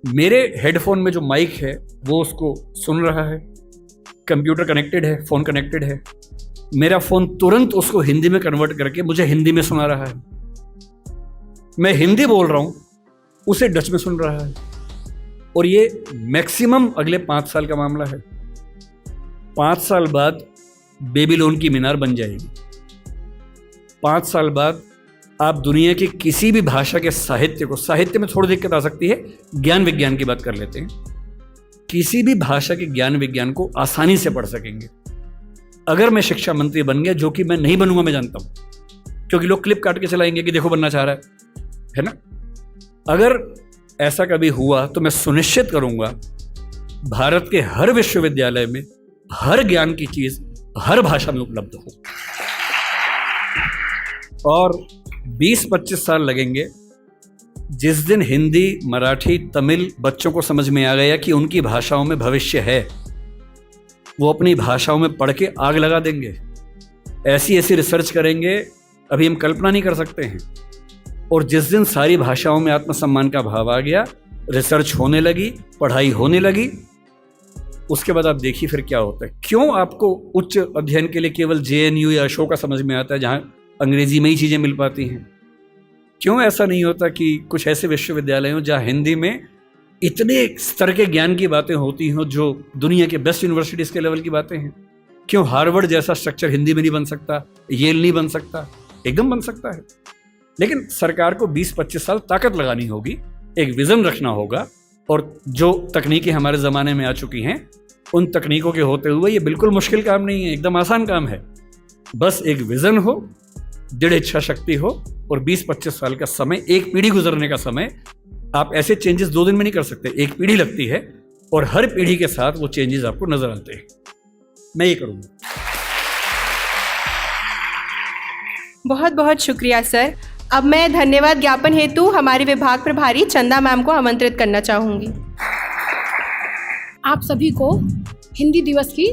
मेरे हेडफोन में जो माइक है वो उसको सुन रहा है, कंप्यूटर कनेक्टेड है, फ़ोन कनेक्टेड है, मेरा फ़ोन तुरंत उसको हिंदी में कन्वर्ट करके मुझे हिंदी में सुना रहा है। मैं हिंदी बोल रहा हूँ, उसे डच में सुन रहा है। और ये मैक्सिमम अगले 5 साल का मामला है। 5 साल बाद बेबीलोन की मीनार बन जाएगी। 5 साल बाद आप दुनिया की किसी भी भाषा के साहित्य को, साहित्य में थोड़ी दिक्कत आ सकती है, ज्ञान विज्ञान की बात कर लेते हैं, किसी भी भाषा के ज्ञान विज्ञान को आसानी से पढ़ सकेंगे। अगर मैं शिक्षा मंत्री बन गया, जो कि मैं नहीं बनूंगा, मैं जानता हूं, क्योंकि लोग क्लिप काट के चलाएंगे कि देखो बनना चाह रहा है ना। अगर ऐसा कभी हुआ तो मैं सुनिश्चित करूंगा भारत के हर विश्वविद्यालय में हर ज्ञान की चीज हर भाषा में उपलब्ध हो। और 20-25 साल लगेंगे। जिस दिन हिंदी, मराठी, तमिल बच्चों को समझ में आ गया कि उनकी भाषाओं में भविष्य है, वो अपनी भाषाओं में पढ़ के आग लगा देंगे। ऐसी ऐसी रिसर्च करेंगे अभी हम कल्पना नहीं कर सकते हैं। और जिस दिन सारी भाषाओं में आत्मसम्मान का भाव आ गया, रिसर्च होने लगी, पढ़ाई होने लगी, उसके बाद आप देखिए फिर क्या होता है। क्यों आपको उच्च अध्ययन के लिए केवल JNU या अशोका समझ में आता है जहाँ अंग्रेजी में ही चीज़ें मिल पाती हैं? क्यों ऐसा नहीं होता कि कुछ ऐसे विश्वविद्यालय हों जहाँ हिंदी में इतने स्तर के ज्ञान की बातें होती हों जो दुनिया के बेस्ट यूनिवर्सिटीज़ के लेवल की बातें हैं? क्यों हार्वर्ड जैसा स्ट्रक्चर हिंदी में नहीं बन सकता, येल नहीं बन सकता? एकदम बन सकता है। लेकिन सरकार को 20-25 साल ताकत लगानी होगी, एक विज़न रखना होगा। और जो तकनीकें हमारे ज़माने में आ चुकी हैं, उन तकनीकों के होते हुए ये बिल्कुल मुश्किल काम नहीं है, एकदम आसान काम है। बस एक विज़न हो, दृढ़ इच्छा शक्ति हो और 20-25 साल का समय, एक पीढ़ी गुजरने का समय। आप ऐसे चेंजेस 2 दिन में नहीं कर सकते, एक पीढ़ी लगती है और हर पीढ़ी के साथ वो चेंजेस आपको नजर आते हैं। मैं ये करूँगा। बहुत बहुत शुक्रिया सर। अब मैं धन्यवाद ज्ञापन हेतु हमारे विभाग प्रभारी चंदा मैम को आमंत्रित करना चाहूँगी। आप सभी को हिंदी दिवस की